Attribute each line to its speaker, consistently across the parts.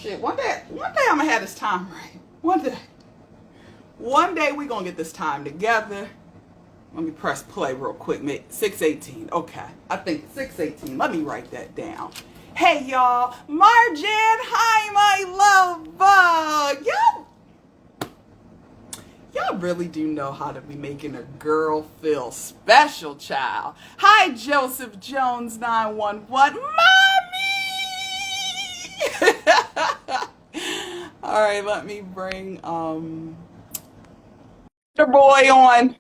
Speaker 1: Shit, one day I'm gonna have this time right. One day we gonna get this time together. Let me press play real quick. 6:18. Okay, I think 6:18. Let me write that down. Hey y'all, Margin. Hi, my love. Y'all really do know how to be making a girl feel special, child. Hi, Joseph Jones 911. Mommy! All right, let me bring the boy on.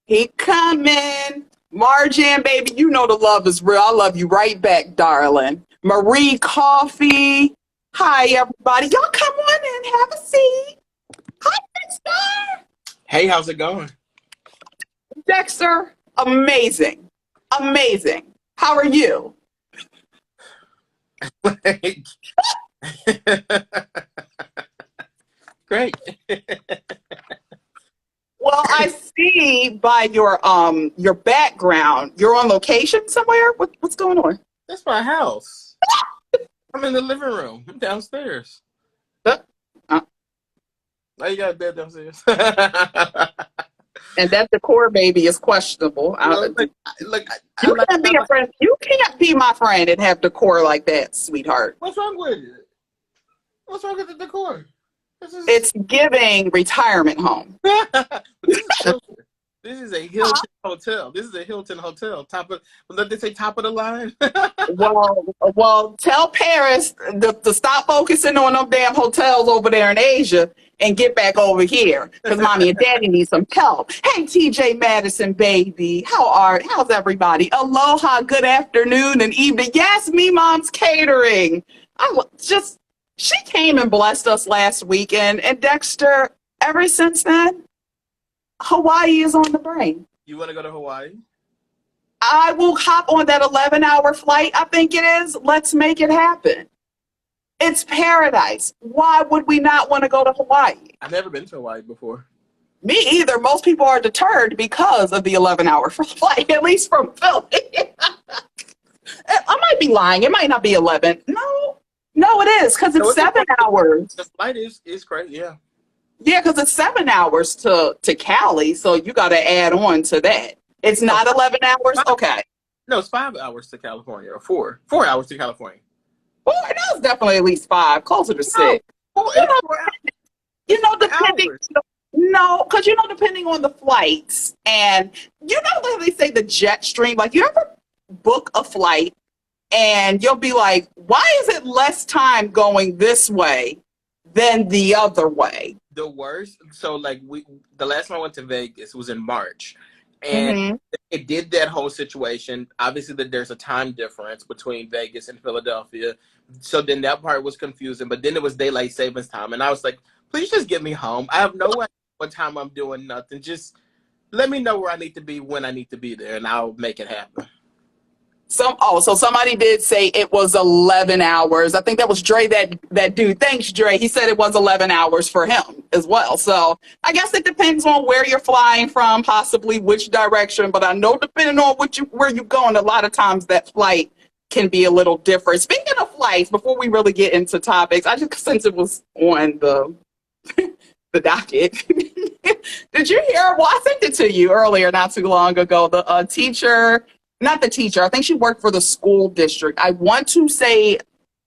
Speaker 1: He coming. Marjan, baby, you know the love is real. I love you right back, darling. Marie Coffee. Hi, everybody. Y'all come on in, have a seat. Hi, Dexter.
Speaker 2: Hey, how's it going?
Speaker 1: Dexter, amazing. Amazing. How are you?
Speaker 2: Great.
Speaker 1: Well, I see by your background, you're on location somewhere. What's going on?
Speaker 2: That's my house. I'm in the living room. I'm downstairs.
Speaker 1: Uh,
Speaker 2: Oh, you got a bed downstairs.
Speaker 1: and that decor, baby, is questionable. You can't be a friend. You can't be my friend and have decor like that, sweetheart.
Speaker 2: What's wrong with it? What's wrong with the decor?
Speaker 1: It's giving retirement home.
Speaker 2: This is a Hilton hotel. This is a Hilton hotel. Let they say top of the line.
Speaker 1: Well, tell Paris to stop focusing on them damn hotels over there in Asia and get back over here because mommy and daddy need some help. Hey, TJ Madison, baby. How's everybody? Aloha, good afternoon and evening. Yes, me mom's catering. She came and blessed us last weekend, and Dexter, ever since then, Hawaii is on the brain.
Speaker 2: You want to go to Hawaii?
Speaker 1: I will hop on that 11-hour flight, I think it is. Let's make it happen. It's paradise. Why would we not want to go to Hawaii?
Speaker 2: I've never been to Hawaii before.
Speaker 1: Me either. Most people are deterred because of the 11-hour flight, at least from Philly. I might be lying. It might not be 11. No, it is because it's 7 hours.
Speaker 2: The flight is great, yeah.
Speaker 1: Yeah, because it's 7 hours to Cali, so you got to add on to that. It's not 11 hours? Okay.
Speaker 2: No, it's 5 hours to California, or 4 hours to California.
Speaker 1: Well, it was definitely at least 5, closer to 6. Depending. No, because depending on the flights, and they say the jet stream. Like, you ever book a flight, and you'll be like, "Why is it less time going this way than the other way?"
Speaker 2: The worst. So, like, the last time I went to Vegas was in March. And it did that whole situation. Obviously, there's a time difference between Vegas and Philadelphia. So then that part was confusing. But then it was daylight savings time. And I was like, please just get me home. I have no idea what time I'm doing nothing. Just let me know where I need to be when I need to be there, and I'll make it happen.
Speaker 1: So somebody did say it was 11 hours. I think that was Dre, that dude. Thanks, Dre. He said it was 11 hours for him as well. So I guess it depends on where you're flying from, possibly which direction. But I know depending on where you're going, a lot of times that flight can be a little different. Speaking of flights, before we really get into topics, I just, since it was on the docket. Did you hear? Well, I sent it to you earlier, not too long ago. The teacher. Not the teacher. I think she worked for the school district. I want to say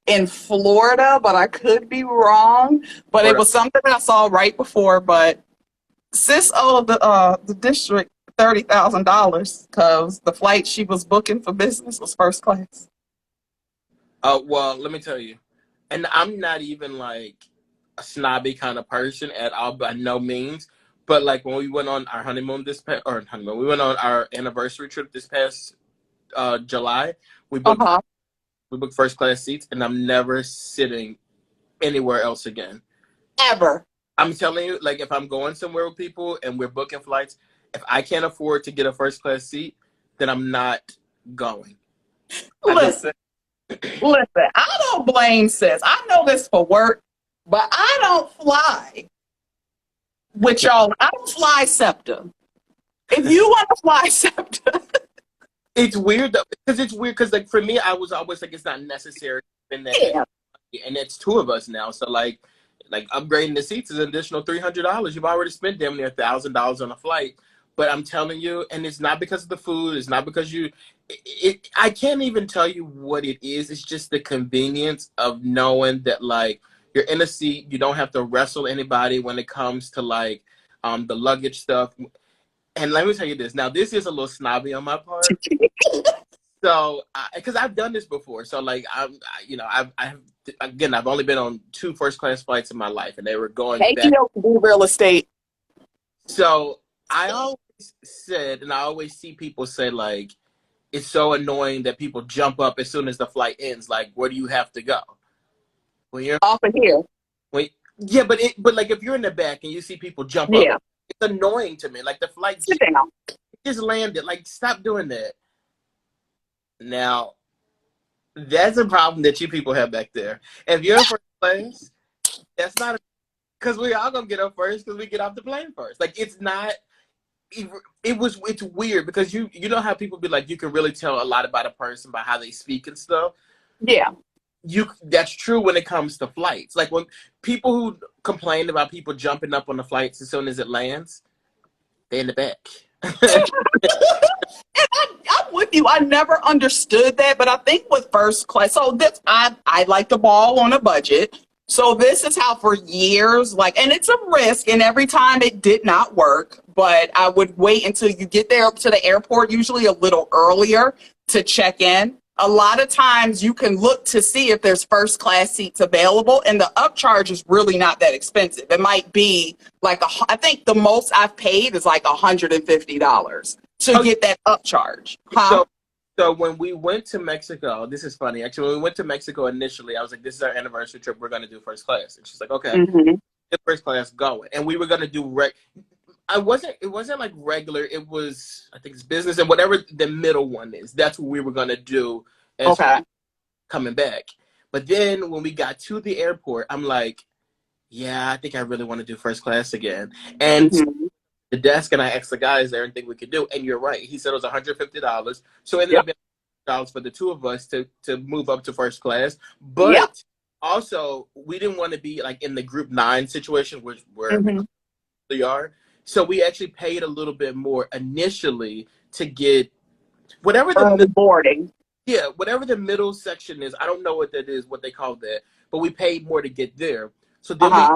Speaker 1: in Florida, but I could be wrong. But it was something I saw right before. But sis owed the district $30,000 because the flight she was booking for business was first class.
Speaker 2: Well, let me tell you, and I'm not even like a snobby kind of person at all, by no means. But like when we went on our we went on our anniversary trip this past July, we booked first class seats, and I'm never sitting anywhere else again.
Speaker 1: Ever.
Speaker 2: I'm telling you, like, if I'm going somewhere with people and we're booking flights, if I can't afford to get a first class seat, then I'm not going.
Speaker 1: Listen, I don't blame sis. I know this for work, but I don't fly with y'all. I don't fly SEPTA. If you want to fly SEPTA.
Speaker 2: It's weird though, because like for me, I was always like, it's not necessary to spend that and it's two of us now. So like upgrading the seats is an additional $300. You've already spent damn near $1,000 on a flight. But I'm telling you, and it's not because of the food. It's not because I can't even tell you what it is. It's just the convenience of knowing that like you're in a seat. You don't have to wrestle anybody when it comes to like the luggage stuff. And let me tell you this. Now, this is a little snobby on my part. So, because I've done this before. So, like, I've only been on 2 first class flights in my life, and they were going
Speaker 1: Hey,
Speaker 2: back.
Speaker 1: you know, do real estate.
Speaker 2: So, I always said, and I always see people say, like, it's so annoying that people jump up as soon as the flight ends. Like, where do you have to go? When you're
Speaker 1: Off of here.
Speaker 2: yeah, but like if you're in the back and you see people jump
Speaker 1: Yeah.
Speaker 2: up, it's annoying to me. Like the flight
Speaker 1: Sit down.
Speaker 2: just landed. Like, stop doing that. Now, that's a problem that you people have back there. If you're in first class, that's not because we all gonna get up first because we get off the plane first. Like, it's not. It's weird because you know how people be like, you can really tell a lot about a person by how they speak and stuff.
Speaker 1: Yeah.
Speaker 2: That's true when it comes to flights. Like when people who complain about people jumping up on the flights as soon as it lands, they in the back.
Speaker 1: I'm with you. I never understood that, but I think with first class, so this I like to ball on a budget. So this is how for years, like, and it's a risk, and every time it did not work, but I would wait until you get there to the airport, usually a little earlier to check in. A lot of times you can look to see if there's first class seats available, and the upcharge is really not that expensive. It might be like I think the most I've paid is like $150 to get that upcharge. Huh?
Speaker 2: So when we went to Mexico, this is funny. Actually, when we went to Mexico initially, I was like, "This is our anniversary trip. We're going to do first class." And she's like, "Okay, get first class going." And we were going to do It wasn't like regular. It was, I think it's business and whatever the middle one is. That's what we were going to do as coming back. But then when we got to the airport, I'm like, "Yeah, I think I really want to do first class again." And the desk, and I asked the guys there and think we could do. And you're right. He said it was $150. So it ended up being $100 for the two of us to move up to first class. But also, we didn't want to be like in the group 9 situation, which where we are. So we actually paid a little bit more initially to get whatever the
Speaker 1: boarding.
Speaker 2: Yeah, whatever the middle section is. I don't know what that is, what they call that, but we paid more to get there. So then we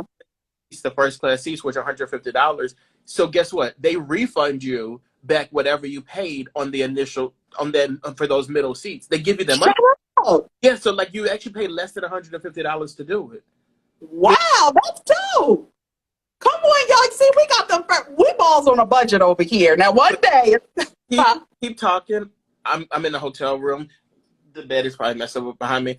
Speaker 2: the first class seats, which are $150. So guess what? They refund you back whatever you paid on the initial for those middle seats. They give you the money. Yeah, so like you actually pay less than $150 to do it.
Speaker 1: Wow, that's dope. Come on, y'all. See, we got them. We balls on a budget over here. Now, one day.
Speaker 2: Keep talking. I'm in the hotel room. The bed is probably messed up behind me.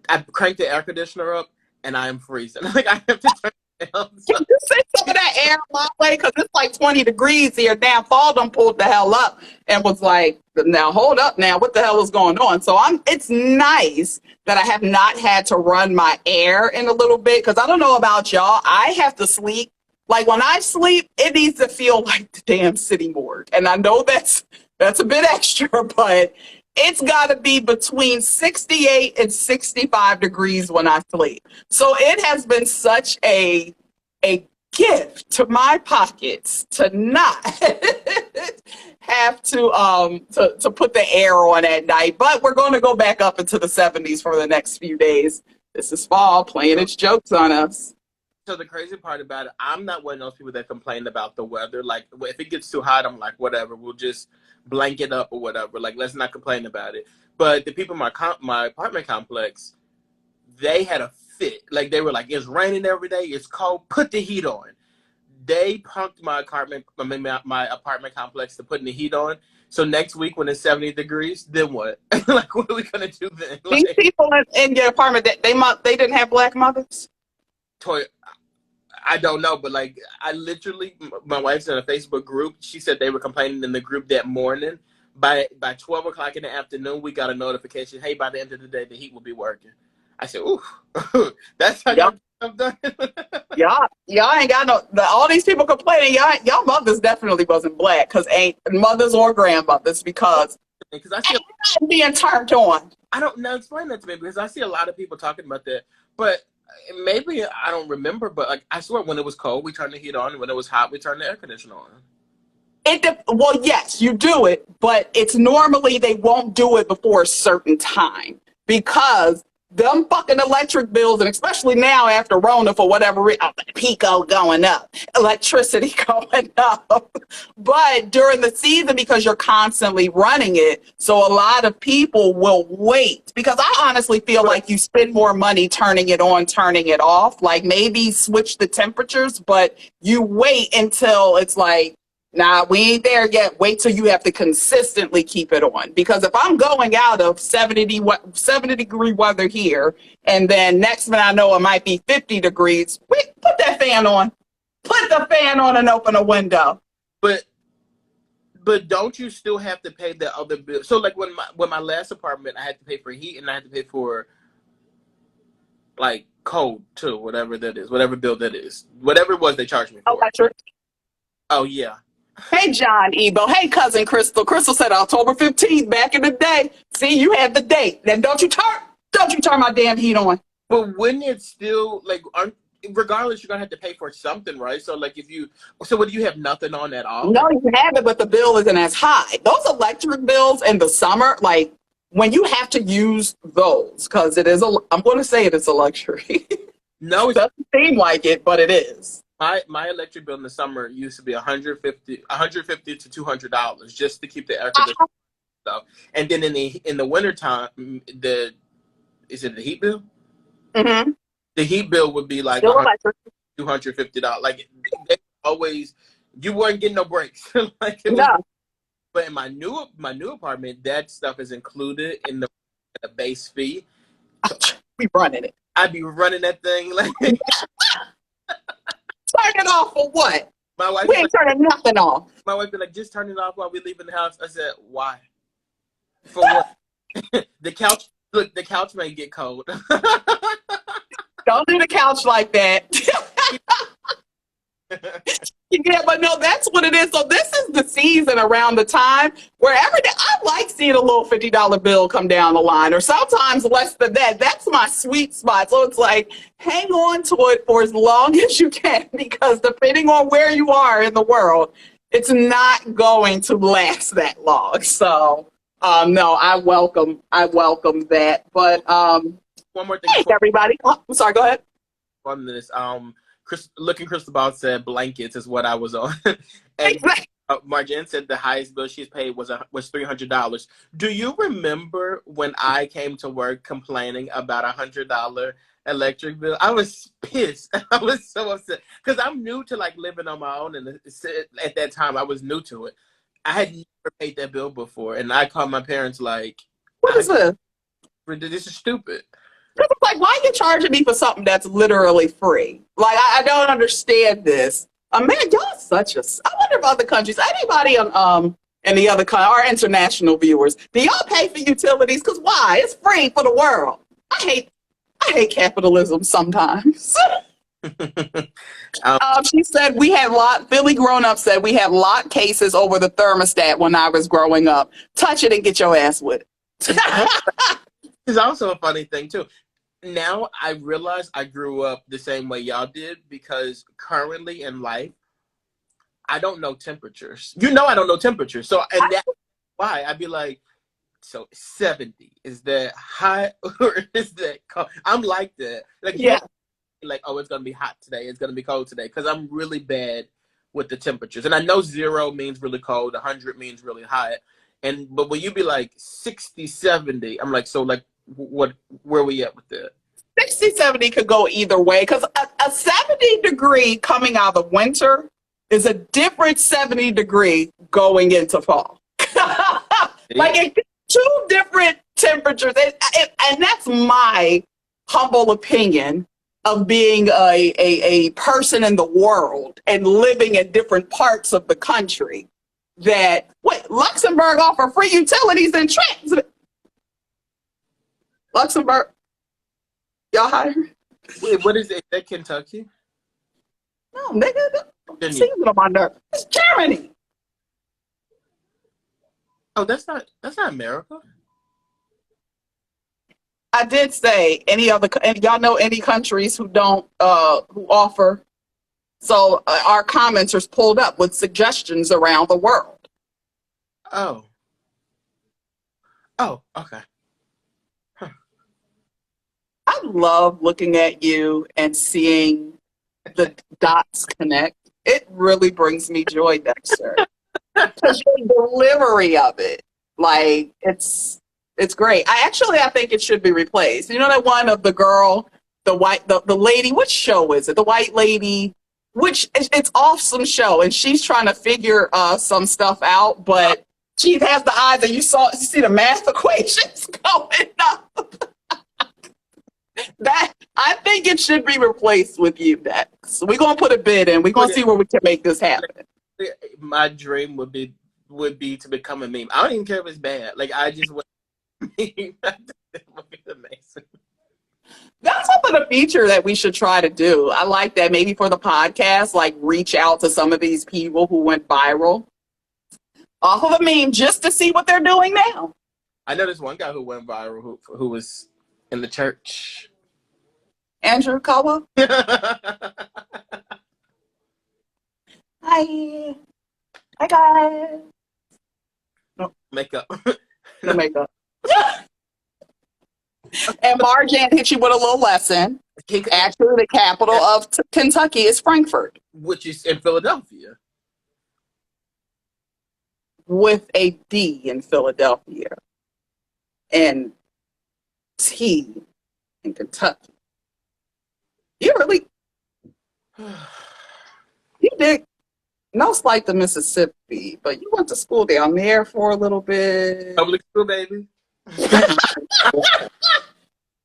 Speaker 2: I cranked the air conditioner up, and I am freezing. Like I have to turn it down.
Speaker 1: Can you send some of that air my way? Because it's like 20 degrees here. Damn, fall done pulled the hell up and was like, now hold up now. What the hell is going on? So it's nice that I have not had to run my air in a little bit. Because I don't know about y'all. I have to sleep. Like when I sleep, it needs to feel like the damn city morgue. And I know that's a bit extra, but it's got to be between 68 and 65 degrees when I sleep. So it has been such a gift to my pockets to not have to put the air on at night. But we're going to go back up into the 70s for the next few days. This is fall playing its jokes on us.
Speaker 2: So the crazy part about it, I'm not one of those people that complain about the weather. Like if it gets too hot, I'm like, whatever, we'll just blanket up or whatever. Like let's not complain about it. But the people in my apartment complex, they had a fit. Like they were like, it's raining every day, it's cold, put the heat on. They punked my apartment complex to putting the heat on. So next week when it's 70 degrees, then what? Like what are we gonna do then?
Speaker 1: These people in your apartment, they didn't have black mothers?
Speaker 2: I don't know, but like I literally, my wife's in a Facebook group. She said they were complaining in the group that morning. By 12 o'clock in the afternoon, we got a notification. Hey, by the end of the day, the heat will be working. I said, ooh, that's how y'all done.
Speaker 1: y'all ain't got all these people complaining. Y'all mothers definitely wasn't black because ain't mothers or grandmothers because
Speaker 2: I see
Speaker 1: being turned on.
Speaker 2: I don't know. Explain that to me because I see a lot of people talking about that. But maybe I don't remember. But like I swear, when it was cold, we turned the heat on. When it was hot, we turned the air conditioner on.
Speaker 1: Well, yes, you do it, but it's normally they won't do it before a certain time because them fucking electric bills, and especially now after Rona, for whatever reason, Pico going up, electricity going up. But during the season, because you're constantly running it, so a lot of people will wait, because I honestly feel like you spend more money turning it on, turning it off, like maybe switch the temperatures, but you wait until it's like, nah, we ain't there yet. Wait till you have to consistently keep it on. Because if I'm going out of 70-degree weather here, and then next thing I know it might be 50 degrees, wait, put that fan on. Put the fan on and open a window.
Speaker 2: But don't you still have to pay the other bill? So like when my last apartment, I had to pay for heat and I had to pay for like cold too, whatever that is, whatever bill that is, whatever it was they charged me for.
Speaker 1: Electric.
Speaker 2: Oh yeah.
Speaker 1: Hey, John Ebo. Hey, cousin Crystal. Crystal said October 15th back in the day. See, you had the date. Then don't you turn my damn heat on.
Speaker 2: But wouldn't it still like regardless you're gonna have to pay for something, right? So like would you have nothing on at all?
Speaker 1: No, you have it, but the bill isn't as high. Those electric bills in the summer, like when you have to use those, because I'm going to say it's a luxury.
Speaker 2: No,
Speaker 1: it doesn't seem like it, but it is.
Speaker 2: My electric bill in the summer used to be $150 to $200 just to keep the air conditioner stuff. And then in the wintertime, is it the heat bill?
Speaker 1: Mm-hmm.
Speaker 2: The heat bill would be like $250. Like they always, you weren't getting no breaks. Like it was,
Speaker 1: no.
Speaker 2: But in my new apartment, that stuff is included in the base fee.
Speaker 1: We running it.
Speaker 2: I'd be running that thing like.
Speaker 1: Turn it off for what?
Speaker 2: My wife
Speaker 1: we ain't turning nothing off.
Speaker 2: My wife be like, just turn it off while we leaving the house. I said, why? For what? The couch may get cold.
Speaker 1: Don't do the couch like that. Yeah, but no, that's what it is. So this is the season around the time where every day I like seeing a little $50 bill come down the line, or sometimes less than that. That's my sweet spot. So it's like, hang on to it for as long as you can, because depending on where you are in the world, it's not going to last that long. So no, I welcome that. But
Speaker 2: one more thing.
Speaker 1: Hey, everybody. Oh, I'm sorry, go ahead.
Speaker 2: On this, Looking Crystal Ball said blankets is what I was on. And Marjan said the highest bill she's paid was $300. Do you remember when I came to work complaining about $100 electric bill? I was pissed. I was so upset because I'm new to like living on my own, and at that time I was new to it. I had never paid that bill before, and I called my parents like,
Speaker 1: "What is this?
Speaker 2: This is stupid."
Speaker 1: It's like, why are you charging me for something that's literally free? Like, I don't understand this. Man, y'all such a. I wonder about the countries. Anybody in the other our international viewers, do y'all pay for utilities? Because why? It's free for the world. I hate capitalism sometimes. She said we had Billy Grown Up said we had lock cases over the thermostat when I was growing up. Touch it and get your ass with it.
Speaker 2: It's also a funny thing too. Now I realize I grew up the same way y'all did, because currently in life, I don't know temperatures. I don't know temperatures. So, and that's why I'd be like, so 70, is that hot or is that cold? I'm like that. Like, yeah. Like, oh, it's going to be hot today. It's going to be cold today. Because I'm really bad with the temperatures. And I know 0 means really cold. 100 means really hot. But when you be like 60, 70, I'm like, so like, where are we at with that?
Speaker 1: 60, 70 could go either way, because a 70-degree coming out of winter is a different 70-degree going into fall. Like, it's two different temperatures. And that's my humble opinion of being a person in the world and living in different parts of the country. Luxembourg offer free utilities and transit. Luxembourg, y'all hire?
Speaker 2: Wait, what is it? Is that Kentucky?
Speaker 1: No, nigga, I'm seeing it on my nerve. It's Germany.
Speaker 2: Oh, that's not America.
Speaker 1: I did say any other, and y'all know any countries who don't, who offer. So our commenters pulled up with suggestions around the world.
Speaker 2: Oh. Oh, okay. Huh.
Speaker 1: I love looking at you and seeing the dots connect. It really brings me joy, Dexter, because your delivery of it, like it's great. I think it should be replaced. You know that one of the girl, the lady. Which show is it? The white lady. Which it's awesome show, and she's trying to figure some stuff out, but she has the eyes, and you see the math equations going up. That I think it should be replaced with you, Dex. We're gonna put a bid in. We're gonna see where we can make this happen.
Speaker 2: My dream would be to become a meme. I don't even care if it's bad. Like I just want meme. It would be amazing.
Speaker 1: That's something a feature that we should try to do. I like that. Maybe for the podcast, like reach out to some of these people who went viral off of a meme just to see what they're doing now.
Speaker 2: I know there's one guy who went viral who was in the church.
Speaker 1: Andrew Kawa. Hi. Hi guys. No,
Speaker 2: Makeup.
Speaker 1: no makeup. And Marjan hit you with a little lesson. Actually, the capital of Kentucky is Frankfurt,
Speaker 2: Which is in Philadelphia.
Speaker 1: with a D in Philadelphia and T in Kentucky. You really, you did, no slight to Mississippi, but you went to school down there for a little bit.
Speaker 2: Public school, baby.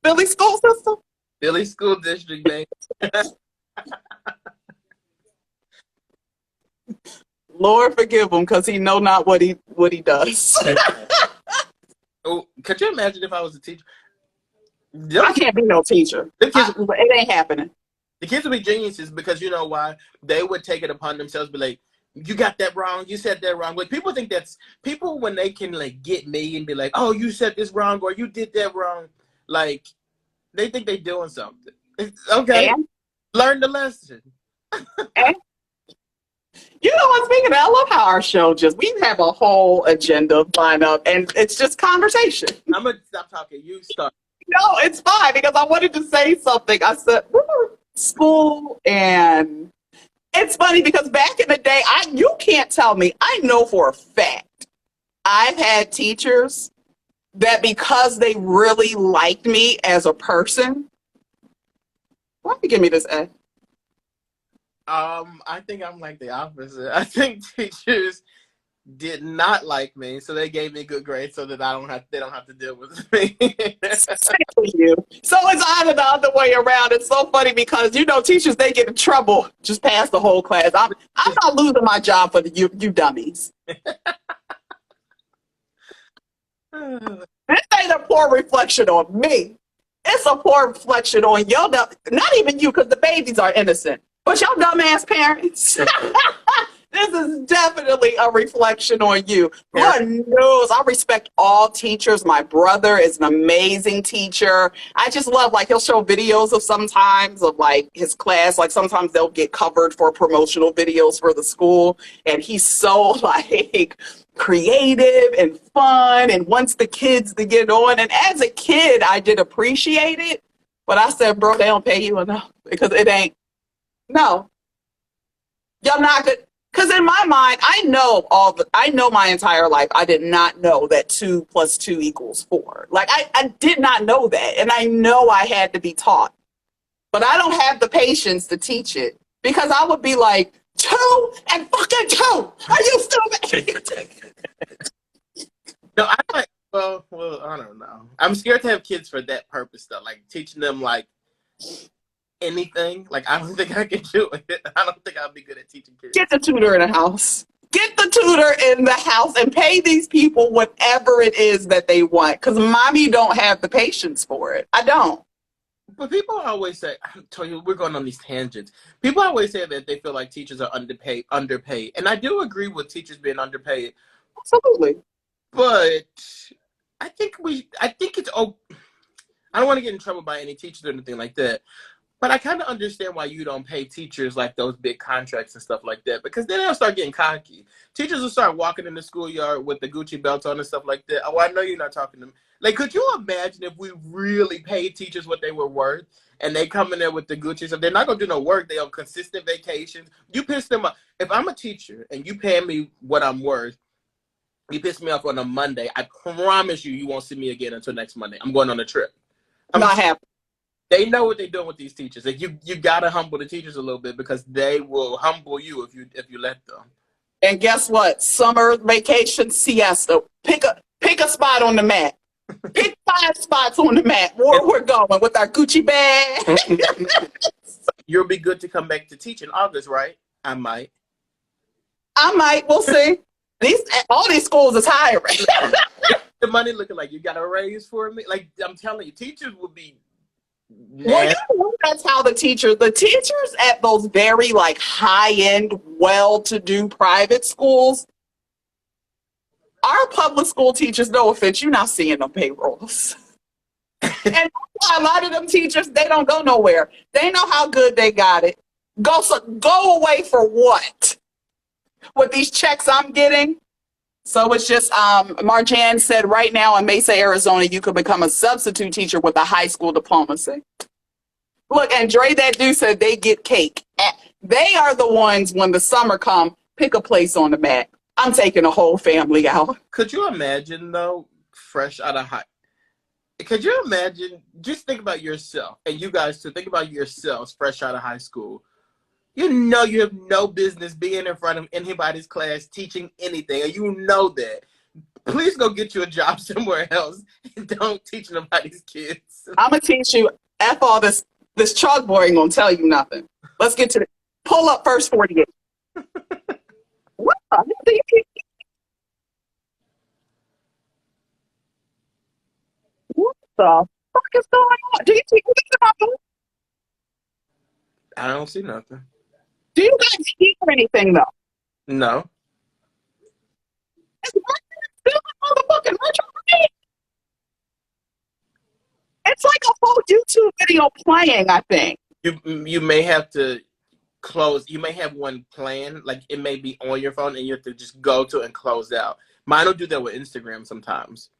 Speaker 1: Philly school system?
Speaker 2: Philly school district, baby.
Speaker 1: Lord forgive him, because he know not what he does.
Speaker 2: Oh, could you imagine if I was a teacher?
Speaker 1: I can't be no teacher. It ain't happening.
Speaker 2: The kids would be geniuses because you know why? They would take it upon themselves, be like, "You got that wrong. You said that wrong." Like people think that's people when they can like get me and be like, "Oh, you said this wrong or you did that wrong." Like they think they're doing something. Okay,
Speaker 1: And,
Speaker 2: learn the lesson.
Speaker 1: and you know what? Speaking of that, I love how our show we have a whole agenda lined up, and it's just conversation.
Speaker 2: I'm gonna stop talking. You start.
Speaker 1: No, it's fine because I wanted to say something. I said, we were school, and it's funny because back in the day, you can't tell me. I know for a fact I've had teachers that because they really liked me as a person, why don't you give me this A?
Speaker 2: I think I'm like the opposite. I think teachers did not like me, so they gave me good grades so that they don't have to deal with me.
Speaker 1: You. So it's either the other way around. It's so funny because teachers, they get in trouble just pass the whole class. I'm not losing my job for you dummies. This ain't a poor reflection on me. It's a poor reflection on your not even you, because the babies are innocent, but your dumbass parents. This is definitely a reflection on you. Lord knows I respect all teachers. My brother is an amazing teacher. I just love, like, he'll show videos of sometimes of like his class. Like sometimes they'll get covered for promotional videos for the school. And he's so like creative and fun and wants the kids to get on. And as a kid, I did appreciate it. But I said, bro, they don't pay you enough because it ain't. No, y'all not good. Because in my mind, I know my entire life, I did not know that 2 + 2 = 4. Like, I did not know that. And I know I had to be taught. But I don't have the patience to teach it. Because I would be like, 2 and fucking 2. Are you stupid?
Speaker 2: No, I like. Well, I don't know. I'm scared to have kids for that purpose, though. Like teaching them like anything. Like I don't think I can do it. I don't think I'll be good at teaching kids.
Speaker 1: Get the tutor in the house. Get the tutor in the house and pay these people whatever it is that they want. Because mommy don't have the patience for it. I don't.
Speaker 2: But people always say, I tell you, we're going on these tangents. People always say that they feel like teachers are underpaid. And I do agree with teachers being underpaid.
Speaker 1: Absolutely.
Speaker 2: But I think I don't want to get in trouble by any teachers or anything like that. But I kind of understand why you don't pay teachers like those big contracts and stuff like that, because then they'll start getting cocky. Teachers will start walking in the schoolyard with the Gucci belts on and stuff like that. Oh, I know you're not talking to me. Like, could you imagine if we really paid teachers what they were worth and they come in there with the Gucci stuff? They're not going to do no work. They on consistent vacations. You piss them off. If I'm a teacher and you pay me what I'm worth, you piss me off on a Monday, I promise you won't see me again until next Monday. I'm going on a trip.
Speaker 1: Not happy.
Speaker 2: They know what they're doing with these teachers. Like you gotta humble the teachers a little bit, because they will humble you if you let them.
Speaker 1: And guess what? Summer vacation siesta. Pick a spot on the mat. Pick 5 spots on the mat. Where we're going with our Gucci bag.
Speaker 2: You'll be good to come back to teach in August, right? I might.
Speaker 1: We'll see. All these schools is hiring.
Speaker 2: The money looking like you got a raise for me. Like, I'm telling you, teachers will be.
Speaker 1: Well, that's how the teachers at those very like high-end, well-to-do private schools, our public school teachers, no offense, you're not seeing them payrolls. And a lot of them teachers, they don't go nowhere. They know how good they got it. Go away for what? With these checks I'm getting. So it's just, Marjan said right now in Mesa, Arizona, you could become a substitute teacher with a high school diploma. Look, and Dre that dude said they get cake. They are the ones when the summer come, pick a place on the mat. I'm taking the whole family out.
Speaker 2: Could you imagine though, fresh out of high? Could you imagine? Just think about yourself, and you guys too. Think about yourselves, fresh out of high school. You know you have no business being in front of anybody's class teaching anything, and you know that. Please go get you a job somewhere else and don't teach nobody's kids.
Speaker 1: I'm gonna teach you. F all this. This chalkboard ain't gonna tell you nothing. Let's get to the pull up first 48. What the fuck is going on? Do you see anything?
Speaker 2: I don't see nothing.
Speaker 1: Do you guys hear anything though?
Speaker 2: No.
Speaker 1: It's still a motherfucking retro. It's like a whole YouTube video playing, I think.
Speaker 2: You may have to close. You may have one plan, like it may be on your phone, and you have to just go to and close out. Mine will do that with Instagram sometimes.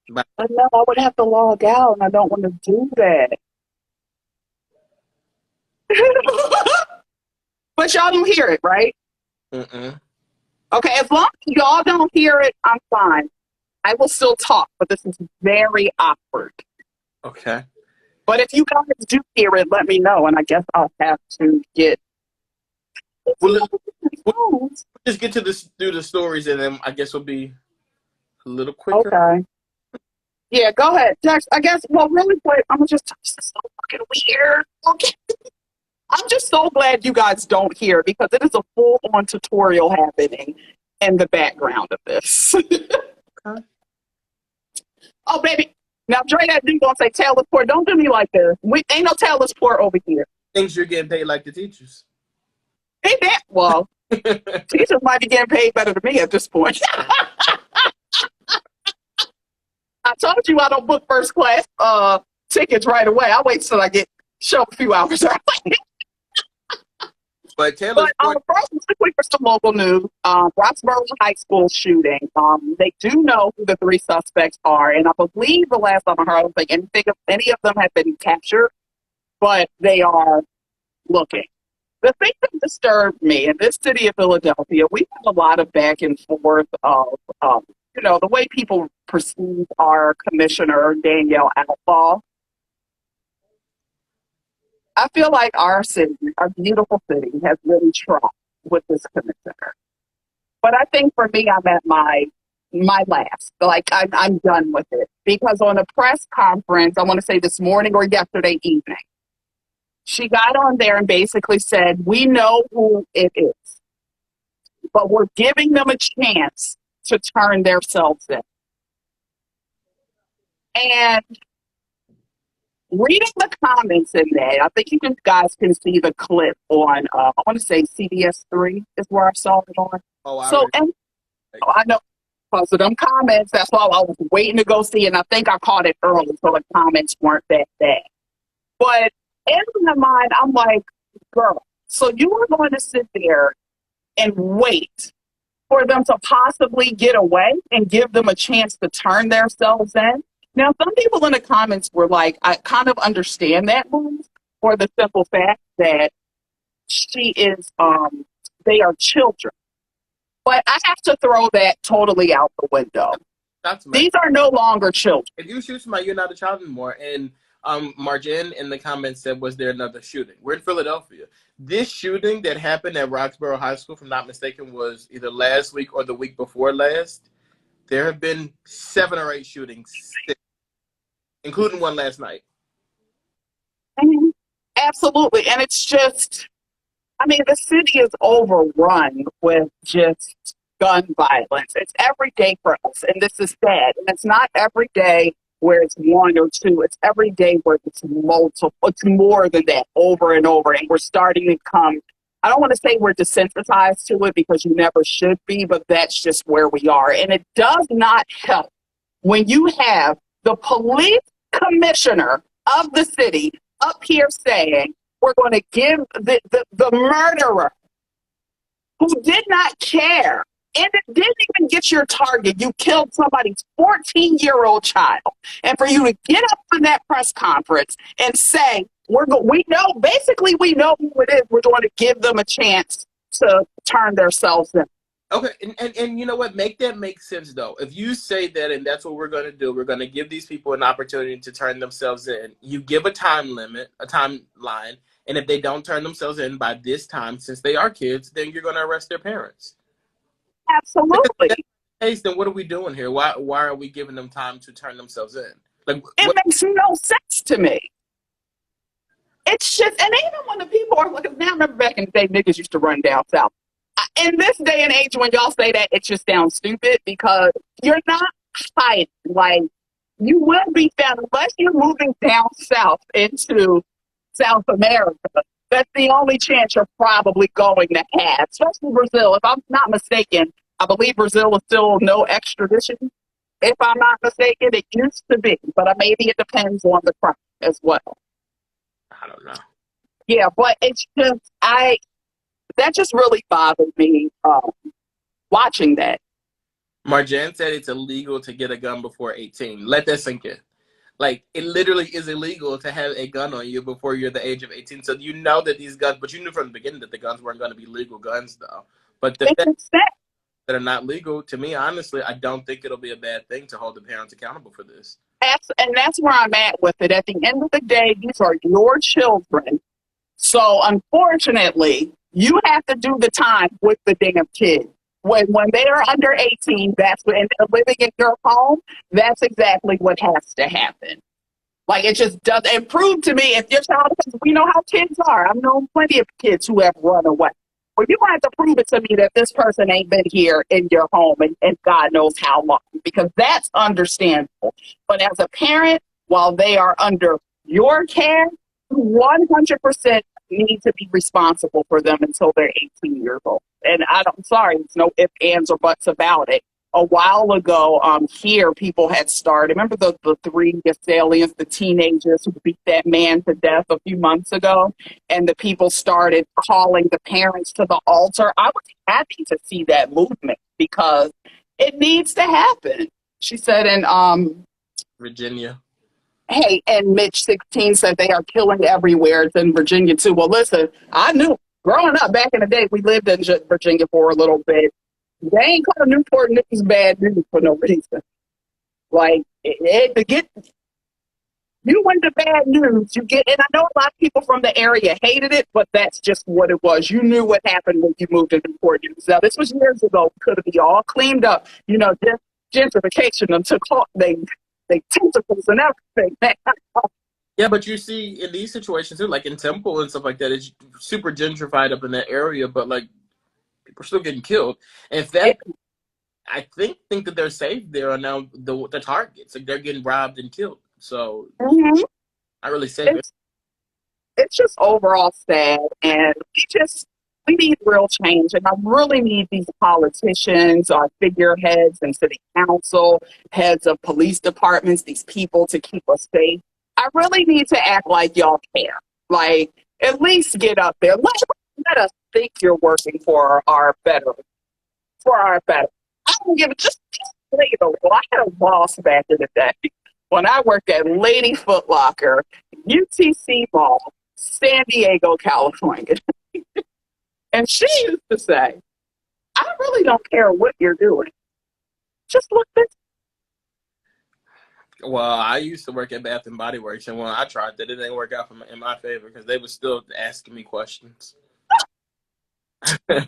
Speaker 1: But no, I would have to log out, and I don't want to do that. But y'all don't hear it, right?
Speaker 2: Mm-mm.
Speaker 1: Okay, as long as y'all don't hear it, I'm fine. I will still talk, but this is very awkward.
Speaker 2: Okay.
Speaker 1: But if you guys do hear it, let me know, and I guess I'll have to get.
Speaker 2: We'll just get to do the stories, and then I guess we'll be a little quicker.
Speaker 1: Okay. Yeah, go ahead. Dex, I guess, well, really quick, I'm going to just touch this so fucking weird. Okay. I'm just so glad you guys don't hear, because it is a full-on tutorial happening in the background of this.
Speaker 2: Okay.
Speaker 1: Oh, baby. Now, Dre, that dude gonna say tailless port. Don't do me like this. Ain't no tailless port over here.
Speaker 2: Things you're getting paid like the teachers.
Speaker 1: Ain't that? Well, teachers might be getting paid better than me at this point. I told you I don't book first class tickets right away. I wait till I get show a few hours early.
Speaker 2: But first,
Speaker 1: quickly for some local news, Roxborough High School shooting. They do know who the 3 suspects are, and I believe the last time I heard, I don't think any of them have been captured, but they are looking. The thing that disturbed me in this city of Philadelphia, we have a lot of back and forth of, the way people perceive our commissioner, Danielle Outlaw. I feel like our city, our beautiful city, has really tried with this commissioner. But I think for me, I'm at my last. Like, I'm done with it. Because on a press conference, I want to say this morning or yesterday evening, she got on there and basically said, we know who it is, but we're giving them a chance to turn themselves in. And reading the comments in there, I think you guys can see the clip on, I want to say CBS 3 is where I saw it on.
Speaker 2: I know.
Speaker 1: because of them comments. That's why I was waiting to go see, and I think I caught it early, so the comments weren't that bad. But in my mind, I'm like, girl, so you are going to sit there and wait for them to possibly get away and give them a chance to turn themselves in. Now, some people in the comments were like, I kind of understand that move for the simple fact that she is, they are children. But I have to throw that totally out the window.
Speaker 2: That's
Speaker 1: These are no longer children.
Speaker 2: If you shoot somebody, you're not a child anymore. And Marjan in the comments said, was there another shooting? We're in Philadelphia. This shooting that happened at Roxborough High School, if I'm not mistaken, was either last week or the week before last. There have been 7 or 8 shootings, including one last night.
Speaker 1: Mhm. Absolutely. And it's just, I mean, the city is overrun with just gun violence. It's every day for us, and this is sad. And it's not every day where it's one or two. It's every day where it's multiple. It's more than that, over and over. And we're starting to come. I don't want to say we're desensitized to it because you never should be, but that's just where we are. And it does not help when you have the police commissioner of the city up here saying we're going to give the murderer who did not care and it didn't even get your target. You killed somebody's 14-year-old child. And for you to get up on that press conference and say, we know who it is. We're going to give them a chance to turn themselves in.
Speaker 2: Okay, and you know what? Make that make sense, though. If you say that and that's what we're going to do, we're going to give these people an opportunity to turn themselves in. You give a time limit, a timeline, and if they don't turn themselves in by this time, since they are kids, then you're going to arrest their parents.
Speaker 1: Absolutely.
Speaker 2: If that's the case, then what are we doing here? Why are we giving them time to turn themselves in? Like,
Speaker 1: it makes no sense to me. It's just, and even when the people are looking, now I remember back in the day, niggas used to run down south. In this day and age, when y'all say that, it just sounds stupid because you're not hiding. Like, you will be found unless you're moving down south into South America. That's the only chance you're probably going to have, especially Brazil. If I'm not mistaken, I believe Brazil is still no extradition. If I'm not mistaken, it used to be, but maybe it depends on the crime as well.
Speaker 2: I don't know.
Speaker 1: Yeah, but it's just, that just really bothered me watching that.
Speaker 2: Marjan said it's illegal to get a gun before 18. Let that sink in. Like, it literally is illegal to have a gun on you before you're the age of 18. So you know that these guns, but you knew from the beginning that the guns weren't going to be legal guns, though. But the fact that are not legal, to me, honestly, I don't think it'll be a bad thing to hold the parents accountable for this.
Speaker 1: And that's where I'm at with it. At the end of the day, these are your children. So unfortunately, you have to do the time with the damn kid. When they are under 18, and they're living in your home, that's exactly what has to happen. Like, it just does. It proved to me, if your child, we know how kids are. I've known plenty of kids who have run away. Well, you have to prove it to me that this person ain't been here in your home and God knows how long, because that's understandable. But as a parent, while they are under your care, 100% need to be responsible for them until they're 18 years old. And sorry, there's no ifs, ands, or buts about it. A while ago, here, people had started, remember the 3 assailants, the teenagers who beat that man to death a few months ago? And the people started calling the parents to the altar. I was happy to see that movement because it needs to happen. She said in
Speaker 2: Virginia.
Speaker 1: Hey, and Mitch 16 said they are killing everywhere. It's in Virginia too. Well, listen, I knew growing up back in the day, we lived in Virginia for a little bit. They ain't call Newport News bad news for no reason. Like, to get you went to bad news, you get, and I know a lot of people from the area hated it, but that's just what it was. You knew what happened when you moved to Newport News. Now, this was years ago. Could have been all cleaned up, gentrification and took they tentacles and everything.
Speaker 2: Yeah, but you see in these situations too, like in Temple and stuff like that, it's super gentrified up in that area, but like people are still getting killed. In fact, I think that they're safe there are now the targets. Like they're getting robbed and killed. So not really safe.
Speaker 1: It's just overall sad, and We need real change, and I really need these politicians, our figureheads, and city council, heads of police departments, these people to keep us safe. I really need to act like y'all care. Like, at least get up there. Let us think you're working for our better. For our better. I don't give it. Just later. Well, I had a boss back in the day when I worked at Lady Foot Locker, UTC Mall, San Diego, California. And she used to say, I really don't care what you're doing. Just look this.
Speaker 2: Well, I used to work at Bath and Body Works, and when I tried that, it didn't work out in my favor because they were still asking me questions. You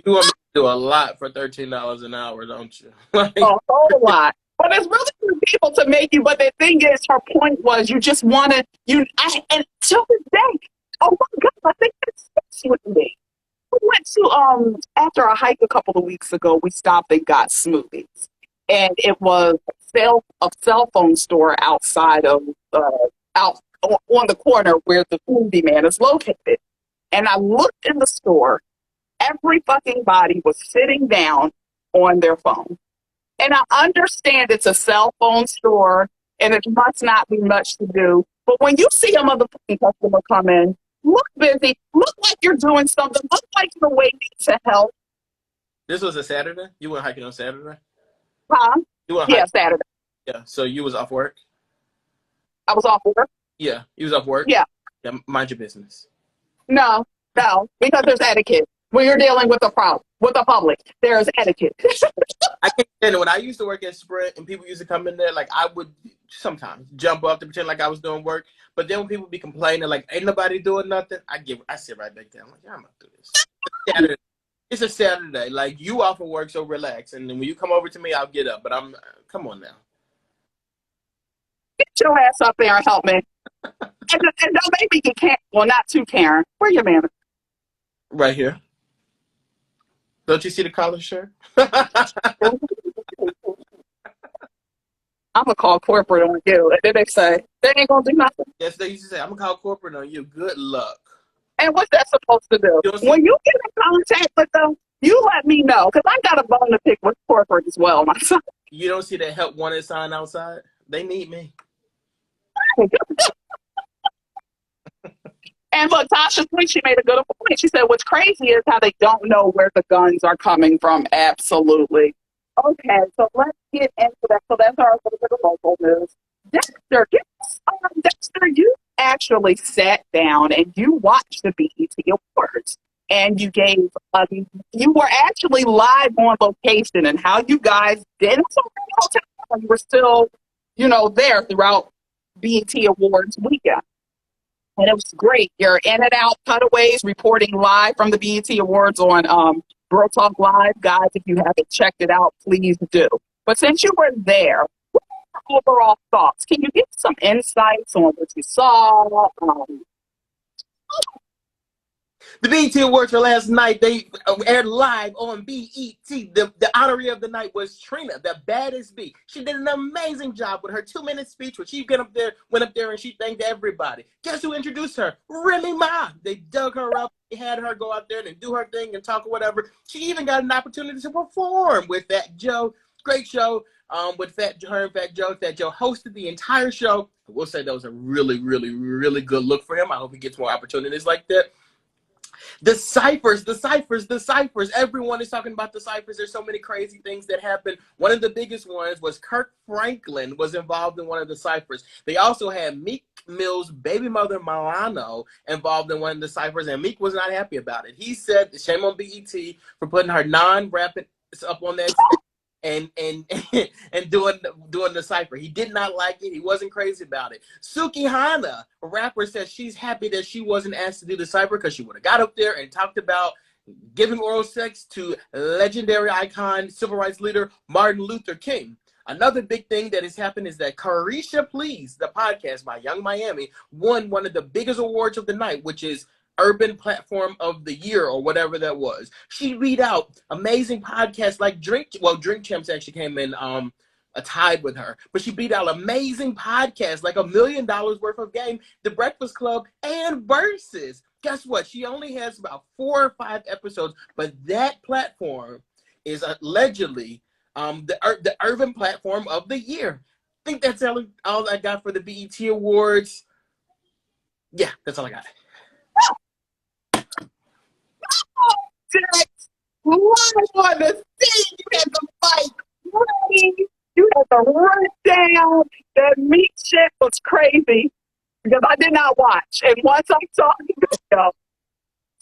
Speaker 2: want me to do a lot for $13 an hour, don't you?
Speaker 1: A whole lot. But it's really for people to make you. But the thing is, her point was, you just want to, and till this day, oh my God, I think that's with me. We went to, after a hike a couple of weeks ago, we stopped and got smoothies. And it was a cell phone store outside of, out on the corner where the smoothie man is located. And I looked in the store, every fucking body was sitting down on their phone. And I understand it's a cell phone store and it must not be much to do. But when you see a motherfucking customer come in, look busy, look like you're doing something, look like you're waiting to help.
Speaker 2: This was a Saturday? You went hiking on Saturday?
Speaker 1: Huh? Yeah, Saturday.
Speaker 2: Yeah, so you was off work?
Speaker 1: I was off work?
Speaker 2: Yeah, you was off work?
Speaker 1: Yeah.
Speaker 2: Yeah, mind your business.
Speaker 1: No, because there's etiquette. When you're dealing with a problem, with the public, there's etiquette.
Speaker 2: I can't stand it. When I used to work at Sprint and people used to come in there, like I would sometimes jump up to pretend like I was doing work. But then when people be complaining, like, ain't nobody doing nothing, I sit right back down. I'm like, yeah, I'm not doing this. Saturday. It's a Saturday. Like, you off of work, so relax. And then when you come over to me, I'll get up. But come on now.
Speaker 1: Get your ass up there and help me. and don't make me get Karen. Well, not too Karen. Where your man?
Speaker 2: Right here. Don't you see the collar shirt?
Speaker 1: I'm going to call corporate on you. And then they say, they ain't going to do nothing.
Speaker 2: Yes, they used to say, I'm going to call corporate on you. Good luck.
Speaker 1: And what's that supposed to do? When you get in contact with them, you let me know. Because I got a bone to pick with corporate as well myself.
Speaker 2: You don't see that help wanted sign outside? They need me.
Speaker 1: And look, Tasha's point, she made a good point. She said, what's crazy is how they don't know where the guns are coming from. Absolutely. Okay, so let's get into that. So that's our little bit of local news. Dexter, Dexter, you actually sat down and you watched the BET Awards. And you you were actually live on location, and how you guys did. You were still, there throughout BET Awards weekend. And it was great. You're in and out cutaways, reporting live from the BET Awards on Bro Talk Live. Guys, if you haven't checked it out, please do. But since you were there, what are your overall thoughts? Can you give some insights on what you saw?
Speaker 2: The BET Awards for last night, they aired live on BET. The honoree of the night was Trina, the baddest bee. She did an amazing job with her 2-minute speech where she went up there and she thanked everybody. Guess who introduced her? Remy Ma. They dug her up. They had her go out there and do her thing and talk or whatever. She even got an opportunity to perform with Fat Joe. Great show with her and Fat Joe. Fat Joe hosted the entire show. I will say that was a really, really, really good look for him. I hope he gets more opportunities like that. The ciphers. Everyone is talking about the ciphers. There's so many crazy things that happened. One of the biggest ones was Kirk Franklin was involved in one of the ciphers. They also had Meek Mill's baby mother, Milano, involved in one of the ciphers, and Meek was not happy about it. He said, shame on BET for putting her non-rapping up on that stage and doing the cipher. He did not like it. He wasn't crazy about it. Suki Hana, a rapper, says she's happy that she wasn't asked to do the cipher because she would have got up there and talked about giving oral sex to legendary icon, civil rights leader Martin Luther King. Another big thing that has happened is that Carisha Please, the podcast by Young Miami, won one of the biggest awards of the night, which is Urban Platform of the Year or whatever that was. She beat out amazing podcasts like Drink Champs actually came in tied with her, but she beat out amazing podcasts like $1 Million Worth of Game, The Breakfast Club, and Versus. guess what? She only has about 4 or 5 episodes, but that platform is allegedly the urban platform of the year. I think that's all I got for the BET Awards. Yeah, that's all I got.
Speaker 1: Live on the scene, you had the mic ready, you had the rundown. The meat shit was crazy because I did not watch. And once I saw the video,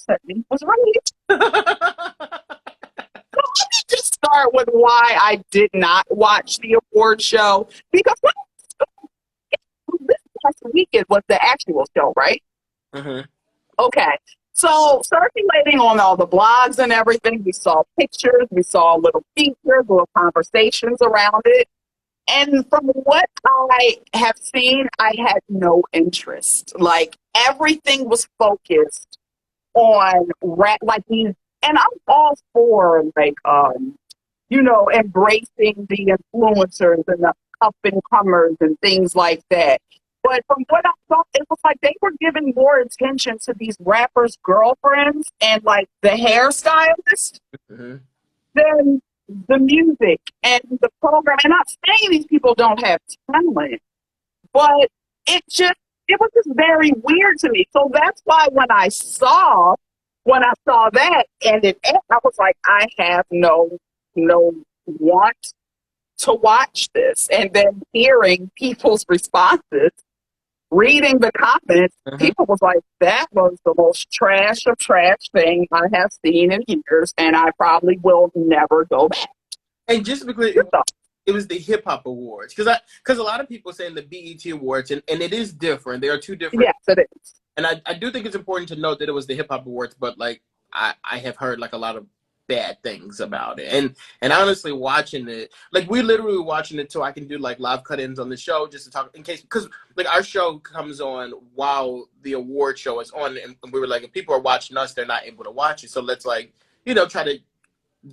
Speaker 1: it was ready. So let me just start with why I did not watch the award show. Because this past weekend was the actual show, right?
Speaker 2: Mm-hmm.
Speaker 1: Okay. So circulating on all the blogs and everything, we saw pictures, we saw little features, little conversations around it. And from what I have seen, I had no interest. Like everything was focused on like these, and I'm all for like embracing the influencers and the up and comers and things like that. But from what I saw, it was like they were giving more attention to these rappers' girlfriends and like the hairstylist
Speaker 2: Mm-hmm.
Speaker 1: than the music and the program. And I'm not saying these people don't have talent, but it was just very weird to me. So that's why when I saw that and I was like, I have no want to watch this. And then hearing people's responses, reading the comments,
Speaker 2: Mm-hmm.
Speaker 1: people was like, that was the most trash of trash thing I have seen in years, and I probably will never go back.
Speaker 2: And just because it was the hip hop awards, because a lot of people saying the BET Awards, and it is different. They are two different.
Speaker 1: Yes, it is.
Speaker 2: And I do think it's important to note that it was the hip hop awards, but like I have heard like a lot of bad things about it. And honestly, watching it, like we literally watching it so I can do like live cut-ins on the show just to talk in case, because like our show comes on while the award show is on, and we were like, if people are watching us, they're not able to watch it. So let's like try to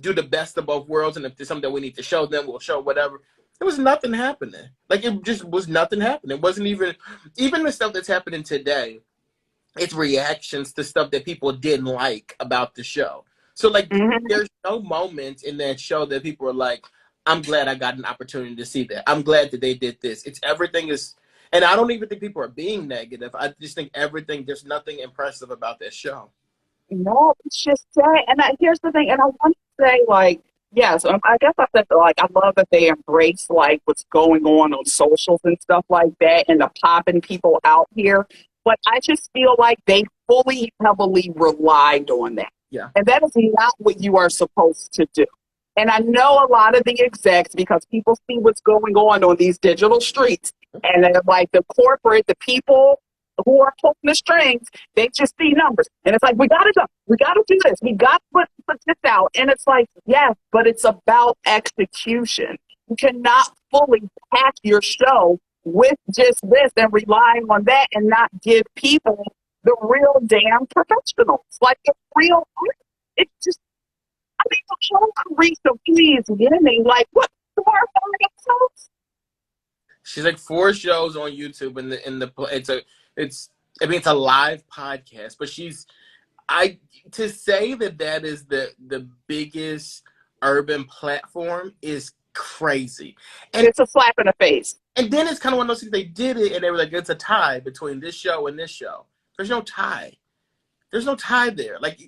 Speaker 2: do the best of both worlds, and if there's something that we need to show them, we'll show whatever. There was nothing happening. Like it just was nothing happening. It wasn't even the stuff that's happening today. It's reactions to stuff that people didn't like about the show. So like there's no moment in that show that people are like, I'm glad I got an opportunity to see that. I'm glad that they did this. It's everything is, and I don't even think people are being negative. I just think there's nothing impressive about that show.
Speaker 1: No, it's just that. And here's the thing, and I want to say, like, yes, I guess I said, like, I love that they embrace, like, what's going on socials and stuff like that and the popping people out here. But I just feel like they fully, heavily relied on that.
Speaker 2: Yeah.
Speaker 1: And that is not what you are supposed to do. And I know a lot of the execs, because people see what's going on these digital streets, and they're like the people who are pulling the strings, they just see numbers. And it's like, we got to do this. We got to put this out. And it's like, yes, but it's about execution. You cannot fully pack your show with just this and relying on that and not give people the real damn professionals. Like the real, it's just, I mean, the whole Carissa, please, getting like, what, 4 or 5 episodes?
Speaker 2: She's like 4 shows on YouTube, and it's a live podcast, but to say that is the biggest urban platform is crazy, and
Speaker 1: it's a slap in the face.
Speaker 2: And then it's kind of one of those things, they did it and they were like, it's a tie between this show and this show. There's no tie. There's no tie there. Like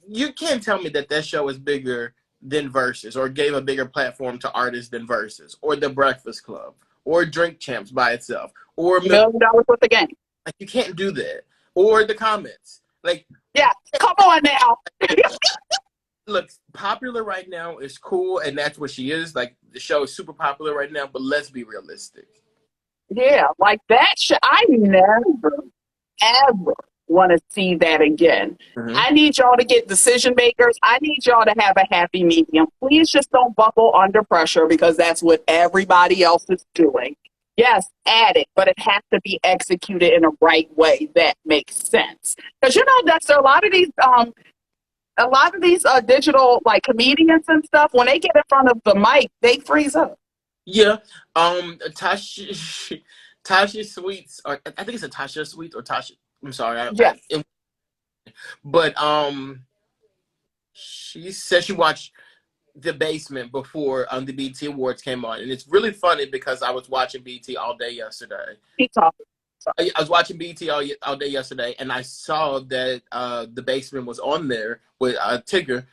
Speaker 2: you can't tell me that show is bigger than Versus, or gave a bigger platform to artists than Versus, or The Breakfast Club, or Drink Champs by itself, or
Speaker 1: $1 million worth of game.
Speaker 2: Like you can't do that. Or the comments. Like,
Speaker 1: yeah, come on now.
Speaker 2: Look, popular right now is cool, and that's what she is. Like the show is super popular right now, but let's be realistic.
Speaker 1: Yeah, like that I never, ever want to see that again. Mm-hmm. I need y'all to get decision makers. I need y'all to have a happy medium. Please just don't buckle under pressure, because that's what everybody else is doing. Yes, add it, but it has to be executed in a right way that makes sense. Because Dexter, a lot of these digital like comedians and stuff, when they get in front of the mic, they freeze up.
Speaker 2: Yeah. Tasha Sweets, or I think it's a Tasha Sweets or Tasha. I'm sorry,
Speaker 1: Yes.
Speaker 2: but she said she watched The Basement before the BT Awards came on, and it's really funny because I was watching BT all day yesterday.
Speaker 1: Keep talking.
Speaker 2: I was watching BT all day yesterday, and I saw that The Basement was on there with Tigger,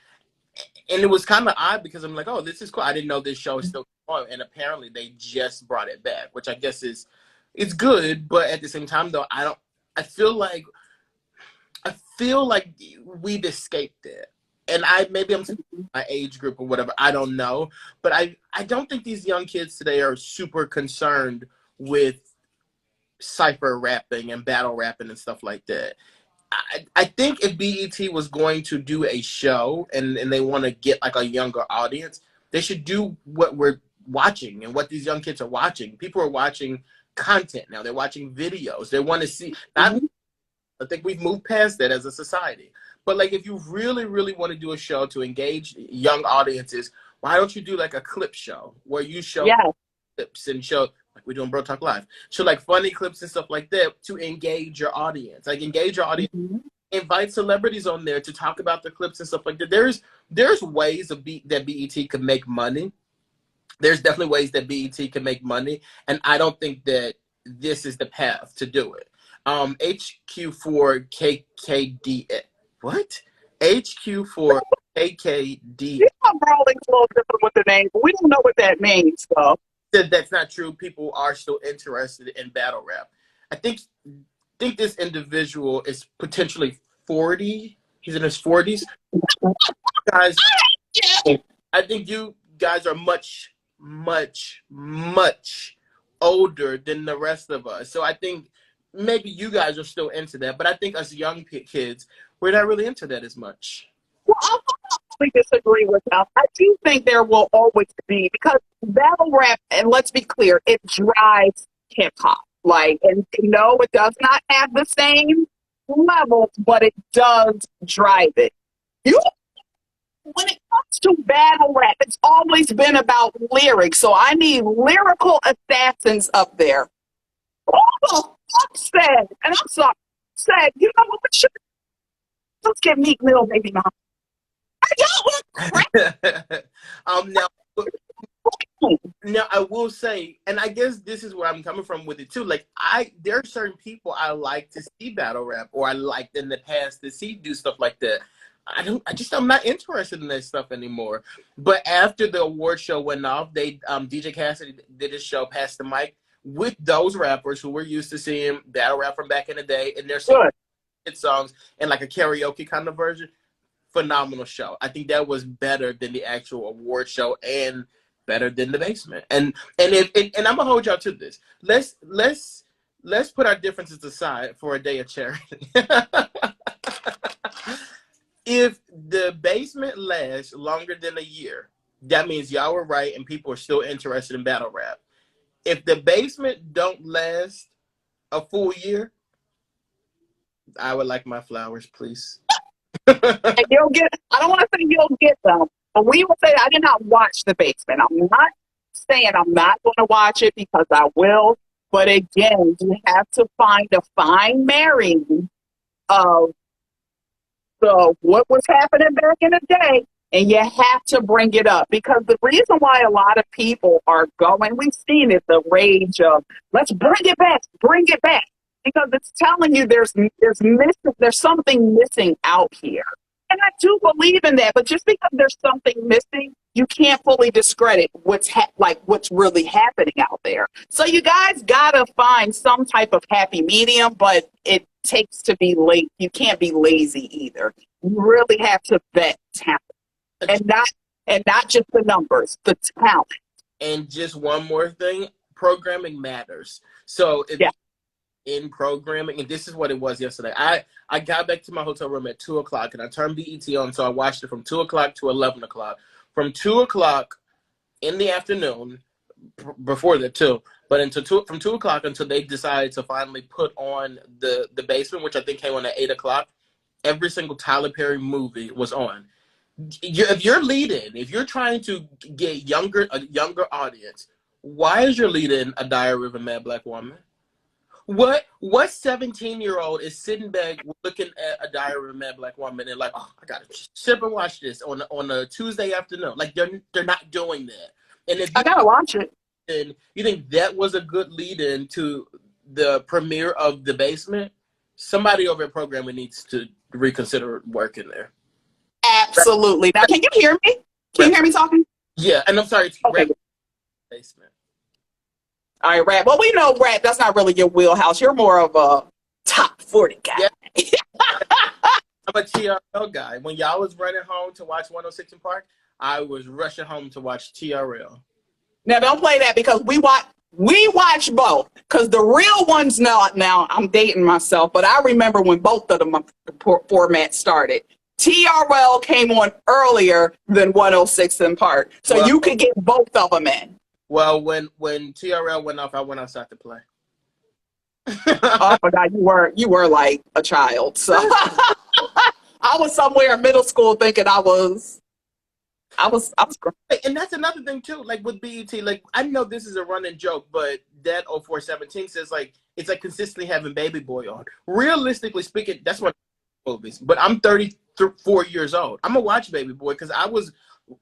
Speaker 2: and it was kind of odd because I'm like, oh, this is cool. I didn't know this show is still on, and apparently they just brought it back, which I guess is it's good, but at the same time though, I don't. I feel like we've escaped it, and maybe I'm my age group or whatever. I don't know, but I don't think these young kids today are super concerned with cipher rapping and battle rapping and stuff like that. I think if BET was going to do a show and they want to get like a younger audience, they should do what we're watching and what these young kids are watching. People are watching content now. They're watching videos. They want to see. Not, I think we've moved past that as a society. But like, if you really, really want to do a show to engage young audiences, why don't you do like a clip show where you show clips and show like we're doing Bro Talk Live, show like funny clips and stuff like that to engage your audience. Like engage your audience. Invite celebrities on there to talk about the clips and stuff like that. There's ways that BET could make money. There's definitely ways that BET can make money, and I don't think that this is the path to do it. HQ4KKD. What? HQ4KKD.
Speaker 1: You know, Rawlings a little different with the name, but we don't know what that means, though.
Speaker 2: Said that's not true. People are still interested in battle rap. I think this individual is potentially 40. He's in his 40s. Guys, I think you guys are much, much, much older than the rest of us. So I think maybe you guys are still into that, but I think us young kids, we're not really into that as much.
Speaker 1: Well, I completely disagree with them. I do think there will always be, because battle rap, and let's be clear, it drives hip hop. Like, and no, it does not have the same levels, but it does drive it. You, when it comes to battle rap, it's always been about lyrics. So I need lyrical assassins up there. Who the fuck said, and I'm sorry, said, you know what, let's get Meek Mill, baby mom.
Speaker 2: Now I will say, and I guess this is where I'm coming from with it too. Like there are certain people I like to see battle rap, or I liked in the past to see do stuff like that. I'm not interested in that stuff anymore. But after the award show went off, DJ Cassidy did his show, Pass the Mic, with those rappers who were used to seeing battle rap from back in the day, and their hit songs and like a karaoke kind of version. Phenomenal show. I think that was better than the actual award show and better than The Basement. And I'm gonna hold y'all to this. Let's put our differences aside for a day of charity. If The Basement lasts longer than a year, that means y'all were right and people are still interested in battle rap. If The Basement don't last a full year, I would like my flowers, please.
Speaker 1: And you'll get, I don't want to say you'll get them, but we will say I did not watch The Basement. I'm not saying I'm not going to watch it, because I will. But again, you have to find a fine marrying of what was happening back in the day, and you have to bring it up, because the reason why a lot of people are going, we've seen it, the rage of let's bring it back, because it's telling you there's something missing out here. And I do believe in that, but just because there's something missing, you can't fully discredit what's really happening out there. So you guys gotta find some type of happy medium, but it takes to be late. You can't be lazy either. You really have to vet talent, and not just the numbers, the talent.
Speaker 2: And just one more thing, programming matters. So if in programming, and this is what it was yesterday. I got back to my hotel room at 2:00 and I turned BET on, so I watched it from 2:00 to 11:00. From 2:00 in the afternoon, before that too, but from 2:00 until they decided to finally put on the Basement, which I think came on at 8:00. Every single Tyler Perry movie was on. If you're leading, if you're trying to get a younger audience, why is your lead-in A Diary of a Mad Black Woman? What 17-year-old is sitting back looking at a Diary of a Mad Black Woman and like, oh, I gotta sit up and watch this on a Tuesday afternoon? Like they're not doing that. And if
Speaker 1: I gotta watch it.
Speaker 2: you think that was a good lead in to the premiere of The Basement, somebody over at programming needs to reconsider working there.
Speaker 1: Absolutely. Now, can you hear me? Can you hear me talking?
Speaker 2: Yeah, and I'm sorry, it's
Speaker 1: Okay.
Speaker 2: Basement.
Speaker 1: All right, rap. Well, we know rap. That's not really your wheelhouse. You're more of a top 40 guy.
Speaker 2: Yeah. I'm a TRL guy. When y'all was running home to watch 106 in Park, I was rushing home to watch TRL.
Speaker 1: Now, don't play that because we watch both. Because the real ones now I'm dating myself, but I remember when both of them formats started. TRL came on earlier than 106 in Park, so you could get both of them in.
Speaker 2: Well, when TRL went off, I went outside to play.
Speaker 1: Oh, I forgot you were like a child. So I was somewhere in middle school thinking I was
Speaker 2: And that's another thing too. Like with BET, like I know this is a running joke, but that 0417 says like it's like consistently having Baby Boy on. Realistically speaking, that's one of the movies. But I'm 34 years old. I'm gonna watch Baby Boy because I was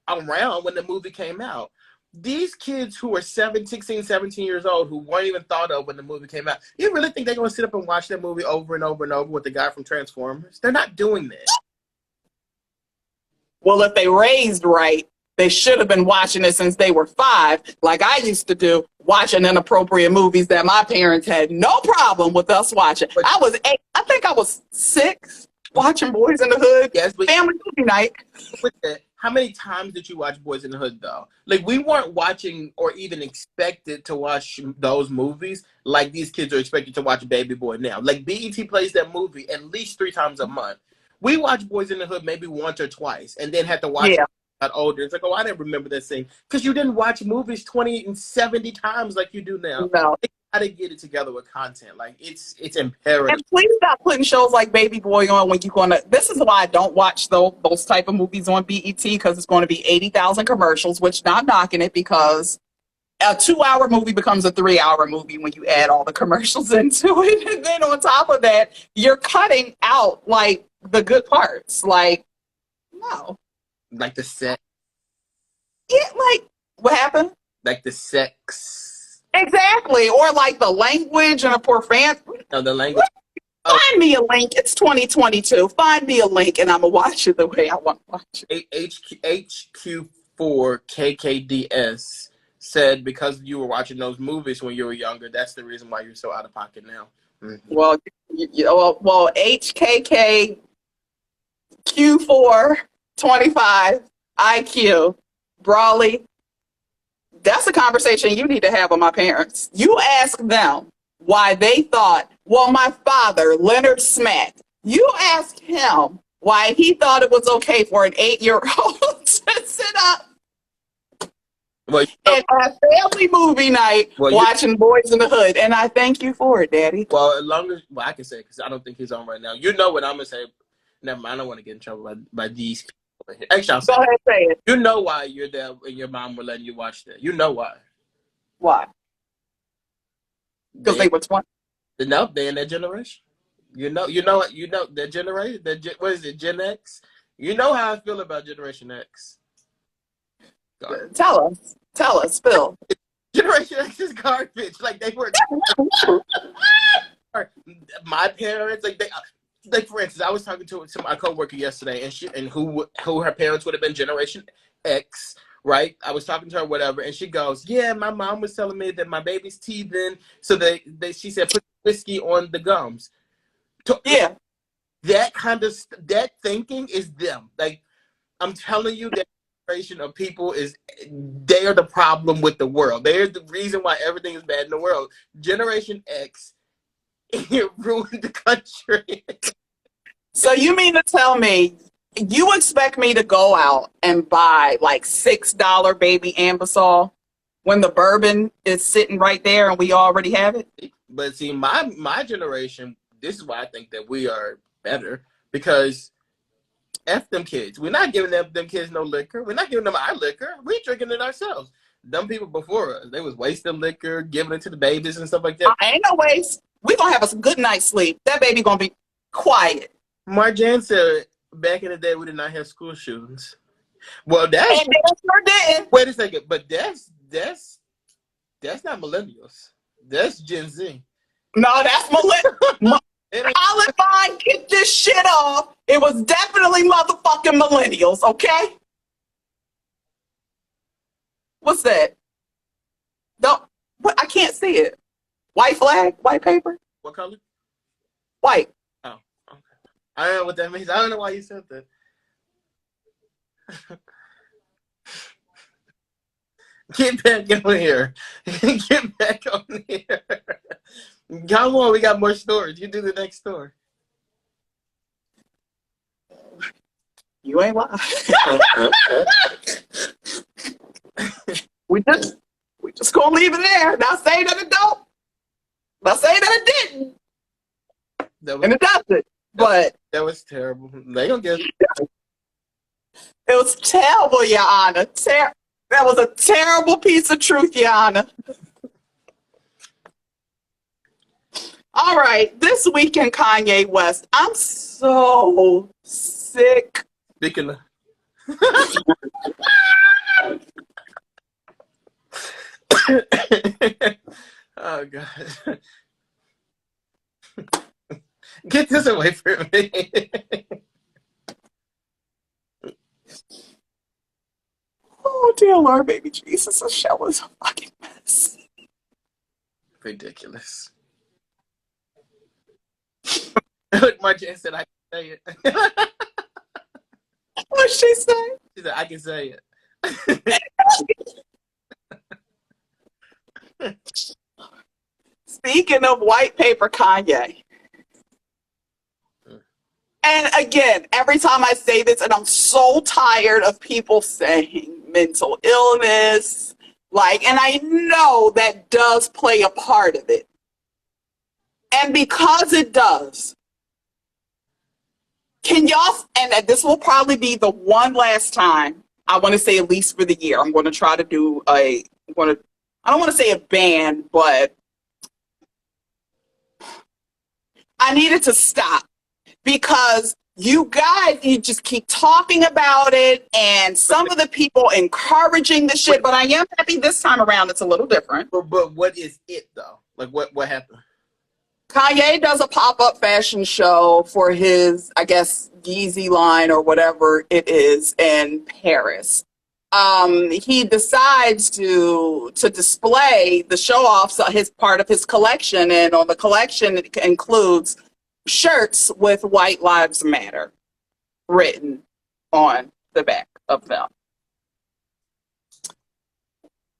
Speaker 2: around when the movie came out. These kids who are 16, 17 years old who weren't even thought of when the movie came out, you really think they're going to sit up and watch that movie over and over and over with the guy from Transformers? They're not doing that.
Speaker 1: Well, if they raised right, they should have been watching it since they were 5, like I used to do, watching inappropriate movies that my parents had no problem with us watching. I was 8. I think I was 6 watching Boys in the Hood.
Speaker 2: Yes, but
Speaker 1: family movie night.
Speaker 2: With that, how many times did you watch Boys in the Hood, though? Like, we weren't watching or even expected to watch those movies like these kids are expected to watch Baby Boy now. Like, BET plays that movie at least 3 times a month. We watch Boys in the Hood maybe once or twice and then had to watch it got older. It's like, oh, I didn't remember that scene. Because you didn't watch movies 20 and 70 times like you do now.
Speaker 1: No.
Speaker 2: You gotta get it together with content. Like, it's imperative.
Speaker 1: And please stop putting shows like Baby Boy on when you're gonna. This is why I don't watch those type of movies on BET, because it's going to be 80,000 commercials, which not knocking it, because a 2-hour movie becomes a 3-hour movie when you add all the commercials into it. And then on top of that, you're cutting out like the good parts. Like, no.
Speaker 2: Like the sex.
Speaker 1: Yeah, like, what happened?
Speaker 2: Like the sex.
Speaker 1: Exactly. Or like the language and a poor fan.
Speaker 2: No, the language.
Speaker 1: Find me a link. It's 2022. Find me a link and I'm going to watch it the way I want to watch it.
Speaker 2: HQ4KKDS said because you were watching those movies when you were younger, that's the reason why you're so out of pocket now. Mm-hmm.
Speaker 1: Well, HKK Q425 IQ Brawley. That's a conversation you need to have with my parents. You ask them why they thought, well, my father, Leonard Smack, you ask him why he thought it was okay for an 8-year-old to sit up and have family movie night watching Boys in the Hood. And I thank you for it, Daddy.
Speaker 2: Well, as long as, I can say it because I don't think he's on right now. You know what I'm going to say. Never mind, I don't want to get in trouble by these people. Actually, I'll say,
Speaker 1: go ahead, say it.
Speaker 2: You know why your dad and your mom were letting you watch that. You know why.
Speaker 1: Why? Because they were 20.
Speaker 2: No, they're in that generation. You know that generation. What is it, Gen X? You know how I feel about Generation X.
Speaker 1: Tell us, Phil.
Speaker 2: Generation X is garbage. Like they were. My parents, like for instance, I was talking to my coworker yesterday, and who her parents would have been Generation X, right? I was talking to her, whatever, and she goes, "Yeah, my mom was telling me that my baby's teething, so she said put whiskey on the gums."
Speaker 1: Yeah,
Speaker 2: that that thinking is them. Like I'm telling you, that generation of people they are the problem with the world. They're the reason why everything is bad in the world. Generation X. It ruined the country.
Speaker 1: So you mean to tell me you expect me to go out and buy like $6 baby Ambisol when the bourbon is sitting right there and we already have it?
Speaker 2: But see, my generation, this is why I think that we are better, because F them kids. We're not giving them kids no liquor. We're not giving them our liquor. We're drinking it ourselves. Them people before us, they was wasting liquor, giving it to the babies and stuff like that.
Speaker 1: Ain't no waste. We gonna have a good night's sleep. That baby gonna be quiet.
Speaker 2: Marjan said back in the day we did not have school shootings. Well, that's
Speaker 1: And they sure didn't.
Speaker 2: wait a second, but that's not millennials. That's Gen Z.
Speaker 1: No, that's millennial. Columbine, get this shit off. It was definitely motherfucking millennials, okay? What's that? Don't, what? I can't see it. White flag? White paper?
Speaker 2: What color?
Speaker 1: White.
Speaker 2: Oh, okay. I don't know what that means. I don't know why you said that. Get back on here. Get back on here. Come on, we got more stories. You do the next story.
Speaker 1: You ain't lying. we just gonna leave it there. Not say that it don't. Not say that it didn't. And it doesn't. But
Speaker 2: that was terrible. They gonna get
Speaker 1: it was terrible, Your Honor. That was a terrible piece of truth, Your Honor. All right, this week in Kanye West, I'm so sick.
Speaker 2: Speaking of oh God. Get this away from me.
Speaker 1: Oh dear Lord, baby Jesus, this show was a fucking mess.
Speaker 2: Ridiculous. Look, Marjan said I can say it.
Speaker 1: What'd she say?
Speaker 2: She said I can say it.
Speaker 1: Speaking of white paper Kanye. And again, every time I say this, and I'm so tired of people saying mental illness, and I know that does play a part of it. And because it does, can y'all, and this will probably be the one last time, I want to say at least for the year, I'm going to try to do I don't want to say a ban, but I needed to stop. Because you guys, you just keep talking about it, and some of the people encouraging the shit. But I am happy this time around it's a little different.
Speaker 2: But what is it though? Like what happened?
Speaker 1: Kanye does a pop-up fashion show for his, I guess, Yeezy line or whatever it is in Paris. He decides to display the show-offs, his part of his collection, and on the collection it includes shirts with White Lives Matter written on the back of them.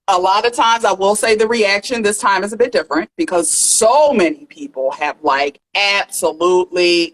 Speaker 1: A lot of times I will say the reaction this time is a bit different because so many people have absolutely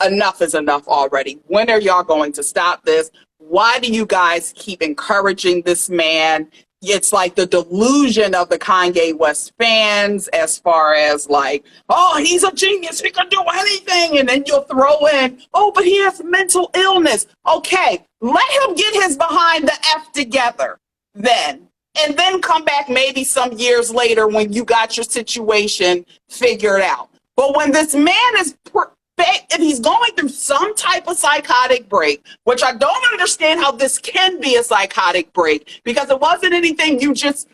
Speaker 1: enough is enough already. When are y'all going to stop this? Why do you guys keep encouraging this man? It's like the delusion of the Kanye West fans as far as oh, he's a genius, he can do anything. And then you'll throw in, oh, but he has mental illness. Okay, let him get his behind the F together then. And then come back maybe some years later when you got your situation figured out. But when this man is, if he's going through some type of psychotic break, which I don't understand how this can be a psychotic break, because it wasn't anything you just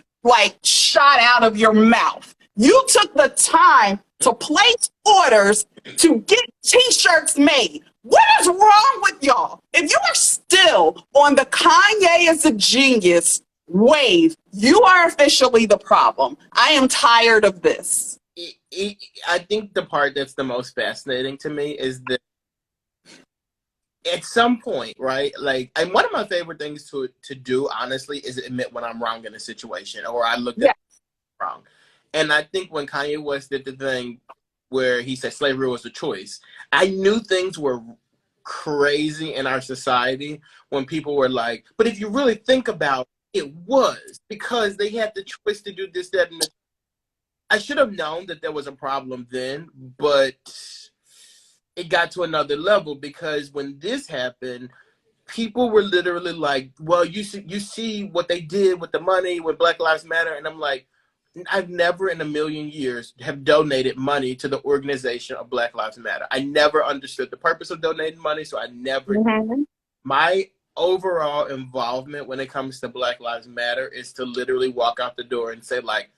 Speaker 1: shot out of your mouth. You took the time to place orders to get t-shirts made. What is wrong with y'all? If you are still on the Kanye is a genius wave, you are officially the problem. I am tired of this.
Speaker 2: I think the part that's the most fascinating to me is that at some point, right? And one of my favorite things to do, honestly, is admit when I'm wrong in a situation or I looked at it wrong. And I think when Kanye West did the thing where he said slavery was a choice, I knew things were crazy in our society when people were like, but if you really think about it was because they had the choice to do this, that, and the. I should have known that there was a problem then, but it got to another level because when this happened, people were literally like, well, you see what they did with the money, with Black Lives Matter. And I'm like, I've never in a million years have donated money to the organization of Black Lives Matter. I never understood the purpose of donating money, so I never.
Speaker 1: Mm-hmm.
Speaker 2: My overall involvement when it comes to Black Lives Matter is to literally walk out the door and say, like,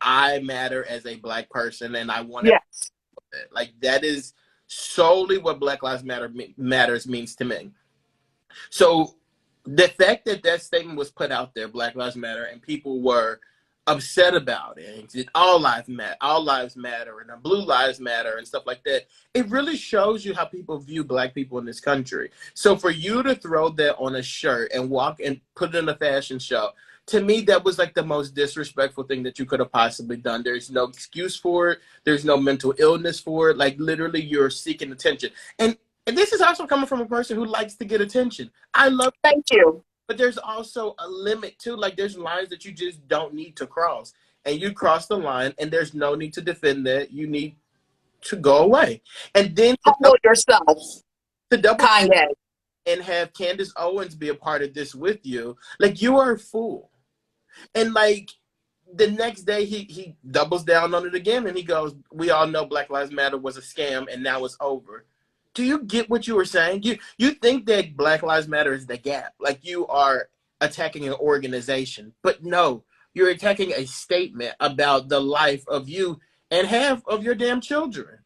Speaker 2: I matter as a Black person, and I want to.
Speaker 1: Yes.
Speaker 2: Like, that is solely what Black Lives Matters means to me. So the fact that that statement was put out there, Black Lives Matter, and people were upset about it, and all lives matter, and the blue lives matter, and stuff like that, it really shows you how people view Black people in this country. So for you to throw that on a shirt and walk and put it in a fashion show, to me, that was like the most disrespectful thing that you could have possibly done. There's no excuse for it. There's no mental illness for it. Like, literally, you're seeking attention. And this is also coming from a person who likes to get attention. I love.
Speaker 1: Thank you.
Speaker 2: But there's also a limit too. Like, there's lines that you just don't need to cross. And you cross the line, and there's no need to defend that. You need to go away. And then
Speaker 1: Humble yourself,
Speaker 2: to double
Speaker 1: Kanye.
Speaker 2: and have Candace Owens be a part of this with you. Like, you are a fool. And like, the next day he doubles down on it again, and he goes, we all know Black Lives Matter was a scam, and now it's over. Do you get what you were saying? You think that Black Lives Matter is the gap, like you are attacking an organization, but no, you're attacking a statement about the life of you and half of your damn children.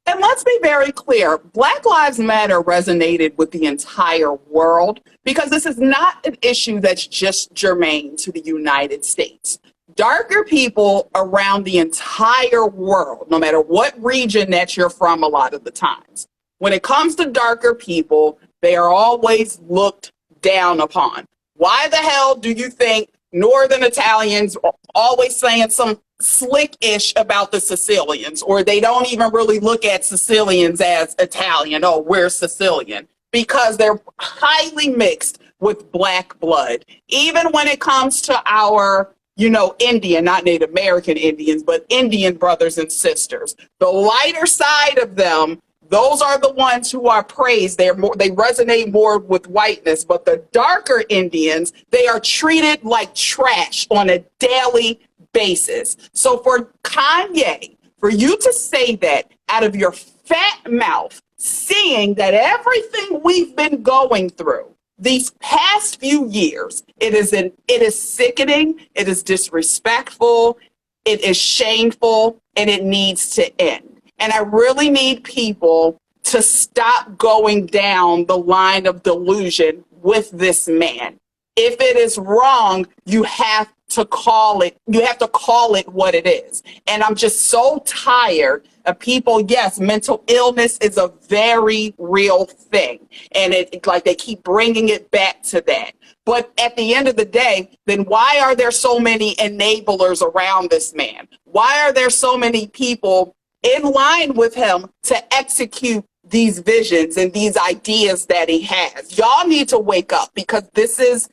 Speaker 1: And let's be very clear, Black Lives Matter resonated with the entire world because this is not an issue that's just germane to the United States. Darker people around the entire world, no matter what region that you're from a lot of the times, when it comes to darker people, they are always looked down upon. Why the hell do you think Northern Italians are always saying some slick-ish about the Sicilians, or they don't even really look at Sicilians as Italian? Oh, we're Sicilian. Because they're highly mixed with Black blood. Even when it comes to our, Indian, not Native American Indians, but Indian brothers and sisters. The lighter side of them, those are the ones who are praised. They resonate more with whiteness, but the darker Indians, they are treated like trash on a daily basis. So for Kanye, for you to say that out of your fat mouth, seeing that everything we've been going through these past few years, it is sickening, it is disrespectful, it is shameful, and it needs to end. And I really need people to stop going down the line of delusion with this man. If it is wrong, you have to call it. You have to call it what it is. And I'm just so tired of people. Yes, mental illness is a very real thing. And it's like they keep bringing it back to that. But at the end of the day, then why are there so many enablers around this man? Why are there so many people in line with him to execute these visions and these ideas that he has? Y'all need to wake up, because this is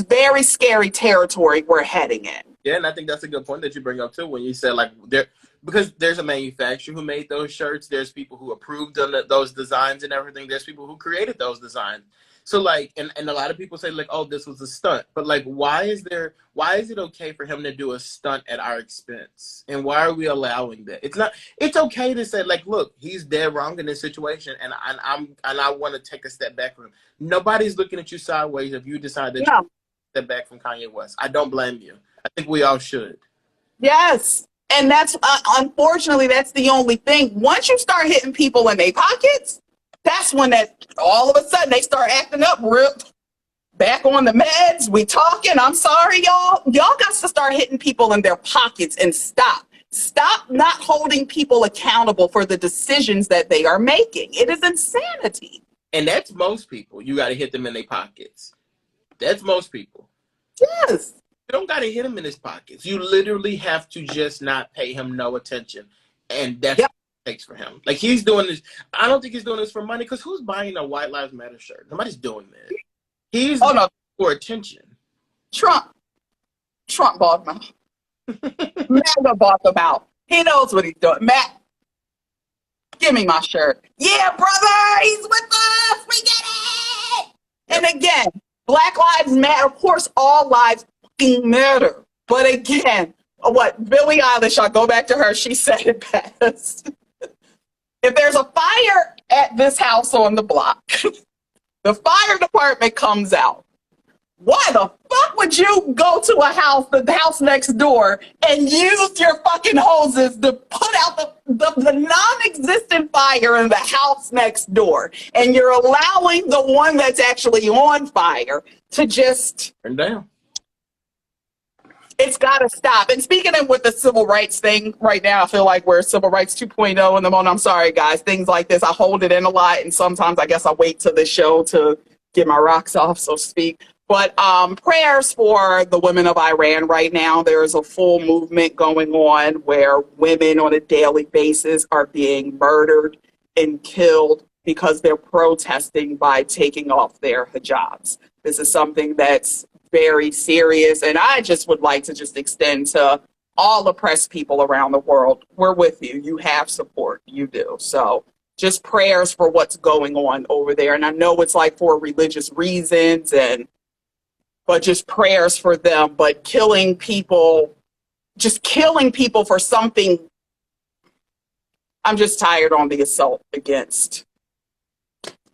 Speaker 1: very scary territory we're heading in.
Speaker 2: Yeah, and I think that's a good point that you bring up too, when you said like because there's a manufacturer who made those shirts, there's people who approved those designs and everything, there's people who created those designs. So like, and a lot of people say like, oh, this was a stunt, but like, why is it okay for him to do a stunt at our expense? And why are we allowing that? It's okay to say like, look, he's dead wrong in this situation, and I want to take a step back from him. Nobody's looking at you sideways if you decide that you step back from Kanye West. I don't blame you. I think we all should.
Speaker 1: Yes. And that's, unfortunately, that's the only thing. Once you start hitting people in their pockets, that's when that all of a sudden they start acting up, ripped back on the meds. We talking. I'm sorry, y'all. Y'all got to start hitting people in their pockets and stop. Stop not holding people accountable for the decisions that they are making. It is insanity.
Speaker 2: And that's most people. You got to hit them in their pockets. That's most people.
Speaker 1: Yes.
Speaker 2: You don't got to hit him in his pockets. You literally have to just not pay him no attention. And that's what it takes for him. Like, he's doing this. I don't think he's doing this for money, because who's buying a White Lives Matter shirt? Nobody's doing that. He's doing it for attention. Trump
Speaker 1: bought them out. MAGA bought them out. He knows what he's doing. Matt, give me my shirt. Yeah, brother, he's with us. We get it. And again, Black Lives Matter. Of course, all lives fucking matter. But again, what Billie Eilish, I'll go back to her. She said it best. If there's a fire at this house on the block, the fire department comes out. Why the fuck would you go to the house next door, and use your fucking hoses to put out the non-existent fire in the house next door? And you're allowing the one that's actually on fire to just
Speaker 2: Turn down.
Speaker 1: It's got to stop. And speaking of with the civil rights thing right now, I feel like we're civil rights 2.0 in the moment. I'm sorry, guys. Things like this, I hold it in a lot. And sometimes I guess I wait till the show to get my rocks off, so to speak. But prayers for the women of Iran right now. There is a full movement going on where women on a daily basis are being murdered and killed because they're protesting by taking off their hijabs. This is something that's very serious, and I just would like to just extend to all oppressed people around the world, we're with you. You have support. You do. So just prayers for what's going on over there. And I know it's like for religious reasons, but just prayers for them. But killing people for something, I'm just tired on the assault against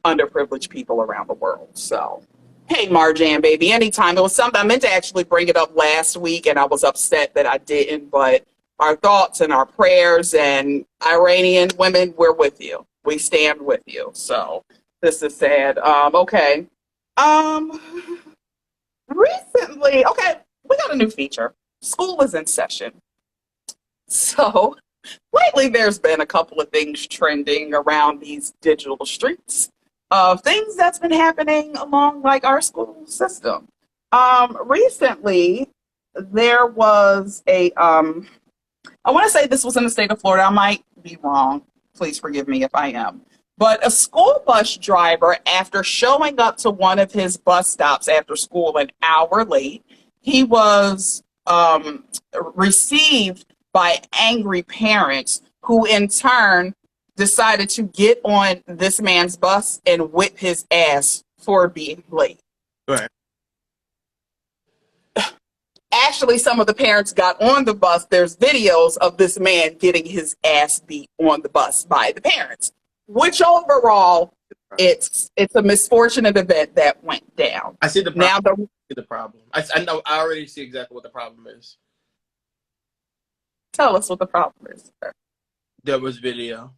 Speaker 1: underprivileged people around the world. So hey, Marjan, baby, anytime. It was something I meant to actually bring it up last week, and I was upset that I didn't. But our thoughts and our prayers, and Iranian women, we're with you. We stand with you. So this is sad. Okay. Recently, we got a new feature. School is in session. So lately, there's been a couple of things trending around these digital streets of things that's been happening along like our school system. Recently, there was I want to say this was in the state of Florida. I might be wrong. Please forgive me if I am. But a school bus driver, after showing up to one of his bus stops after school an hour late, he was received by angry parents who in turn decided to get on this man's bus and whip his ass for being late.
Speaker 2: Right.
Speaker 1: Actually, some of the parents got on the bus. There's videos of this man getting his ass beat on the bus by the parents, which overall, it's a misfortunate event that went down.
Speaker 2: I see the problem. The problem. I know. I already see exactly what the problem is.
Speaker 1: Tell us what the problem is, sir.
Speaker 2: There was video.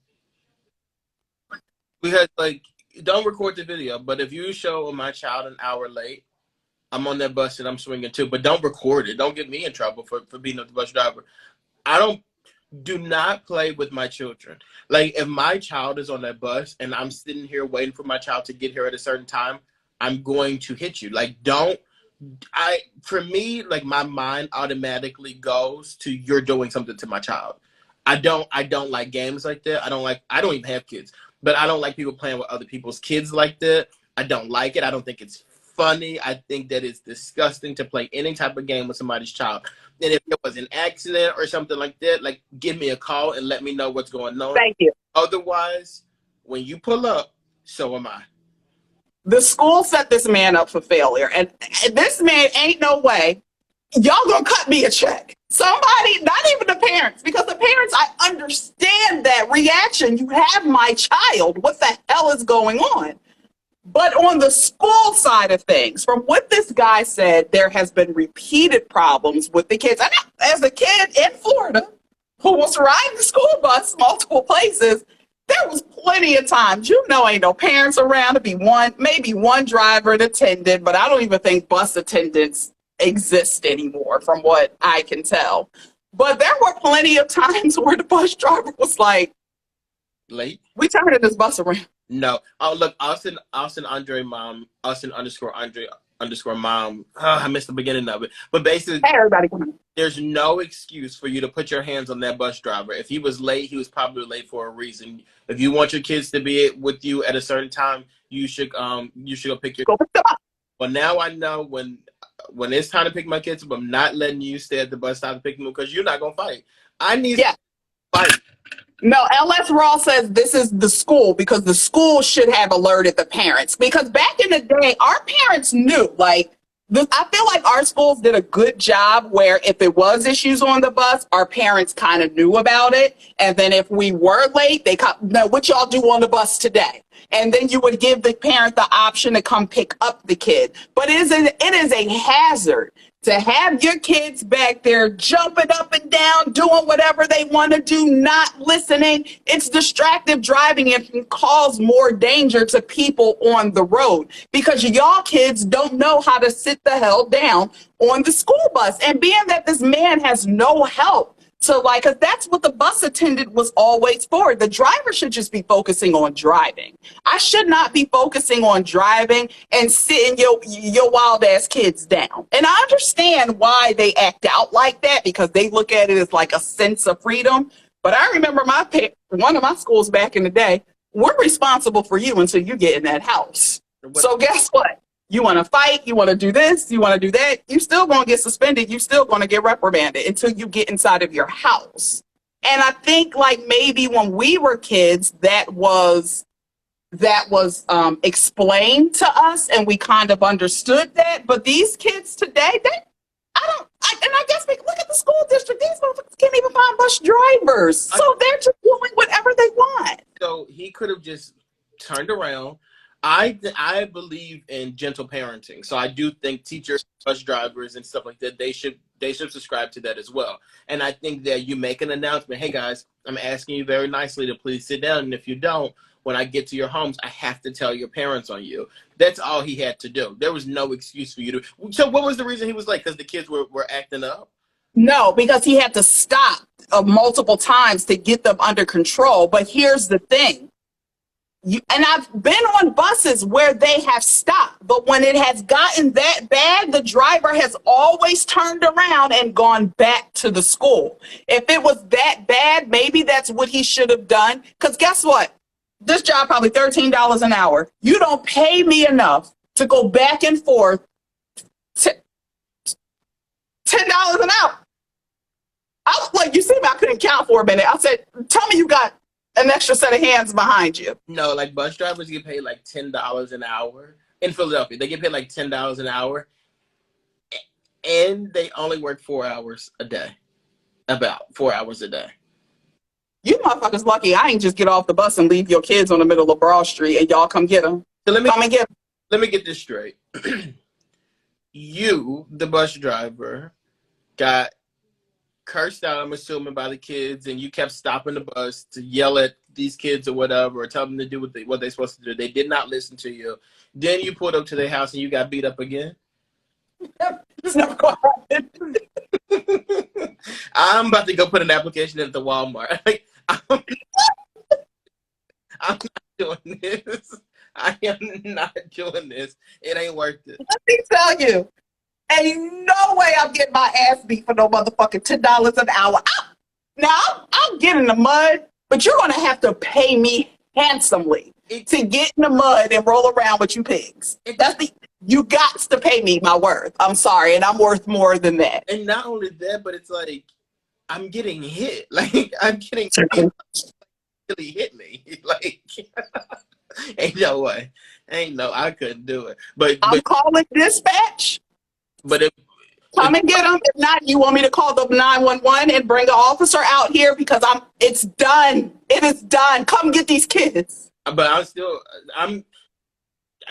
Speaker 2: Because, don't record the video, but if you show my child an hour late, I'm on that bus and I'm swinging too, but don't record it. Don't get me in trouble for being a bus driver. Do not play with my children. Like, if my child is on that bus and I'm sitting here waiting for my child to get here at a certain time, I'm going to hit you. For me, my mind automatically goes to you're doing something to my child. I don't like games like that. I don't even have kids, but I don't like people playing with other people's kids like that. I don't like it. I don't think it's funny. I think that it's disgusting to play any type of game with somebody's child. And if it was an accident or something like that, give me a call and let me know what's going on.
Speaker 1: Thank you.
Speaker 2: Otherwise, when you pull up, so am I.
Speaker 1: The school set this man up for failure, and this man ain't no way. Y'all gonna cut me a check. Somebody, not even the parents, because the parents, I understand that reaction. You have my child. What the hell is going on? But on the school side of things, from what this guy said, there has been repeated problems with the kids. I know, as a kid in Florida who was riding the school bus multiple places, there was plenty of times, ain't no parents around to be maybe one driver and attendant, but I don't even think bus attendants exist anymore from what I can tell. But there were plenty of times where the bus driver was like,
Speaker 2: late.
Speaker 1: We turning this bus around.
Speaker 2: No. Oh, look, Austin Andre mom, Austin _Andre mom. I missed the beginning of it. But basically,
Speaker 1: hey, everybody.
Speaker 2: There's no excuse for you to put your hands on that bus driver. If he was late, he was probably late for a reason. If you want your kids to be with you at a certain time, you should go pick your kids up. Well, now I know when it's time to pick my kids up, I'm not letting you stay at the bus stop to pick them up because you're not gonna fight. I need to fight.
Speaker 1: No, LS Raw says this is the school because the school should have alerted the parents. Because back in the day, our parents knew, I feel like our schools did a good job where if it was issues on the bus, our parents kind of knew about it. And then if we were late, they come, no, what y'all do on the bus today? And then you would give the parent the option to come pick up the kid. But it is a hazard to have your kids back there jumping up and down, doing whatever they want to do, not listening. It's distracted driving and can cause more danger to people on the road because y'all kids don't know how to sit the hell down on the school bus. And being that this man has no help to like, because that's what the bus attendant was always for. The driver should just be focusing on driving. I should not be focusing on driving and sitting your wild ass kids down. And I understand why they act out like that because they look at it as like a sense of freedom. But I remember one of my schools back in the day, we're responsible for you until you get in that house. So guess what? You want to fight, you want to do this, you want to do that, you still going to get suspended, you still going to get reprimanded until you get inside of your house. And I think like maybe when we were kids, that was explained to us and we kind of understood that. But these kids today, I guess we look at the school district, these motherfuckers can't even find bus drivers. So they're just doing whatever they want.
Speaker 2: So he could have just turned around. I believe in gentle parenting, so I do think teachers, bus drivers, and stuff like that they should subscribe to that as well. And I think that you make an announcement, hey guys, I'm asking you very nicely to please sit down, and if you don't, when I get to your homes, I have to tell your parents on you. That's all he had to do. There was no excuse for you to. So what was the reason he was late? Because the kids were acting up?
Speaker 1: No, because he had to stop multiple times to get them under control. But here's the thing. And I've been on buses where they have stopped, but when it has gotten that bad, the driver has always turned around and gone back to the school. If it was that bad, maybe that's what he should have done. Because guess what? This job probably $13 an hour. You don't pay me enough to go back and forth $10 an hour. I was like, you see me, I couldn't count for a minute. I said, tell me you got an extra set of hands behind you.
Speaker 2: No, like bus drivers get paid like $10 an hour in Philadelphia. They get paid like $10 an hour, and they only work 4 hours a day. About 4 hours a day.
Speaker 1: You motherfuckers lucky I ain't just get off the bus and leave your kids on the middle of Broad Street and y'all come get them.
Speaker 2: So let
Speaker 1: me
Speaker 2: get this straight. You, the bus driver, got cursed out, I'm assuming, by the kids, and you kept stopping the bus to yell at these kids or whatever, or tell them to do what they're supposed to do. They did not listen to you. Then you pulled up to their house and you got beat up again?
Speaker 1: It's never going to happen.
Speaker 2: I'm about to go put an application at the Walmart. I'm not doing this. I am not doing this. It ain't worth it.
Speaker 1: Let me tell you, ain't no way I'm getting my ass beat for no motherfucking $10 an hour. I'll get in the mud, but you're going to have to pay me handsomely to get in the mud and roll around with you pigs. You got to pay me my worth. I'm sorry, and I'm worth more than that.
Speaker 2: And not only that, but it's like I'm getting hit. Like I'm getting really hit me. Like ain't no way. I couldn't do it. But
Speaker 1: I'm calling dispatch.
Speaker 2: But
Speaker 1: come and get them. If not, you want me to call the 911 and bring an officer out here because it's done. It is done. Come get these kids.
Speaker 2: But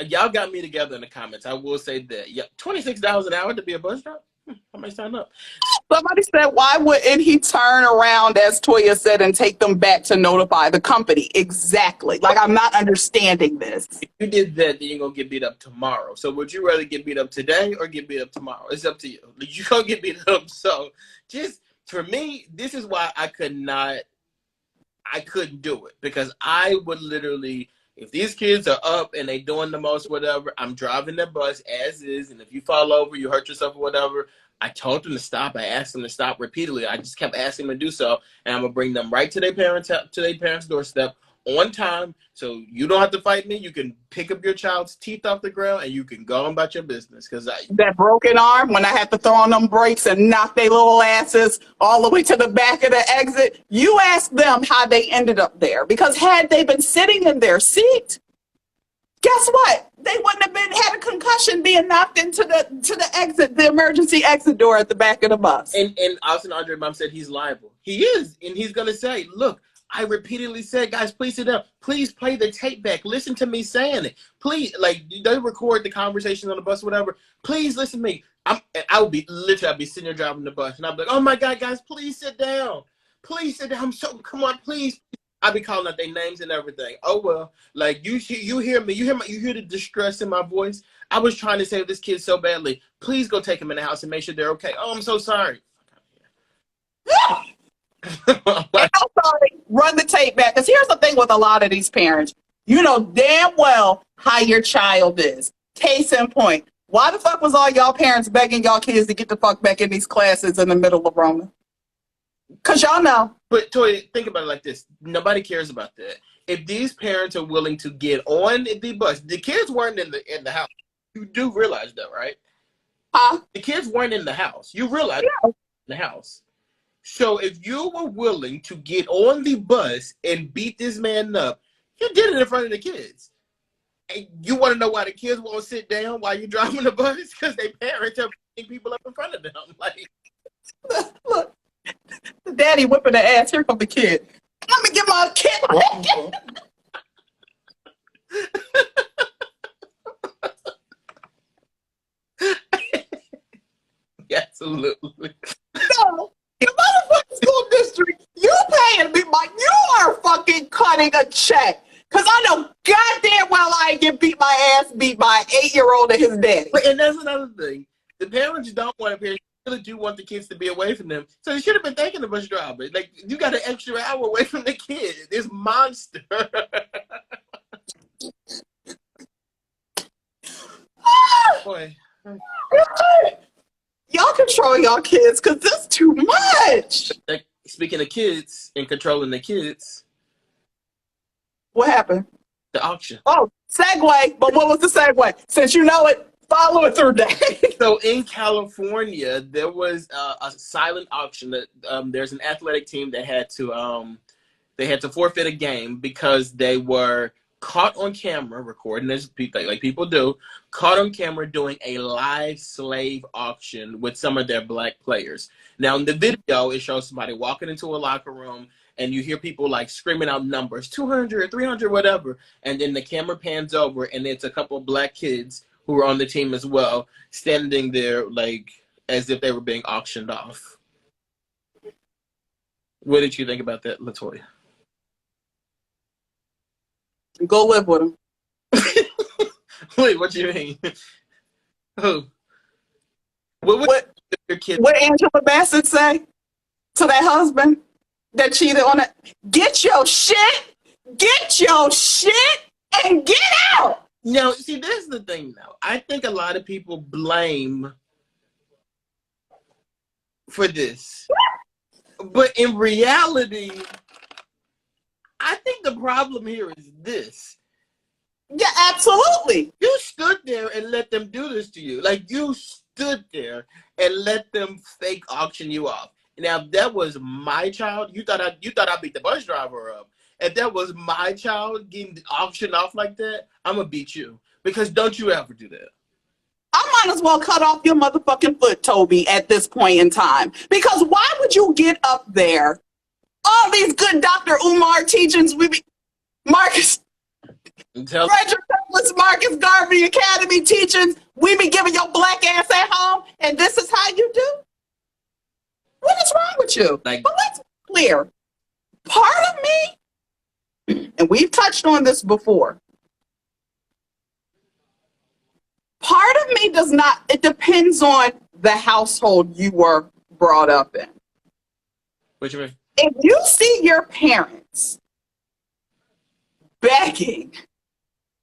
Speaker 2: y'all got me together in the comments. I will say that. Yeah, $26 an hour to be a bus driver? I might sign up.
Speaker 1: Somebody said, why wouldn't he turn around, as Toya said, and take them back to notify the company? Exactly. Like, I'm not understanding this.
Speaker 2: If you did that, then you're going to get beat up tomorrow. So would you rather get beat up today or get beat up tomorrow? It's up to you. You're going to get beat up. So just, for me, this is why I couldn't do it. Because I would literally, if these kids are up and they doing the most whatever, I'm driving the bus as is. And if you fall over, you hurt yourself or whatever, I told them to stop. I asked them to stop repeatedly. I just kept asking them to do so. And I'm going to bring them right to their parents' doorstep on time. So you don't have to fight me. You can pick up your child's teeth off the ground and you can go on about your business.
Speaker 1: That broken arm, when I had to throw on them brakes and knock their little asses all the way to the back of the exit, you ask them how they ended up there. Because had they been sitting in their seat, guess what? They wouldn't have been had a concussion being knocked into the exit, the emergency exit door at the back of the bus.
Speaker 2: And Austin Andre mom said he's liable. He is, and he's gonna say, "Look, I repeatedly said, guys, please sit down. Please play the tape back. Listen to me saying it. Please, like they record the conversation on the bus, or whatever. Please listen to me. I'll be sitting there driving the bus, and I'll be like, oh my God, guys, please sit down. Please sit down. Come on, please." I'll be calling out their names and everything. Oh well, like you hear me, you hear the distress in my voice. I was trying to save this kid so badly. Please go take him in the house and make sure they're okay. Oh, I'm so sorry.
Speaker 1: And I'm sorry, run the tape back. Because here's the thing with a lot of these parents. You know damn well how your child is. Case in point. Why the fuck was all y'all parents begging y'all kids to get the fuck back in these classes in the middle of Rona? Because y'all know.
Speaker 2: But Toy, think about it like this. Nobody cares about that. If these parents are willing to get on the bus, the kids weren't in the house. You do realize that, right?
Speaker 1: Huh?
Speaker 2: The kids weren't in the house. You realize
Speaker 1: Yeah.
Speaker 2: in the house. So if you were willing to get on the bus and beat this man up, you did it in front of the kids. And you want to know why the kids won't sit down while you're driving the bus? Because their parents are beating people up in front of them. Like,
Speaker 1: Look, the daddy whipping the ass. Here come the kid. Let me get my kid.
Speaker 2: absolutely.
Speaker 1: No, the motherfucking school district, you paying me, you are fucking cutting a check. Because I know goddamn well I ain't get my ass beat by an 8-year-old and his daddy.
Speaker 2: And that's another thing. The parents don't want to pay. They really do want the kids to be away from them. So they should have been thanking the bus driver. Like, you got an extra hour away from the kid. This monster. Boy.
Speaker 1: Y'all control y'all kids because this is too much.
Speaker 2: Like, speaking of kids and controlling the kids.
Speaker 1: What happened?
Speaker 2: The auction.
Speaker 1: Oh, segue. But what was the segue? Since you know it, follow it through that.
Speaker 2: So in California, there was a silent auction that there's an athletic team that had to forfeit a game because they were caught on camera recording, as like people do, caught on camera doing a live slave auction with some of their black players. Now in the video, it shows somebody walking into a locker room and you hear people like screaming out numbers, 200, 300, whatever. And then the camera pans over and it's a couple of black kids who were on the team as well, standing there like as if they were being auctioned off. What did you think about that, LaToya?
Speaker 1: Go live with him.
Speaker 2: Wait, what you mean? Who? What your kid?
Speaker 1: What Angela Bassett say to that husband that cheated on it? Get your shit, and get out.
Speaker 2: No, see, that's the thing, though. I think a lot of people blame for this, but in reality, I think the problem here is this.
Speaker 1: Yeah, absolutely.
Speaker 2: You stood there and let them do this to you. Like, you stood there and let them fake auction you off. Now, if that was my child, you thought I beat the bus driver up. If that was my child getting auctioned off like that, I'm going to beat you. Because don't you ever do that.
Speaker 1: I might as well cut off your motherfucking foot, Toby, at this point in time. Because why would you get up there? All these good Dr. Umar teachings, Marcus, Frederick Douglass, Marcus Garvey Academy teachings, we be giving your black ass at home, and this is how you do? What is wrong with you?
Speaker 2: Like,
Speaker 1: but let's be clear. Part of me, and we've touched on this before, part of me does not, it depends on the household you were brought up in.
Speaker 2: What you mean?
Speaker 1: If you see your parents begging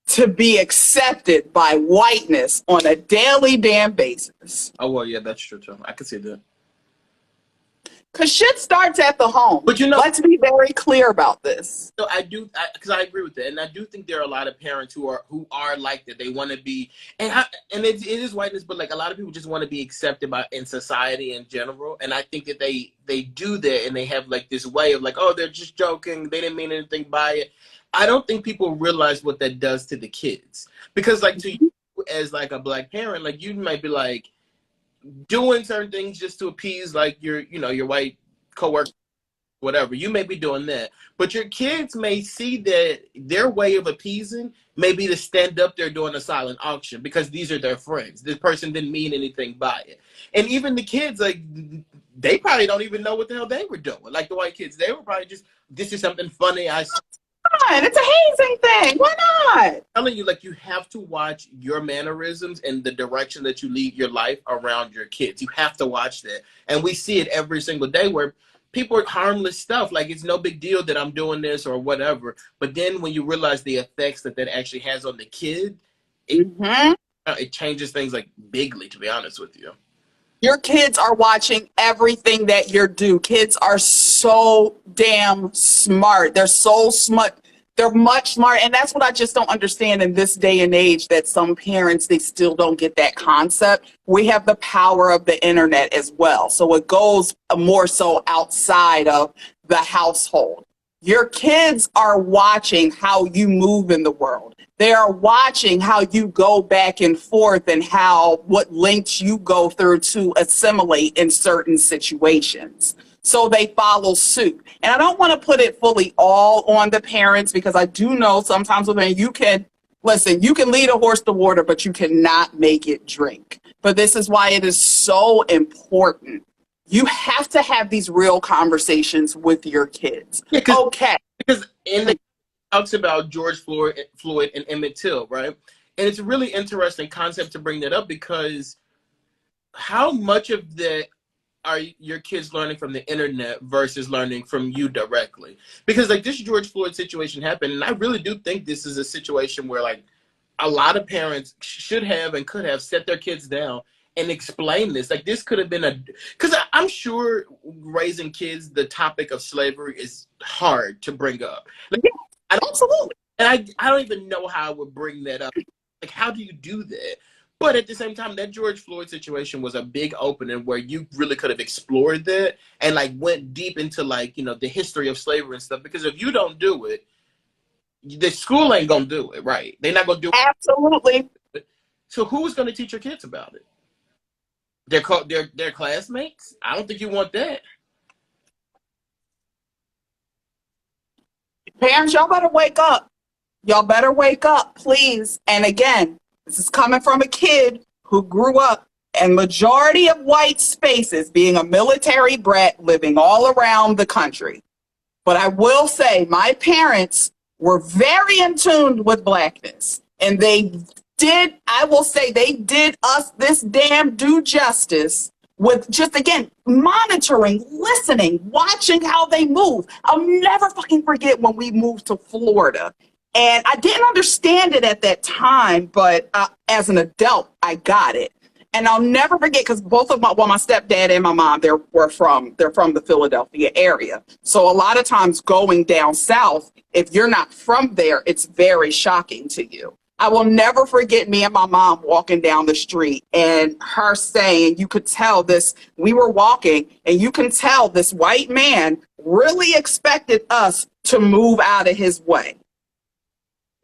Speaker 1: to be accepted by whiteness on a daily damn basis.
Speaker 2: Oh, well, yeah, that's true, too. I can see that.
Speaker 1: Because shit starts at the home.
Speaker 2: But
Speaker 1: let's be very clear about this.
Speaker 2: So because I agree with that, and I do think there are a lot of parents who are like that. They want to be, and it is whiteness, but like a lot of people just want to be accepted in society in general. And I think that they do that, and they have like this way of like, oh, they're just joking. They didn't mean anything by it. I don't think people realize what that does to the kids. Because like to you as like a black parent, like you might be like doing certain things just to appease like your white coworker, whatever. You may be doing that. But your kids may see that their way of appeasing may be to stand up there doing a silent auction because these are their friends. This person didn't mean anything by it. And even the kids, like, they probably don't even know what the hell they were doing. Like the white kids, they were probably just, this is something funny.
Speaker 1: It's a hazing thing. Why not?
Speaker 2: Telling you, like, you have to watch your mannerisms and the direction that you lead your life around your kids. You have to watch that. And we see it every single day where people are harmless stuff. Like, it's no big deal that I'm doing this or whatever. But then when you realize the effects that actually has on the kid, it changes things like bigly, to be honest with you.
Speaker 1: Your kids are watching everything that you do. Kids are so damn smart. They're so smart. They're much smart. And that's what I just don't understand in this day and age, that some parents, they still don't get that concept. We have the power of the internet as well. So it goes more so outside of the household. Your kids are watching how you move in the world. They are watching how you go back and forth and what lengths you go through to assimilate in certain situations. So they follow suit. And I don't want to put it fully all on the parents, because I do know sometimes when you can lead a horse to water, but you cannot make it drink. But this is why it is so important. You have to have these real conversations with your kids.
Speaker 2: Yeah,
Speaker 1: okay.
Speaker 2: Because in the talks about George Floyd and Emmett Till, right? And it's a really interesting concept to bring that up, because how much of that are your kids learning from the internet versus learning from you directly? Because like this George Floyd situation happened, and I really do think this is a situation where like a lot of parents should have and could have set their kids down and explain this. Like this could have been because I'm sure raising kids, the topic of slavery is hard to bring up. Like,
Speaker 1: Absolutely.
Speaker 2: And I don't even know how I would bring that up. Like, how do you do that? But at the same time, that George Floyd situation was a big opening where you really could have explored that and like went deep into like, the history of slavery and stuff. Because if you don't do it, the school ain't gonna do it, right? They're not gonna do it.
Speaker 1: Absolutely.
Speaker 2: So who's gonna teach your kids about it? Their classmates? I don't think you want that.
Speaker 1: Parents, y'all better wake up. Y'all better wake up, please. And again, this is coming from a kid who grew up in majority of white spaces, being a military brat, living all around the country. But I will say my parents were very in tune with blackness. And they did us this damn due justice with just, again, monitoring, listening, watching how they move. I'll never fucking forget when we moved to Florida. And I didn't understand it at that time, but as an adult, I got it. And I'll never forget, because both of my stepdad and my mom, they're from the Philadelphia area. So a lot of times going down south, if you're not from there, it's very shocking to you. I will never forget me and my mom walking down the street and her saying, you could tell this, we were walking and you can tell this white man really expected us to move out of his way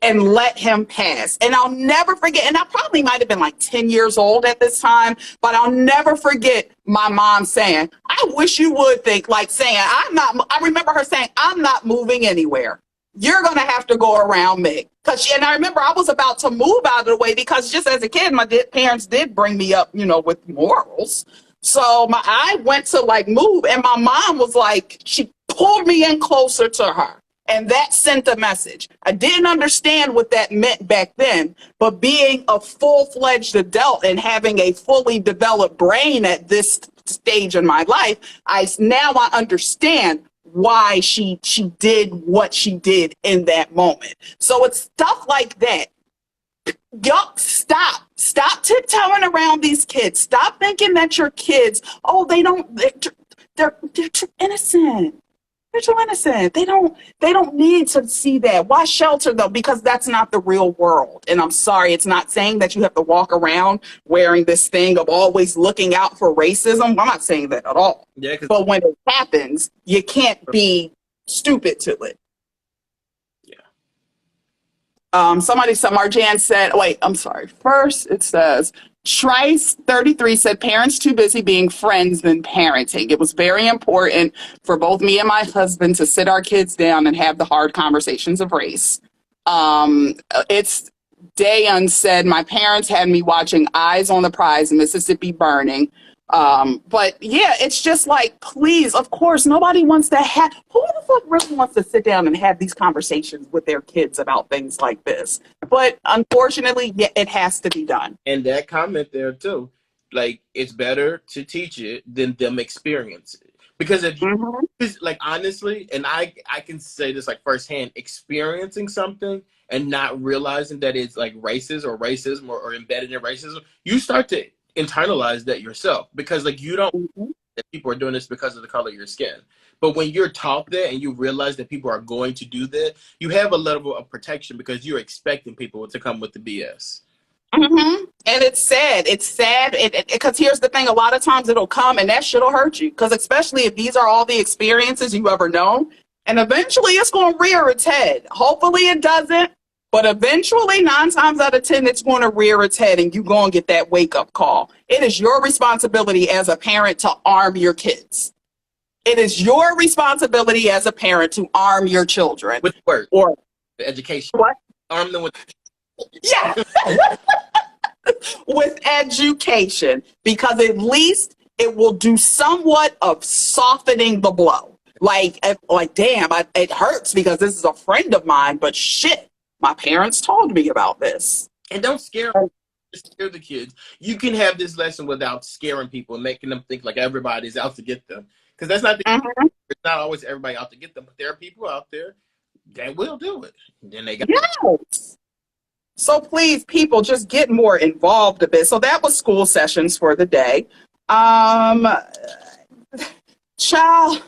Speaker 1: and let him pass. And I'll never forget, and I probably might have been like 10 years old at this time, but I'll never forget my mom saying, I wish you would think, like saying, I remember her saying, I'm not moving anywhere. You're going to have to go around me. And I remember I was about to move out of the way because just as a kid, my parents did bring me up, with morals. So I went to like move and my mom was like, she pulled me in closer to her. And that sent a message. I didn't understand what that meant back then, but being a full-fledged adult and having a fully developed brain at this stage in my life, I understand why she did what she did in that moment. So it's stuff like that. Y'all stop tiptoeing around these kids. Stop thinking that your kids, they're too innocent. They're too innocent. They don't need to see that. Why shelter them? Because that's not the real world. And I'm sorry, it's not saying that you have to walk around wearing this thing of always looking out for racism. I'm not saying that at all.
Speaker 2: Yeah,
Speaker 1: but when it happens, you can't be stupid to it.
Speaker 2: Yeah.
Speaker 1: Somebody, some Marjan said, wait, I'm sorry. First, it says, Trice33 said, parents too busy being friends than parenting. It was very important for both me and my husband to sit our kids down and have the hard conversations of race. It's Dayan said, my parents had me watching Eyes on the Prize, Mississippi Burning. But yeah, it's just like, please, of course, nobody wants to have, who the fuck really wants to sit down and have these conversations with their kids about things like this? But unfortunately, yeah, it has to be done.
Speaker 2: And that comment there too, like it's better to teach it than them experience it. Because if you, like honestly, and I can say this like firsthand, experiencing something and not realizing that it's like racist or racism or embedded in racism, you start to internalize that yourself because like you don't that people are doing this because of the color of your skin. But when you're taught that and you realize that people are going to do that, you have a level of protection because you're expecting people to come with the BS.
Speaker 1: And it's sad. It's sad because here's the thing: a lot of times it'll come and that shit'll hurt you. Because especially if these are all the experiences you ever known, and eventually it's going to rear its head. Hopefully it doesn't, but eventually 9 times out of 10 it's going to rear its head, and you're going to get that wake up call. It is your responsibility as a parent to arm your kids. It is your responsibility as a parent to arm your children
Speaker 2: with work
Speaker 1: or
Speaker 2: the education.
Speaker 1: What?
Speaker 2: Arm them with.
Speaker 1: Yeah. With education, because at least it will do somewhat of softening the blow. Like damn, it hurts because this is a friend of mine, but shit, my parents told me about this.
Speaker 2: And don't scare the kids. You can have this lesson without scaring people and making them think like everybody's out to get them. Because that's not it's not always everybody out to get them, but there are people out there that will do it. And then they got
Speaker 1: yes. So please, people, just get more involved a bit. So that was school sessions for the day. Child,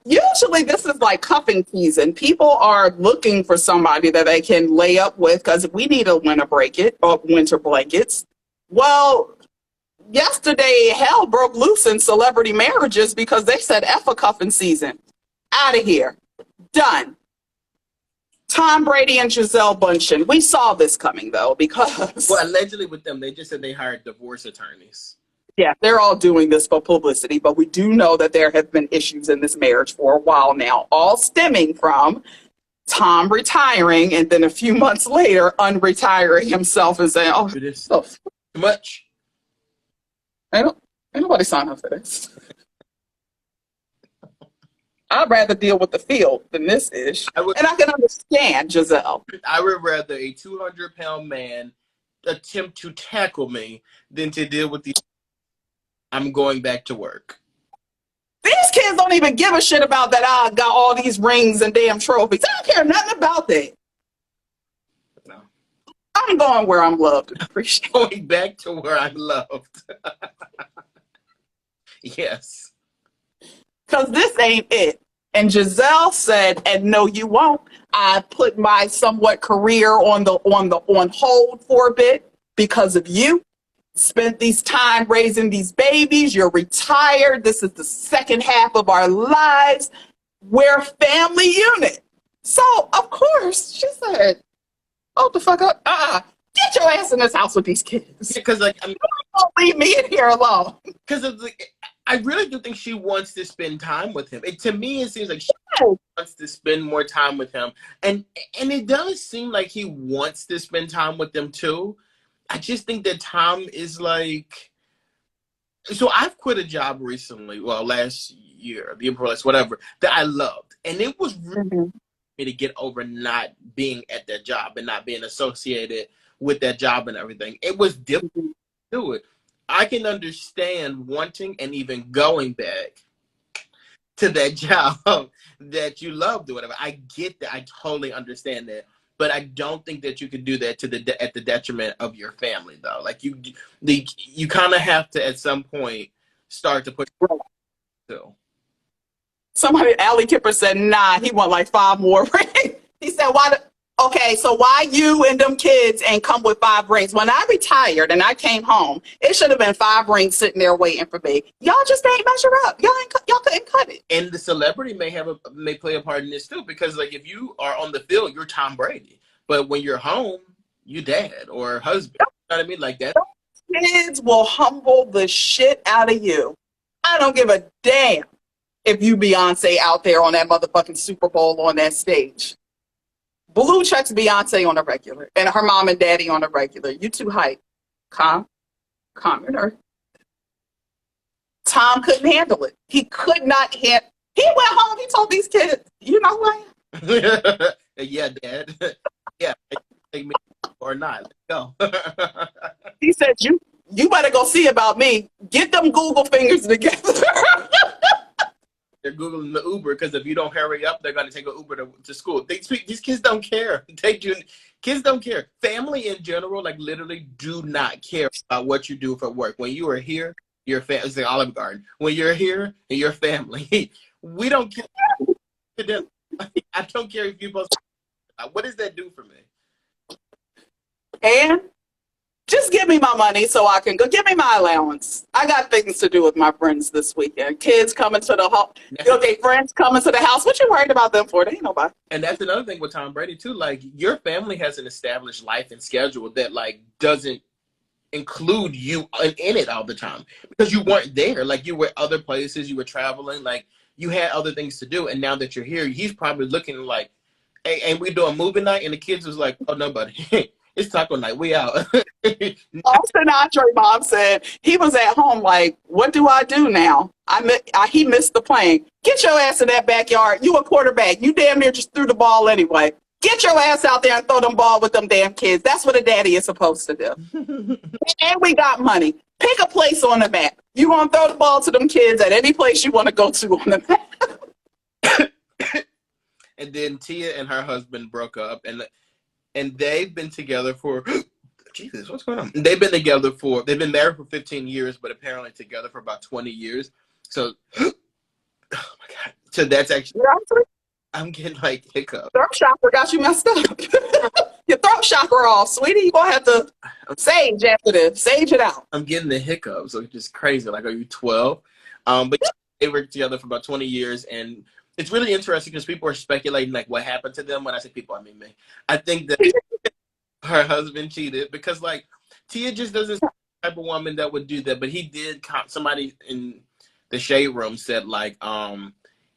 Speaker 1: usually this is like cuffing season. People are looking for somebody that they can lay up with because we need a winter blankets. Well, yesterday hell broke loose in celebrity marriages because they said F a cuffing season. Out of here. Done. Tom Brady and Gisele Bündchen. We saw this coming though because
Speaker 2: well, allegedly with them, they just said they hired divorce attorneys.
Speaker 1: Yeah, they're all doing this for publicity, but we do know that there have been issues in this marriage for a while now, all stemming from Tom retiring and then a few months later unretiring himself and saying, "Oh,
Speaker 2: it is too much."
Speaker 1: Ain't nobody signed up for this. I'd rather deal with the field than this ish. And I can understand Gisele.
Speaker 2: I would rather a 200-pound man attempt to tackle me than to deal with these. I'm going back to work.
Speaker 1: These kids don't even give a shit about that I got all these rings and damn trophies. I don't care nothing about that.
Speaker 2: No.
Speaker 1: I'm going where I'm loved and appreciated.
Speaker 2: Going back to where I'm loved. Yes.
Speaker 1: Because this ain't it. And Gisele said, and no, you won't. I put my somewhat career on hold for a bit because of you. Spent these time raising these babies. You're retired. This is the second half of our lives. We're a family unit. So, of course, she said, oh, the fuck up. Get your ass in this house with these kids.
Speaker 2: Because, like, I mean,
Speaker 1: don't leave me in here alone.
Speaker 2: Because of I really do think she wants to spend time with him. To me, it seems like she wants to spend more time with him. And it does seem like he wants to spend time with them, too. I just think that Tom is like... So I've quit a job recently, well, last year, the April, whatever, that I loved. And it was really me to get over not being at that job and not being associated with that job and everything. It was difficult to do it. I can understand wanting and even going back to that job that you loved or whatever. I get that. I totally understand that. But I don't think that you could do that at the detriment of your family, though. Like you kind of have to at some point start to put.
Speaker 1: Somebody, Ali Kipper said, nah, he want like 5 more rings. He said, okay, so why you and them kids ain't come with 5 rings? When I retired and I came home, it should have been 5 rings sitting there waiting for me. Y'all just ain't measure up. Y'all couldn't cut it.
Speaker 2: And the celebrity may play a part in this too, because like if you are on the field, you're Tom Brady. But when you're home, you dad or husband. You know what I mean? Like that.
Speaker 1: Kids will humble the shit out of you. I don't give a damn if you Beyonce out there on that motherfucking Super Bowl on that stage. Blue checks Beyonce on a regular and her mom and daddy on a regular. You too hype. Calm your nerve. Tom couldn't handle it. He could not handle. He went home. He told these kids, "You know who I am."
Speaker 2: Yeah, dad. Yeah, take me or not. Let's go.
Speaker 1: He said, "You better go see about me. Get them Google fingers together."
Speaker 2: They're Googling the Uber because if you don't hurry up, they're going to take an Uber to school. These kids don't care. Kids don't care. Family in general, like literally do not care about what you do for work. When you are here, your family, it's the Olive Garden. When you're here and your family, we don't care. I don't care if you both. What does that do for me?
Speaker 1: And just give me my money so I can go. Give me my allowance. I got things to do with my friends this weekend. Kids coming to the house. Okay, friends coming to the house. What you worried about them for? They ain't nobody.
Speaker 2: And that's another thing with Tom Brady too. Like your family has an established life and schedule that like doesn't include you in it all the time because you weren't there. Like you were other places, you were traveling, like you had other things to do. And now that you're here, he's probably looking like, hey, and we doing movie night, and the kids was like, oh nobody. It's taco night. We out.
Speaker 1: Austin Andre mom said he was at home like, what do I do now? He missed the plane. Get your ass in that backyard. You a quarterback. You damn near just threw the ball anyway. Get your ass out there and throw them ball with them damn kids. That's what a daddy is supposed to do. And we got money. Pick a place on the map. You want to throw the ball to them kids at any place you want to go to on the map.
Speaker 2: And then Tia and her husband broke up, and they've been together for Jesus, what's going on? They've been married for 15 years, but apparently together for about 20 years. So, oh my God. So that's actually, I'm getting like hiccups.
Speaker 1: Throat chakra got you messed up. Your throat chakra off, sweetie. You're going to have to sage after this. Sage it out.
Speaker 2: I'm getting the hiccups, which is crazy. Like, are you 12? But they were together for about 20 years, and it's really interesting because people are speculating like what happened to them. When I say people, I mean me. I think that her husband cheated because like Tia just doesn't seem the type of woman that would do that. But he did. Somebody in the shade room said like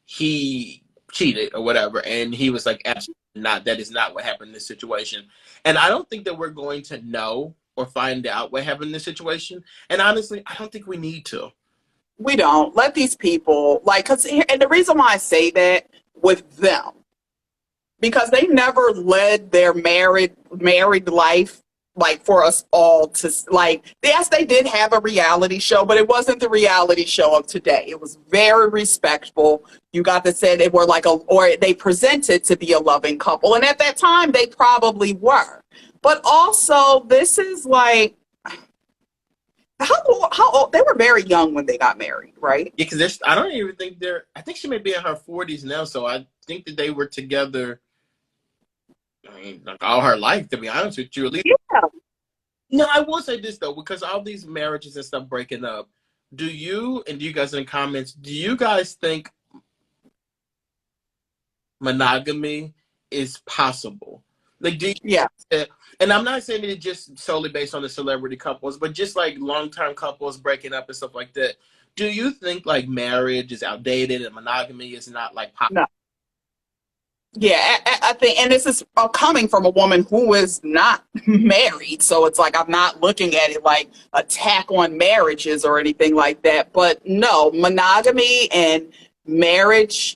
Speaker 2: he cheated or whatever, and he was like absolutely not. That is not what happened in this situation. And I don't think that we're going to know or find out what happened in this situation. And honestly, I don't think we need to.
Speaker 1: We don't let these people and the reason why I say that with them, because they never led their married life like for us all to like. Yes, they did have a reality show, but it wasn't the reality show of today. It was very respectful. You got to say they were or they presented to be a loving couple, and at that time they probably were. But also, this is like. How old? They were very young when they got married, right?
Speaker 2: Yeah, because I don't even think I think she may be in her 40s now, so I think that they were together. I mean, like all her life, to be honest with you. At least.
Speaker 1: Yeah.
Speaker 2: No, I will say this though, because all these marriages and stuff breaking up. Do you guys in the comments? Do you guys think monogamy is possible? Like, do you?
Speaker 1: Yeah.
Speaker 2: And I'm not saying it just solely based on the celebrity couples, but just like long-term couples breaking up and stuff like that. Do you think like marriage is outdated and monogamy is not like popular?
Speaker 1: No. Yeah, I think, and this is coming from a woman who is not married, so it's like I'm not looking at it like attack on marriages or anything like that. But no, monogamy and marriage,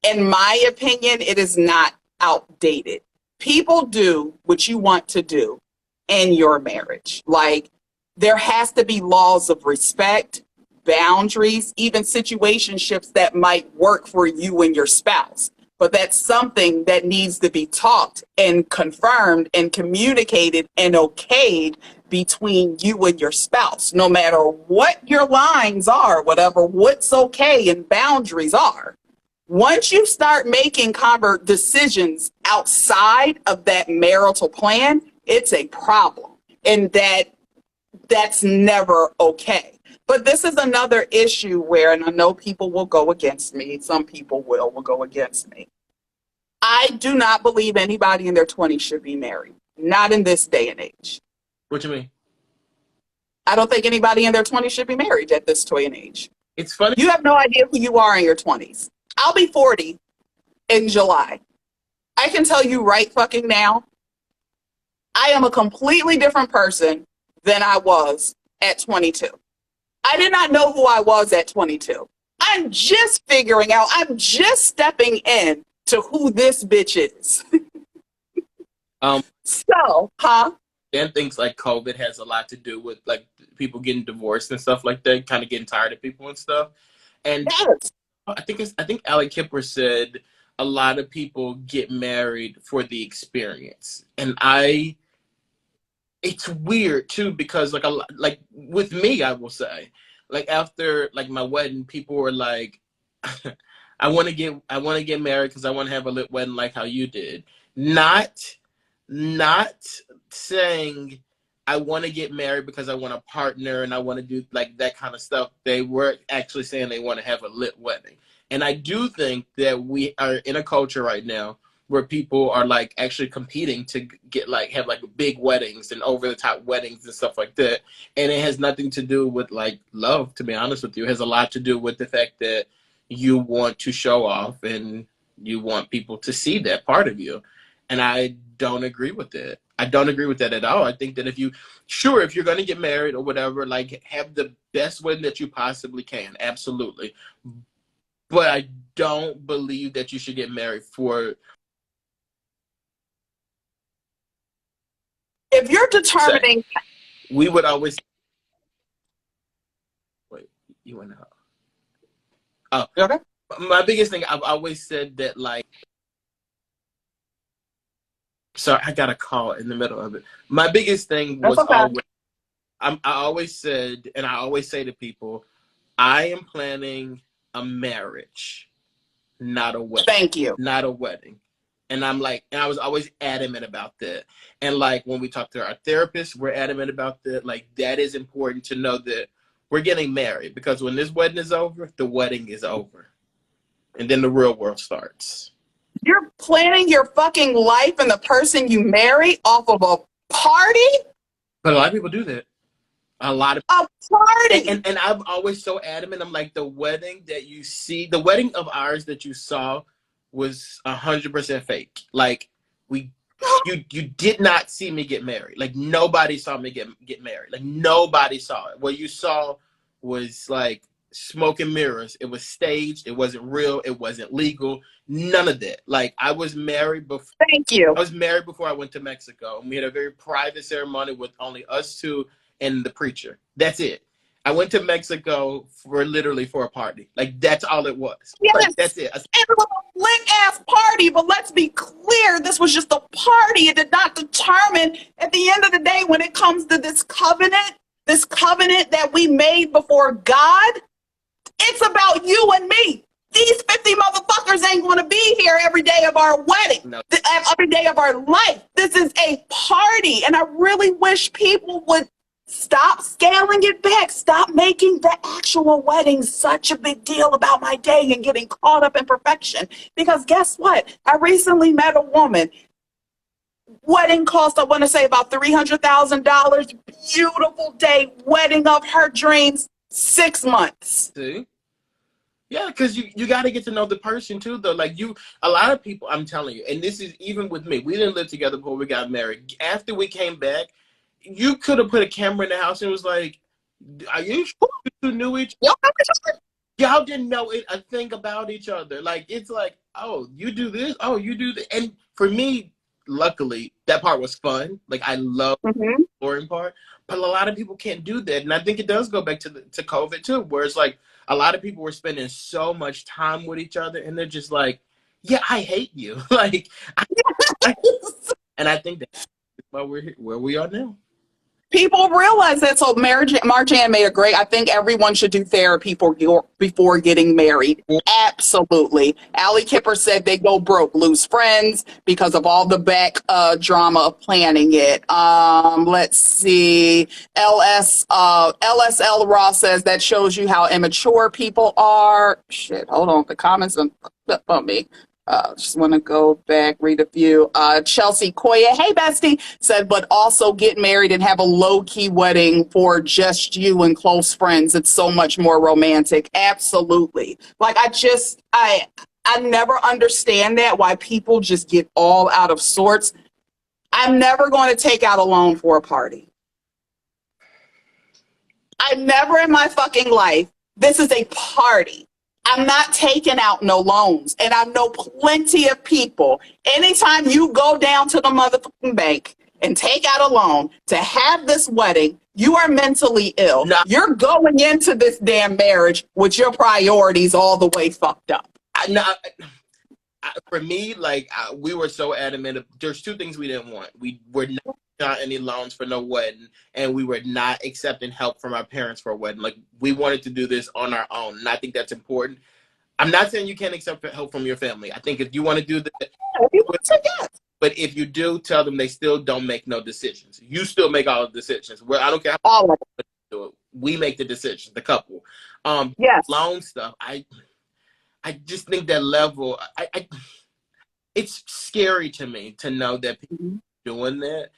Speaker 1: in my opinion, it is not outdated. People do what you want to do in your marriage. Like, there has to be laws of respect, boundaries, even situationships that might work for you and your spouse. But that's something that needs to be talked and confirmed and communicated and okayed between you and your spouse, no matter what your lines are, what's okay and boundaries are. Once you start making decisions outside of that marital plan, it's a problem. And that's never okay. But this is another issue where, and I know people will go against me, some people will go against me. I do not believe anybody in their 20s should be married. Not in this day and age.
Speaker 2: What you mean?
Speaker 1: I don't think anybody in their 20s should be married at this day and age.
Speaker 2: It's funny.
Speaker 1: You have no idea who you are in your 20s. I'll be 40 in July. I can tell you right fucking now, I am a completely different person than I was at 22. I did not know who I was at 22. I'm just figuring out, I'm just stepping in to who this bitch is. So,
Speaker 2: Dan thinks like COVID has a lot to do with like people getting divorced and stuff like that, kind of getting tired of people and stuff. And
Speaker 1: yes.
Speaker 2: I think Ali Kipper said a lot of people get married for the experience, and it's weird too because like with me, I will say, like after like my wedding, people were like, I want to get married because I want to have a lit wedding like how you did. Not saying I want to get married because I want a partner and I want to do like that kind of stuff. They were actually saying they want to have a lit wedding. And I do think that we are in a culture right now where people are like actually competing to get like have like big weddings and over the top weddings and stuff like that. And it has nothing to do with like love, to be honest with you. It has a lot to do with the fact that you want to show off and you want people to see that part of you. And I don't agree with it. I don't agree with that at all. I think that if you're going to get married or whatever, like have the best wedding that you possibly can. Absolutely. But I don't believe that you should get married for.
Speaker 1: If you're determining.
Speaker 2: We would always. Wait, you went out. Oh,
Speaker 1: okay.
Speaker 2: My biggest thing, I've always said that like. Sorry, I got a call in the middle of it. My biggest thing was always, I always said, and I always say to people, I am planning a marriage, not a wedding.
Speaker 1: Thank you.
Speaker 2: Not a wedding. And I'm like, and I was always adamant about that. And like when we talk to our therapist, we're adamant about that. Like that is important to know that we're getting married because when this wedding is over, the wedding is over. And then the real world starts.
Speaker 1: You're planning your fucking life and the person you marry off of a party?
Speaker 2: But a lot of people do that. A lot of
Speaker 1: a party.
Speaker 2: And I'm always so adamant. I'm like, the wedding that you see, the wedding of ours that you saw was 100% fake. Like you did not see me get married. Like nobody saw me get married. Like nobody saw it. What you saw was like smoke and mirrors. It was staged. It wasn't real. It wasn't legal. None of that. Like I was married before.
Speaker 1: Thank you.
Speaker 2: I was married before I went to Mexico, and we had a very private ceremony with only us two and the preacher. That's it. I went to Mexico for a party. Like that's all it was.
Speaker 1: Yes.
Speaker 2: Like, that's it.
Speaker 1: It was a lit ass party, but let's be clear, this was just a party. It did not determine at the end of the day when it comes to this covenant that we made before God. It's about you and me. These 50 motherfuckers ain't going to be here every day of our wedding,
Speaker 2: no.
Speaker 1: Every day of our life. This is a party, and I really wish people would stop scaling it back. Stop making the actual wedding such a big deal about my day and getting caught up in perfection. Because guess what? I recently met a woman. Wedding cost, I want to say about $300,000. Beautiful day, wedding of her dreams. 6 months.
Speaker 2: See? Yeah, because you got to get to know the person too, though. Like a lot of people, I'm telling you, and this is even with me. We didn't live together before we got married. After we came back, you could have put a camera in the house and was like, "Are you sure you knew each other? Y'all didn't know a thing about each other. Like it's like, oh, you do this, oh, you do that." And for me, luckily, that part was fun. Like I love the exploring part. But a lot of people can't do that. And I think it does go back to COVID too, where it's like a lot of people were spending so much time with each other and they're just like, yeah, I hate you. Like, and I think that's why we're here, where we are now.
Speaker 1: People realize that. So Marjan made a great, I think everyone should do therapy before getting married. Absolutely. Ali Kipper said they go broke, lose friends because of all the back drama of planning it. Let's see. LSL Ross says that shows you how immature people are. Shit, hold on. The comments on me. Just want to go back, read a few. Chelsea Koya, hey bestie, said, but also get married and have a low key wedding for just you and close friends. It's so much more romantic. Absolutely. Like I never understand that why people just get all out of sorts. I'm never going to take out a loan for a party. I never in my fucking life. This is a party. I'm not taking out no loans. And I know plenty of people. Anytime you go down to the motherfucking bank and take out a loan to have this wedding, you are mentally ill.
Speaker 2: No.
Speaker 1: You're going into this damn marriage with your priorities all the way fucked up.
Speaker 2: For me, like we were so adamant. There's two things we didn't want. We were not any loans for no wedding, and we were not accepting help from our parents for a wedding. Like we wanted to do this on our own, and I think that's important. I'm not saying you can't accept help from your family. I think if you want to do that, but if you do, tell them they still don't make no decisions. You still make all the decisions. Well, I don't care how
Speaker 1: all of
Speaker 2: it. Do it. We make the decisions, the couple.
Speaker 1: Yes.
Speaker 2: Loan stuff. I just think that level. It's scary to me to know that people are doing that.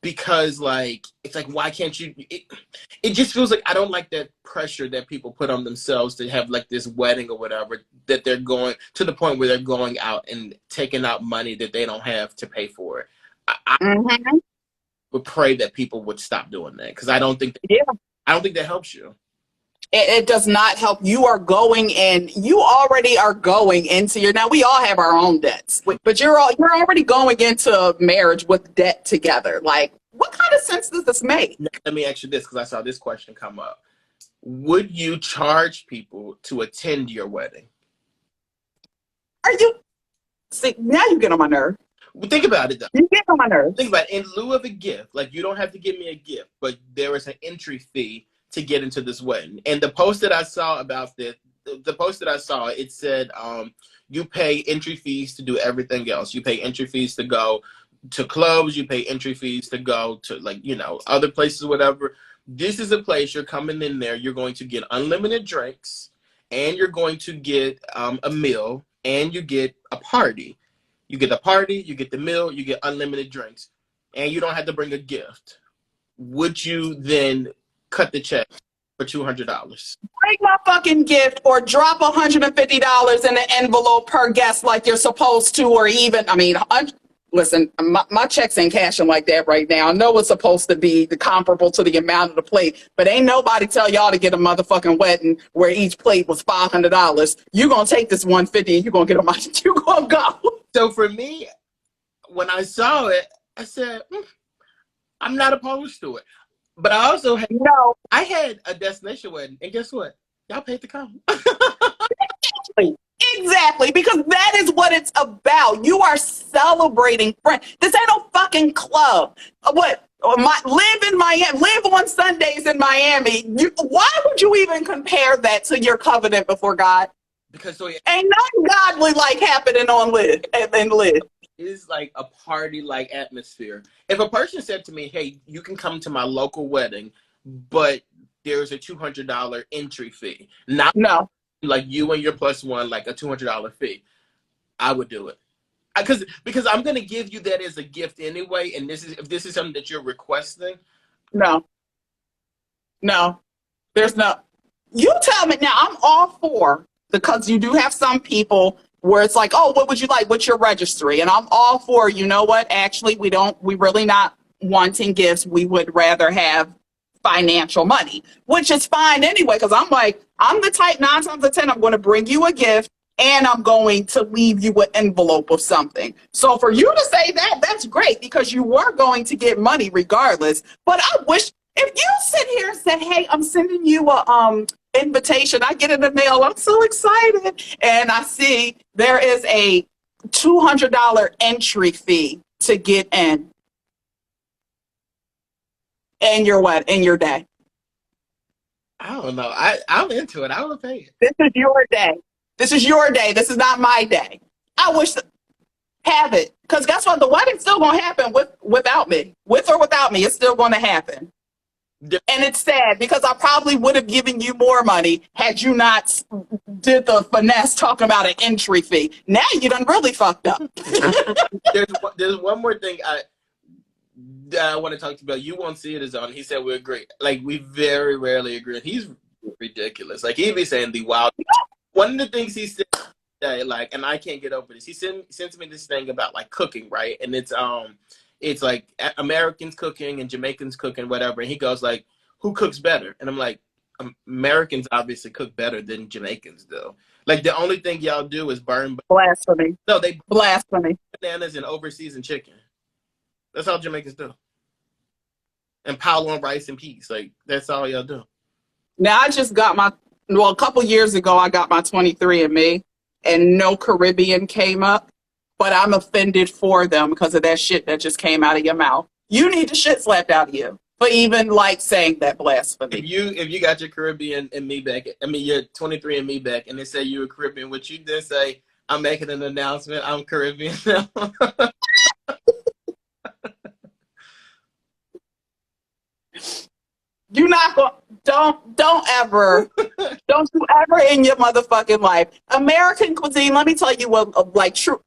Speaker 2: Because like it's like why can't you it just feels like I don't like that pressure that people put on themselves to have like this wedding or whatever, that they're going to the point where they're going out and taking out money that they don't have to pay for it. I would pray that people would stop doing that, because I don't think that helps you.
Speaker 1: It does not help. You are going in. You already are going into your. Now we all have our own debts, but you're already going into marriage with debt together. Like, what kind of sense does this make?
Speaker 2: Now, let me ask you this, because I saw this question come up. Would you charge people to attend your wedding?
Speaker 1: Are you? See, now you get on my nerve.
Speaker 2: Well, think about it though.
Speaker 1: You get on my nerves.
Speaker 2: Think about it. In lieu of a gift, like you don't have to give me a gift, but there is an entry fee to get into this wedding. And the post that I saw about this, it said, you pay entry fees to do everything else. You pay entry fees to go to clubs. You pay entry fees to go to, like, other places, whatever. This is a place you're coming in there. You're going to get unlimited drinks, and you're going to get a meal, and you get a party. You get the party, you get the meal, you get unlimited drinks, and you don't have to bring a gift. Would you then cut the check for $200?
Speaker 1: Bring my fucking gift, or drop $150 in an envelope per guest like you're supposed to, or even, listen, my checks ain't cashing like that right now. I know it's supposed to be comparable to the amount of the plate, but ain't nobody tell y'all to get a motherfucking wedding where each plate was $500. You gonna take this $150 and you gonna get you gonna go.
Speaker 2: So for me, when I saw it, I said, I'm not opposed to it. But I also had a destination wedding, and guess what? Y'all paid to come.
Speaker 1: Exactly, because that is what it's about. You are celebrating friends. This ain't no fucking club. Live in Miami, live on Sundays in Miami. Why would you even compare that to your covenant before God?
Speaker 2: Because
Speaker 1: ain't nothing godly like happening on live.
Speaker 2: Is like a party-like atmosphere. If a person said to me, hey, you can come to my local wedding, but there's a $200 entry fee. No. Like you and your plus one, like a $200 fee, I would do it. Because I'm going to give you that as a gift anyway, and if this is something that you're requesting.
Speaker 1: No. There's no. You tell me now, I'm all for, because you do have some people where it's like, oh, what would you like? What's your registry? And I'm all for, you know what? Actually, we really not wanting gifts. We would rather have financial money, which is fine anyway, because I'm the type 9 times out of 10, I'm going to bring you a gift and I'm going to leave you an envelope of something. So for you to say that, that's great, because you were going to get money regardless. But I wish if you sit here and said, hey, I'm sending you a invitation, I get in the mail, I'm so excited, and I see there is a $200 entry fee to get in your day.
Speaker 2: I don't know. I'm into it. I would pay it.
Speaker 1: This is your day. This is your day. This is not my day. I wish have it, because guess what? The wedding's still gonna happen without me. With or without me, it's still gonna happen. And it's sad because I probably would have given you more money had you not did the finesse talking about an entry fee. Now you done really fucked up.
Speaker 2: There's one more thing I want to talk to you about. You won't see it as on. He said we agree. Like, we very rarely agree. He's ridiculous. Like, he'd be saying the wild. One of the things he said, like, and I can't get over this. He sends me this thing about like cooking, right? And it's like Americans cooking and Jamaicans cooking, whatever. And he goes like, who cooks better? And I'm like, Americans obviously cook better than Jamaicans do. Like, the only thing y'all do is burn.
Speaker 1: Blasphemy.
Speaker 2: No, they
Speaker 1: Blasphemy.
Speaker 2: bananas and overseasoned chicken. That's all Jamaicans do. And pile on rice and peas. Like, that's all y'all do.
Speaker 1: Now I just got a couple years ago I got my 23andMe and no Caribbean came up, but I'm offended for them because of that shit that just came out of your mouth. You need the shit slapped out of you for even like saying that blasphemy.
Speaker 2: If you got your Caribbean and me back, I mean your 23andMe back, and they say you were Caribbean, would you then say, I'm making an announcement, I'm Caribbean now?
Speaker 1: You're not going. Don't ever. Don't you ever in your motherfucking life. American cuisine. Let me tell you what. Like true.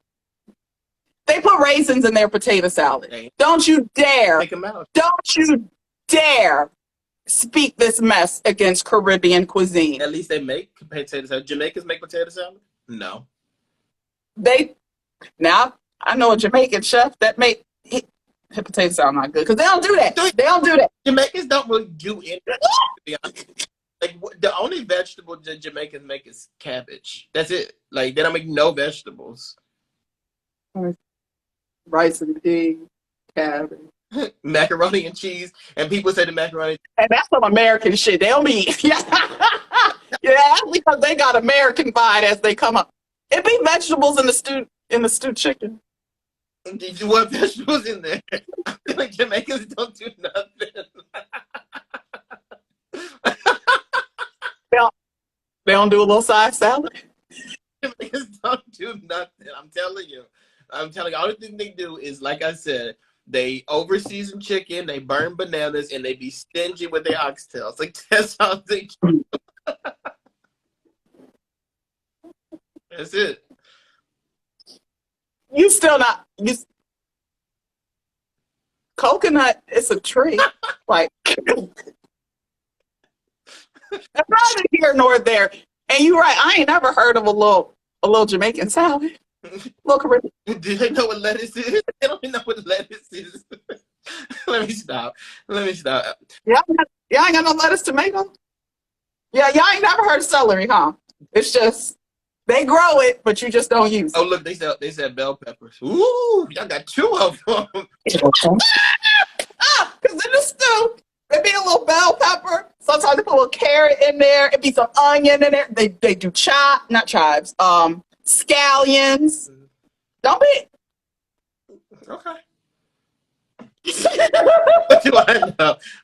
Speaker 1: They put raisins in their potato salad. Don't you dare.
Speaker 2: Take them out.
Speaker 1: Don't you dare speak this mess against Caribbean cuisine.
Speaker 2: At least they make potato salad. Jamaicans make potato salad? No.
Speaker 1: Now I know a Jamaican chef that make. Potato salad not good because they don't do that. They don't do that.
Speaker 2: Jamaicans don't really do anything. To be honest. Like, the only vegetable that Jamaicans make is cabbage. That's it. Like, they don't make no vegetables.
Speaker 1: Rice and peas, cabbage,
Speaker 2: macaroni and cheese, and people say the macaroni.
Speaker 1: And that's some American shit. They don't be. Yeah, because they got American-fied as they come up. It be vegetables in the stewed chicken.
Speaker 2: Did you want vegetables in there? I feel like Jamaicans don't do nothing.
Speaker 1: They don't do a little side salad.
Speaker 2: Jamaicans don't do nothing. I'm telling you. All the thing they do is, like I said, they overseason chicken, they burn bananas, and they be stingy with their oxtails. Like, that's how they do. That's it.
Speaker 1: You still not coconut is a tree. Like that's neither here nor there. And you're right, I ain't never heard of a little Jamaican salad. Little Caribbean.
Speaker 2: Do they know what lettuce is? They don't even know what lettuce is. Let me stop.
Speaker 1: Y'all ain't got no lettuce, tomato? Yeah, y'all ain't never heard of celery, huh? It's just they grow it, but you just don't use it.
Speaker 2: Oh, look, they said bell peppers. Ooh, y'all got two of them.
Speaker 1: Because in the stew, there be a little bell pepper. Sometimes they put a little carrot in there. It be some onion in there. They do not chives. Scallions. Don't be.
Speaker 2: Okay.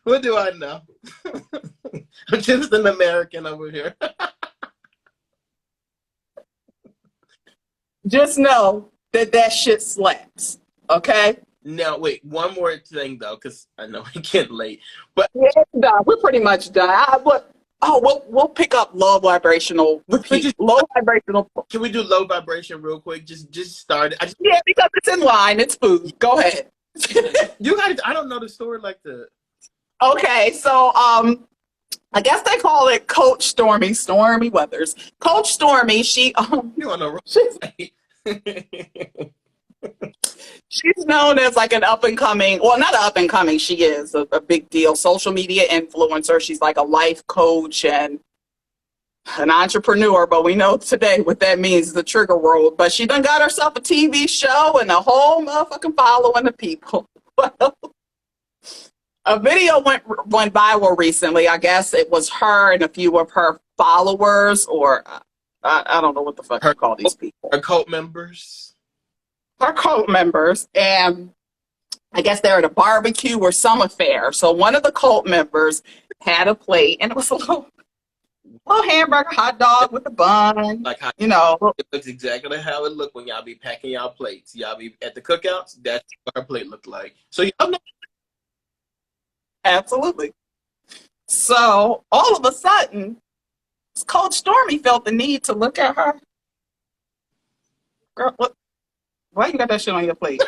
Speaker 2: What do I know? I'm just an American over here.
Speaker 1: Just know that shit slaps. Okay?
Speaker 2: Now, wait, one more thing, though, because I know it's getting late. But
Speaker 1: yeah, done. We're pretty much done. We'll pick up low vibrational. Low vibrational.
Speaker 2: Can we do low vibration real quick? Just start it.
Speaker 1: Yeah, because it's in line. It's food. Go ahead.
Speaker 2: You guys, I don't know the story like that.
Speaker 1: Okay, so I guess they call it Coach Stormy Weathers. Coach Stormy,
Speaker 2: you on the
Speaker 1: she's known as like an up and coming, well, not an up and coming, she is a big deal social media influencer. She's like a life coach and an entrepreneur, but we know today what that means, the trigger world. But she done got herself a TV show and a whole motherfucking following of people. Well, a video went viral recently. I guess it was her and a few of her followers, or I don't know what the fuck you call these people.
Speaker 2: Her cult members.
Speaker 1: Her cult members, and I guess they're at a barbecue or some affair. So one of the cult members had a plate, and it was a little hamburger hot dog with a bun.
Speaker 2: Like how,
Speaker 1: you know,
Speaker 2: it looks exactly how it looked when y'all be packing y'all plates. Y'all be at the cookouts. That's what our plate looked like. So y'all know.
Speaker 1: Absolutely. So all of a sudden, Coach Stormy felt the need to look at her. Girl, what? Why you got that shit on your plate?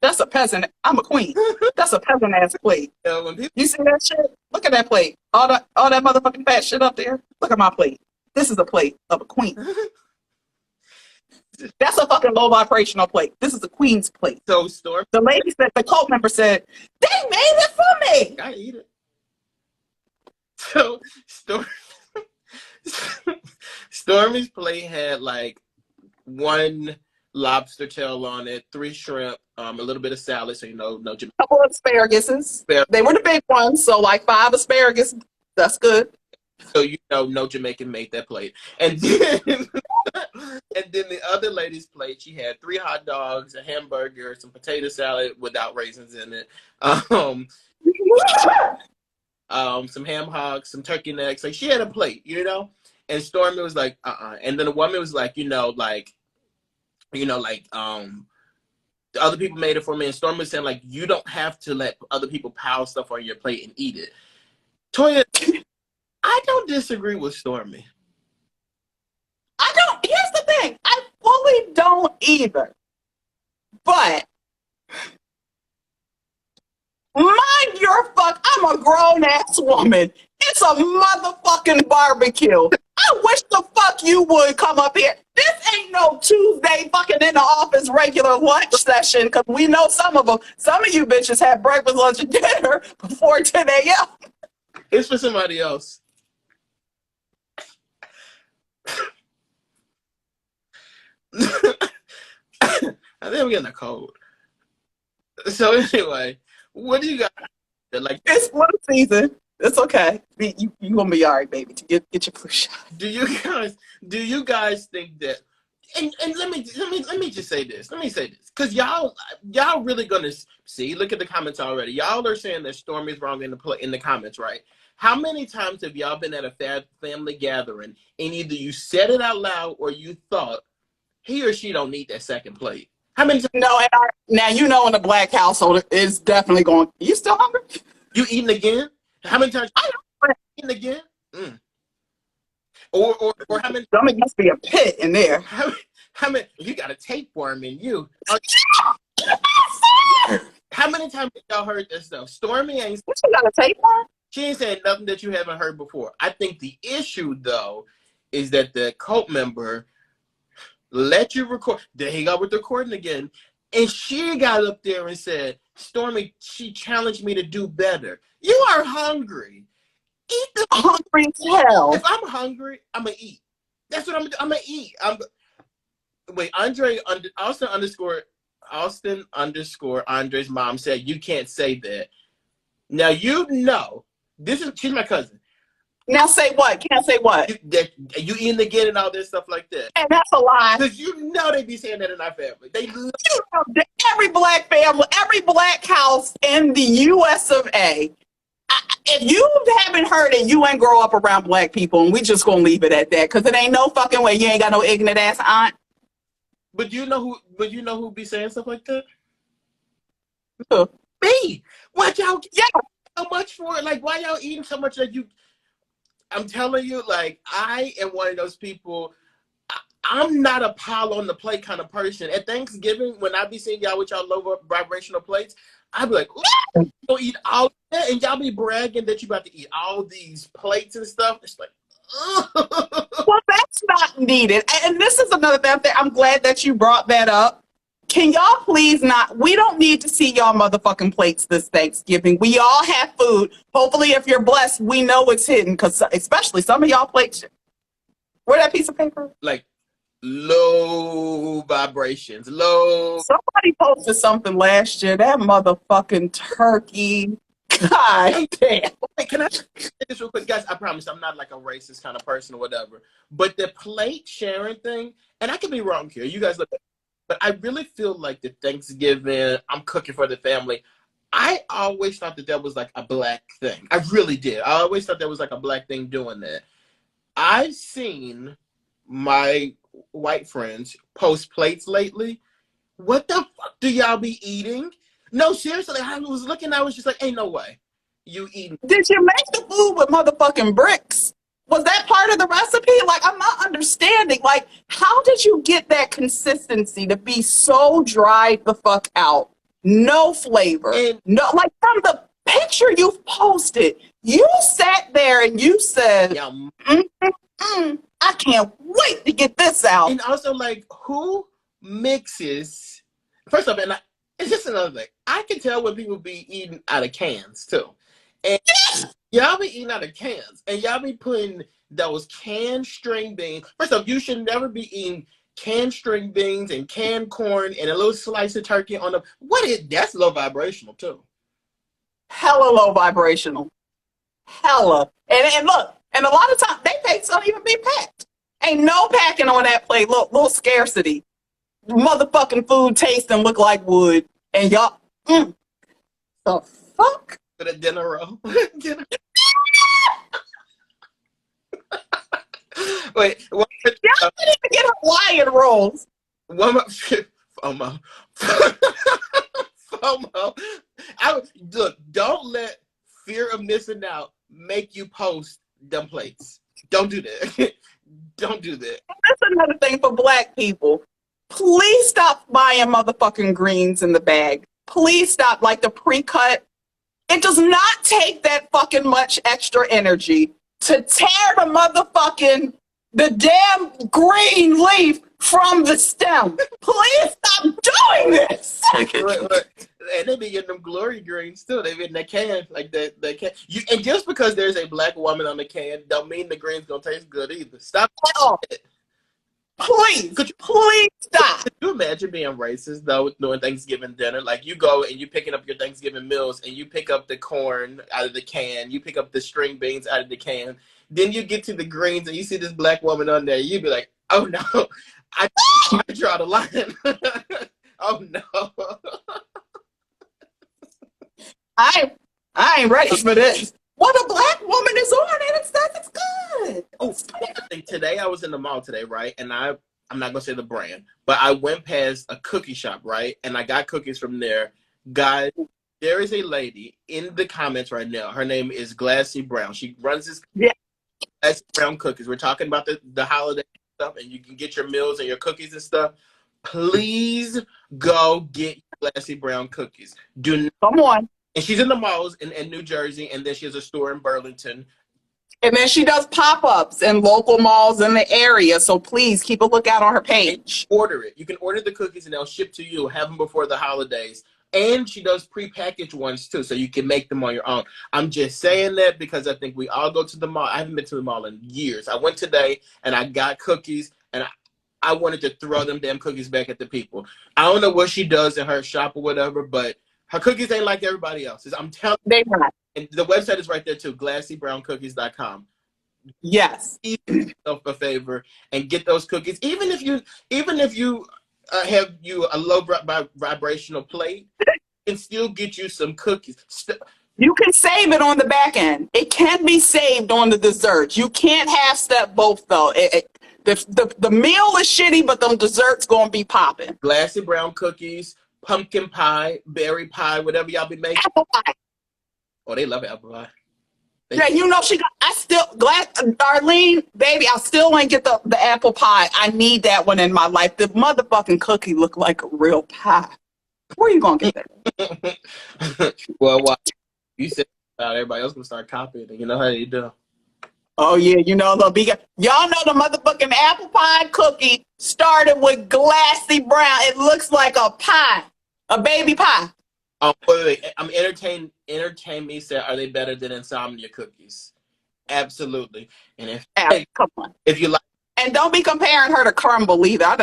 Speaker 1: That's a peasant. I'm a queen. That's a peasant ass plate.
Speaker 2: When people,
Speaker 1: You see that shit? Look at that plate. All that motherfucking fat shit up there. Look at my plate. This is a plate of a queen. That's a fucking low vibrational plate. This is a queen's plate.
Speaker 2: so Stormy,
Speaker 1: The lady said, the cult member said, they made it for me.
Speaker 2: I eat it. So Stormy's plate had like one lobster tail on it, 3 shrimp, a little bit of salad, so no Jamaican.
Speaker 1: Couple of asparaguses. They were the big ones, so like 5 asparagus. That's good.
Speaker 2: So no Jamaican made that plate, and then and then the other lady's plate, she had 3 hot dogs, a hamburger, some potato salad without raisins in it, some ham hocks, some turkey necks. Like she had a plate, And Stormy was like, and then the woman was like, the other people made it for me, and Stormy was saying like, you don't have to let other people pile stuff on your plate and eat it. Toya, I don't disagree with Stormy.
Speaker 1: I don't. Here's the thing. I fully don't either. But mind your fuck. I'm a grown ass woman. It's a motherfucking barbecue. I wish the fuck you would come up here. This ain't no Tuesday fucking in the office regular lunch session, because we know some of you bitches have breakfast, lunch, and dinner before 10 a.m.
Speaker 2: It's for somebody else. I think I'm getting a cold. So anyway, what do you got? Like,
Speaker 1: it's flu season. It's okay. You gonna be all right, baby. To get your flu shot.
Speaker 2: Do you guys think that? And let me just say this. Let me say this, because y'all really gonna see. Look at the comments already. Y'all are saying that Stormy's wrong in the comments, right? How many times have y'all been at a family gathering and either you said it out loud or you thought he or she don't need that second plate? How many times?
Speaker 1: No, and now in the black household, it's definitely going. You still hungry?
Speaker 2: You eating again? How many times?
Speaker 1: I know.
Speaker 2: Eating again? Or how many?
Speaker 1: Stomach must be a pit in there.
Speaker 2: How many? You got a tapeworm in you. How many times have y'all heard this stuff? Stormy ain't.
Speaker 1: You got a tapeworm?
Speaker 2: She ain't saying nothing that you haven't heard before. I think the issue though is that the cult member let you record. There he got with the recording again, and she got up there and said, "Stormy, she challenged me to do better." You are hungry. Eat the
Speaker 1: hungry as hell.
Speaker 2: If I'm hungry, I'm gonna eat. That's what I'm gonna eat. Wait, Austin underscore Andre's mom said you can't say that. Now she's my cousin.
Speaker 1: Now say what? Can't say what?
Speaker 2: You eating again and all this stuff like that.
Speaker 1: And that's a lie.
Speaker 2: Because they be saying that in our family.
Speaker 1: Every black family, every black house in the U.S. of A. If you haven't heard it, you ain't grow up around black people, and we just gonna leave it at that, because it ain't no fucking way you ain't got no ignorant ass aunt.
Speaker 2: But you know who be saying stuff like that?
Speaker 1: Who?
Speaker 2: Me. Why y'all so much for it? Like, why y'all eating so much that you? I'm telling you, like, I am one of those people. I'm not a pile on the plate kind of person. At Thanksgiving, when I be seeing y'all with y'all low vibrational plates, I be like, ooh, you'll eat all that, and y'all be bragging that you about to eat all these plates and stuff. It's like,
Speaker 1: well, that's not needed. And this is another thing. I'm glad that you brought that up. Can y'all please not? We don't need to see y'all motherfucking plates this Thanksgiving. We all have food. Hopefully, if you're blessed, we know it's hidden, because especially some of y'all plates. Where that piece of paper?
Speaker 2: Like, low vibrations, low.
Speaker 1: Somebody posted something last year. That motherfucking turkey. God damn.
Speaker 2: Wait, can I say this real quick? Guys, I promise I'm not like a racist kind of person or whatever. But the plate sharing thing, and I could be wrong here. You guys look, but I really feel like the Thanksgiving, I'm cooking for the family. I always thought that was like a black thing. I really did. I always thought that was like a black thing doing that. I've seen my white friends post plates lately. What the fuck do y'all be eating? No, seriously, I was looking, I was just like, ain't no way. You eating.
Speaker 1: Did you make the food with motherfucking bricks? Was that part of the recipe? Like, I'm not understanding. Like, how did you get that consistency to be so dried the fuck out? No flavor.
Speaker 2: And
Speaker 1: No, like from the picture you've posted, you sat there and you said,
Speaker 2: yeah,
Speaker 1: mm, mm, I can't wait to get this out.
Speaker 2: and also like who mixes? First off, it's just another thing. I can tell when people be eating out of cans too, and y'all be eating out of cans, and y'all be putting those canned string beans. First off, you should never be eating canned string beans and canned corn and a little slice of turkey on them. What is that's low vibrational too.
Speaker 1: Hella low vibrational. Hella. And look, and a lot of times they paste don't even be packed. Ain't no packing on that plate. Look, little scarcity. Motherfucking food taste and look like wood. And y'all, the fuck?
Speaker 2: For the dinner roll. Dinner. Wait,
Speaker 1: Y'all didn't even get Hawaiian rolls.
Speaker 2: one more FOMO. FOMO. Look, don't let fear of missing out make you post them plates. Don't do that. Don't do that.
Speaker 1: That's another thing for black people. Please stop buying motherfucking greens in the bag. Please stop. Like the pre-cut. It does not take that fucking much extra energy to tear the damn green leaf from the stem. Please stop doing this.
Speaker 2: And they be getting them glory greens too. They be in that can like that. Can. And just because there's a black woman on the can, don't mean the green's gonna taste good either. Stop. It.
Speaker 1: Please, please stop.
Speaker 2: Could you imagine being racist though during Thanksgiving dinner? Like you go and you picking up your Thanksgiving meals and you pick up the corn out of the can, you pick up the string beans out of the can. Then you get to the greens and you see this black woman on there. You'd be like, oh no, I draw the line. Oh no.
Speaker 1: I ain't ready for this. What a black woman is on it. It's good.
Speaker 2: Oh, today I was in the mall today, right? And I'm not gonna say the brand, but I went past a cookie shop, right? And I got cookies from there. Guys, there is a lady in the comments right now. Her name is Glassy Brown. She runs this Glassy Brown Cookies. We're talking about the holiday stuff, and you can get your meals and your cookies and stuff. Please go get Glassy Brown Cookies. Do not,
Speaker 1: come on.
Speaker 2: and she's in the malls in New Jersey, and then she has a store in Burlington.
Speaker 1: And then she does pop-ups in local malls in the area. So please keep a lookout on her page.
Speaker 2: Order it. You can order the cookies and they'll ship to you. Have them before the holidays. And she does prepackaged ones too, so you can make them on your own. I'm just saying that because I think we all go to the mall. I haven't been to the mall in years. I went today and I got cookies and I wanted to throw them damn cookies back at the people. I don't know what she does in her shop or whatever, but her cookies ain't like everybody else's. I'm telling you.
Speaker 1: They're not.
Speaker 2: And the website is right there too, glassybrown.cookies.com.
Speaker 1: Yes.
Speaker 2: Do yourself a favor and get those cookies. Even if you have you a low vibrational plate, it can still get you some cookies.
Speaker 1: You can save it on the back end. It can be saved on the dessert. You can't half step both though. The meal is shitty, but them desserts gonna be popping.
Speaker 2: Glassy Brown cookies, pumpkin pie, berry pie, whatever y'all be making.
Speaker 1: Apple pie.
Speaker 2: Oh, they love apple pie.
Speaker 1: Yeah, you know she got. I still Darlene, baby. I still ain't get the apple pie. I need that one in my life. The motherfucking cookie look like a real pie. Where you gonna get that?
Speaker 2: Well, you said everybody else gonna start copying it. You know how you do.
Speaker 1: Oh yeah, you know the big. Y'all know the motherfucking apple pie cookie started with Glassy Brown. It looks like a pie, a baby pie.
Speaker 2: Oh, wait. I'm entertained. Entertain me. Said, are they better than Insomnia cookies? Absolutely. And
Speaker 1: Come on.
Speaker 2: if you like,
Speaker 1: and don't be comparing her to Crumble either. I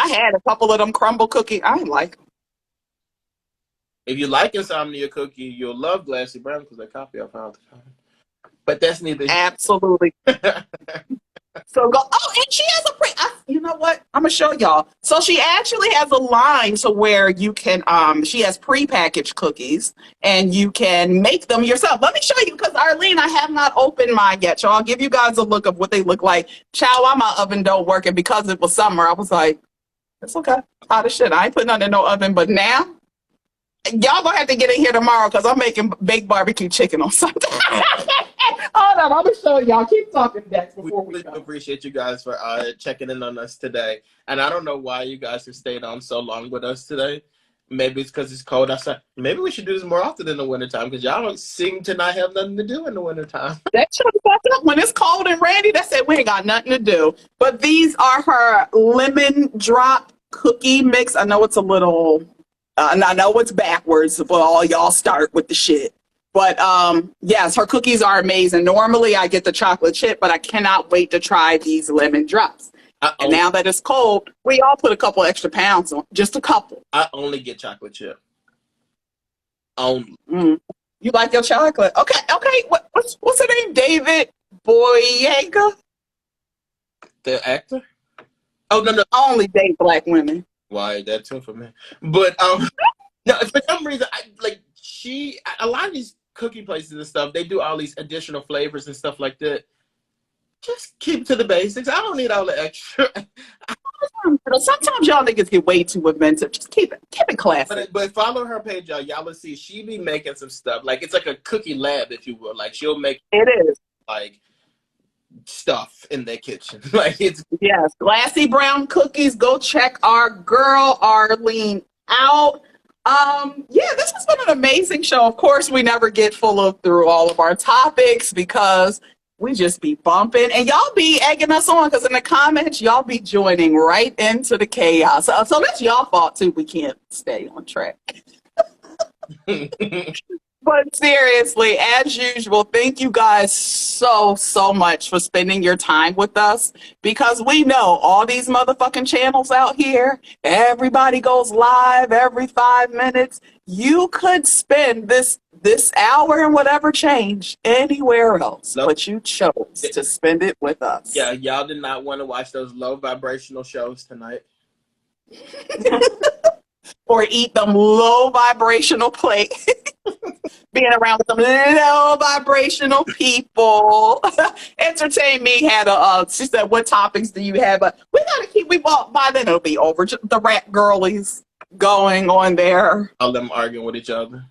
Speaker 1: had a couple of them Crumble cookies. I ain't like them.
Speaker 2: if you like Insomnia cookie, you'll love Glassy Brown because they copy off all the time. But that's neither.
Speaker 1: Absolutely. So go. Oh, and she has you know what? I'm gonna show y'all. So she actually has a line to where you can. She has prepackaged cookies, and you can make them yourself. Let me show you because Arlene, I have not opened mine yet, so I'll give you guys a look of what they look like. Chow, why my oven don't work, and because it was summer, I was like, it's okay. Hot as shit. I ain't putting nothing in no oven, but now Y'all gonna have to get in here tomorrow because I'm making baked barbecue chicken on Sunday. Hold on, I'm gonna show y'all. Keep talking, Dex,
Speaker 2: We
Speaker 1: before we
Speaker 2: really
Speaker 1: go.
Speaker 2: appreciate you guys for checking in on us today. And I don't know why you guys have stayed on so long with us today. Maybe it's because it's cold outside. Maybe we should do this more often in the wintertime because y'all don't seem to not have nothing to do in the wintertime.
Speaker 1: That shit fucked up. When it's cold and rainy, that's it. We ain't got nothing to do. But these are her lemon drop cookie mix. I know it's a little, and I know it's backwards. Well, y'all start with the shit. But yes, her cookies are amazing. Normally, I get the chocolate chip, but I cannot wait to try these lemon drops. And now that it's cold, we all put a couple extra pounds on, just a couple.
Speaker 2: I only get chocolate chip. Only.
Speaker 1: Mm. You like your chocolate? Okay, okay. What's her name? David Boyega?
Speaker 2: The actor? Oh, no.
Speaker 1: Only date black women.
Speaker 2: Why, that too for me. But, no, for some reason, a lot of these cookie places and stuff, they do all these additional flavors and stuff like that. Just keep to the basics. I don't need all the extra.
Speaker 1: Sometimes y'all niggas get way too inventive. Just keep it classy.
Speaker 2: But follow her page, y'all will see she be making some stuff. Like it's like a cookie lab, if you will. Like she'll make like stuff in their kitchen. Like it's
Speaker 1: yes, glassy brown cookies. Go check our girl Arlene out. Yeah, this has been an amazing show. Of course, we never get through all of our topics because we just be bumping and y'all be egging us on because in the comments y'all be joining right into the chaos. So that's y'all fault too. We can't stay on track. But seriously, as usual, thank you guys so much for spending your time with us because we know all these motherfucking channels out here, everybody goes live every 5 minutes. You could spend this hour and whatever change anywhere else, but you chose to spend it with us.
Speaker 2: Yeah, y'all did not want to watch those low vibrational shows tonight.
Speaker 1: Or eat them low vibrational plates. Being around with some low vibrational people. Entertain Me had she said, what topics do you have? But we gotta by then it'll be over. Just the rap girlies going on there.
Speaker 2: All them arguing with each other.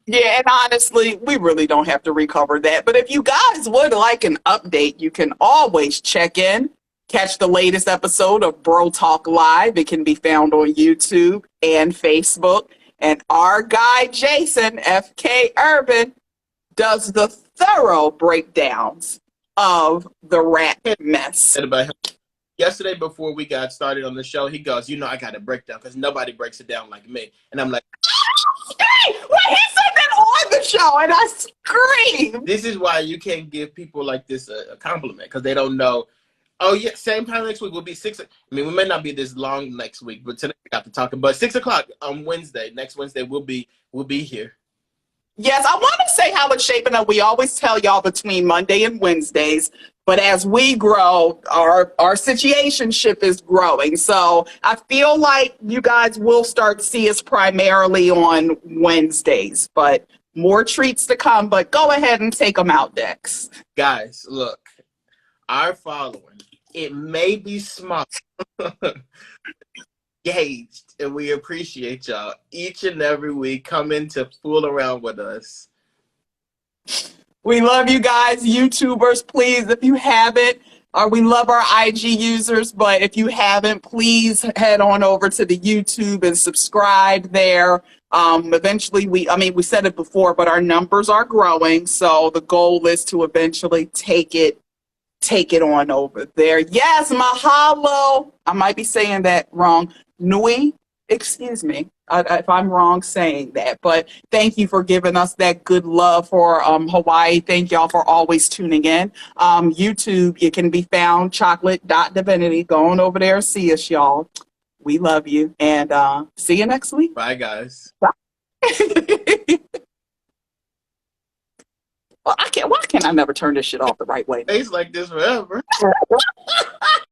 Speaker 1: Yeah, and honestly, we really don't have to recover that. But if you guys would like an update, you can always check in. Catch the latest episode of Bro Talk Live. It can be found on YouTube and Facebook. And our guy, Jason, FK Urban, does the thorough breakdowns of the rap mess.
Speaker 2: Yesterday, before we got started on the show, he goes, I got a breakdown because nobody breaks it down like me. And I'm like,
Speaker 1: hey, well, he said that on the show, and I screamed.
Speaker 2: This is why you can't give people like this a compliment because they don't know. Oh, yeah, same time next week will be 6. I mean, we may not be this long next week, but tonight we got to talk. But 6 o'clock on Wednesday, next Wednesday, we'll be here.
Speaker 1: Yes, I want to say how it's shaping up. We always tell y'all between Monday and Wednesdays, but as we grow, our situationship is growing. So I feel like you guys will start to see us primarily on Wednesdays, but more treats to come. But go ahead and take them out, Dex.
Speaker 2: Guys, look, our following, it may be small, engaged, and we appreciate y'all each and every week coming to fool around with us.
Speaker 1: We love you guys, YouTubers. Please, if you haven't, we love our IG users, but if you haven't, please head on over to the YouTube and subscribe there. Eventually, we said it before, but our numbers are growing, so the goal is to eventually take it on over there. Yes, mahalo. I might be saying that wrong. Nui, excuse me if I'm wrong saying that, but thank you for giving us that good love for Hawaii. Thank y'all for always tuning in. YouTube, you can be found chocolate.divinity. Go on over there and see us, y'all. We love you, and see you next week.
Speaker 2: Bye, guys.
Speaker 1: Bye. Well, why can't I never turn this shit off the right way?
Speaker 2: It's like this forever.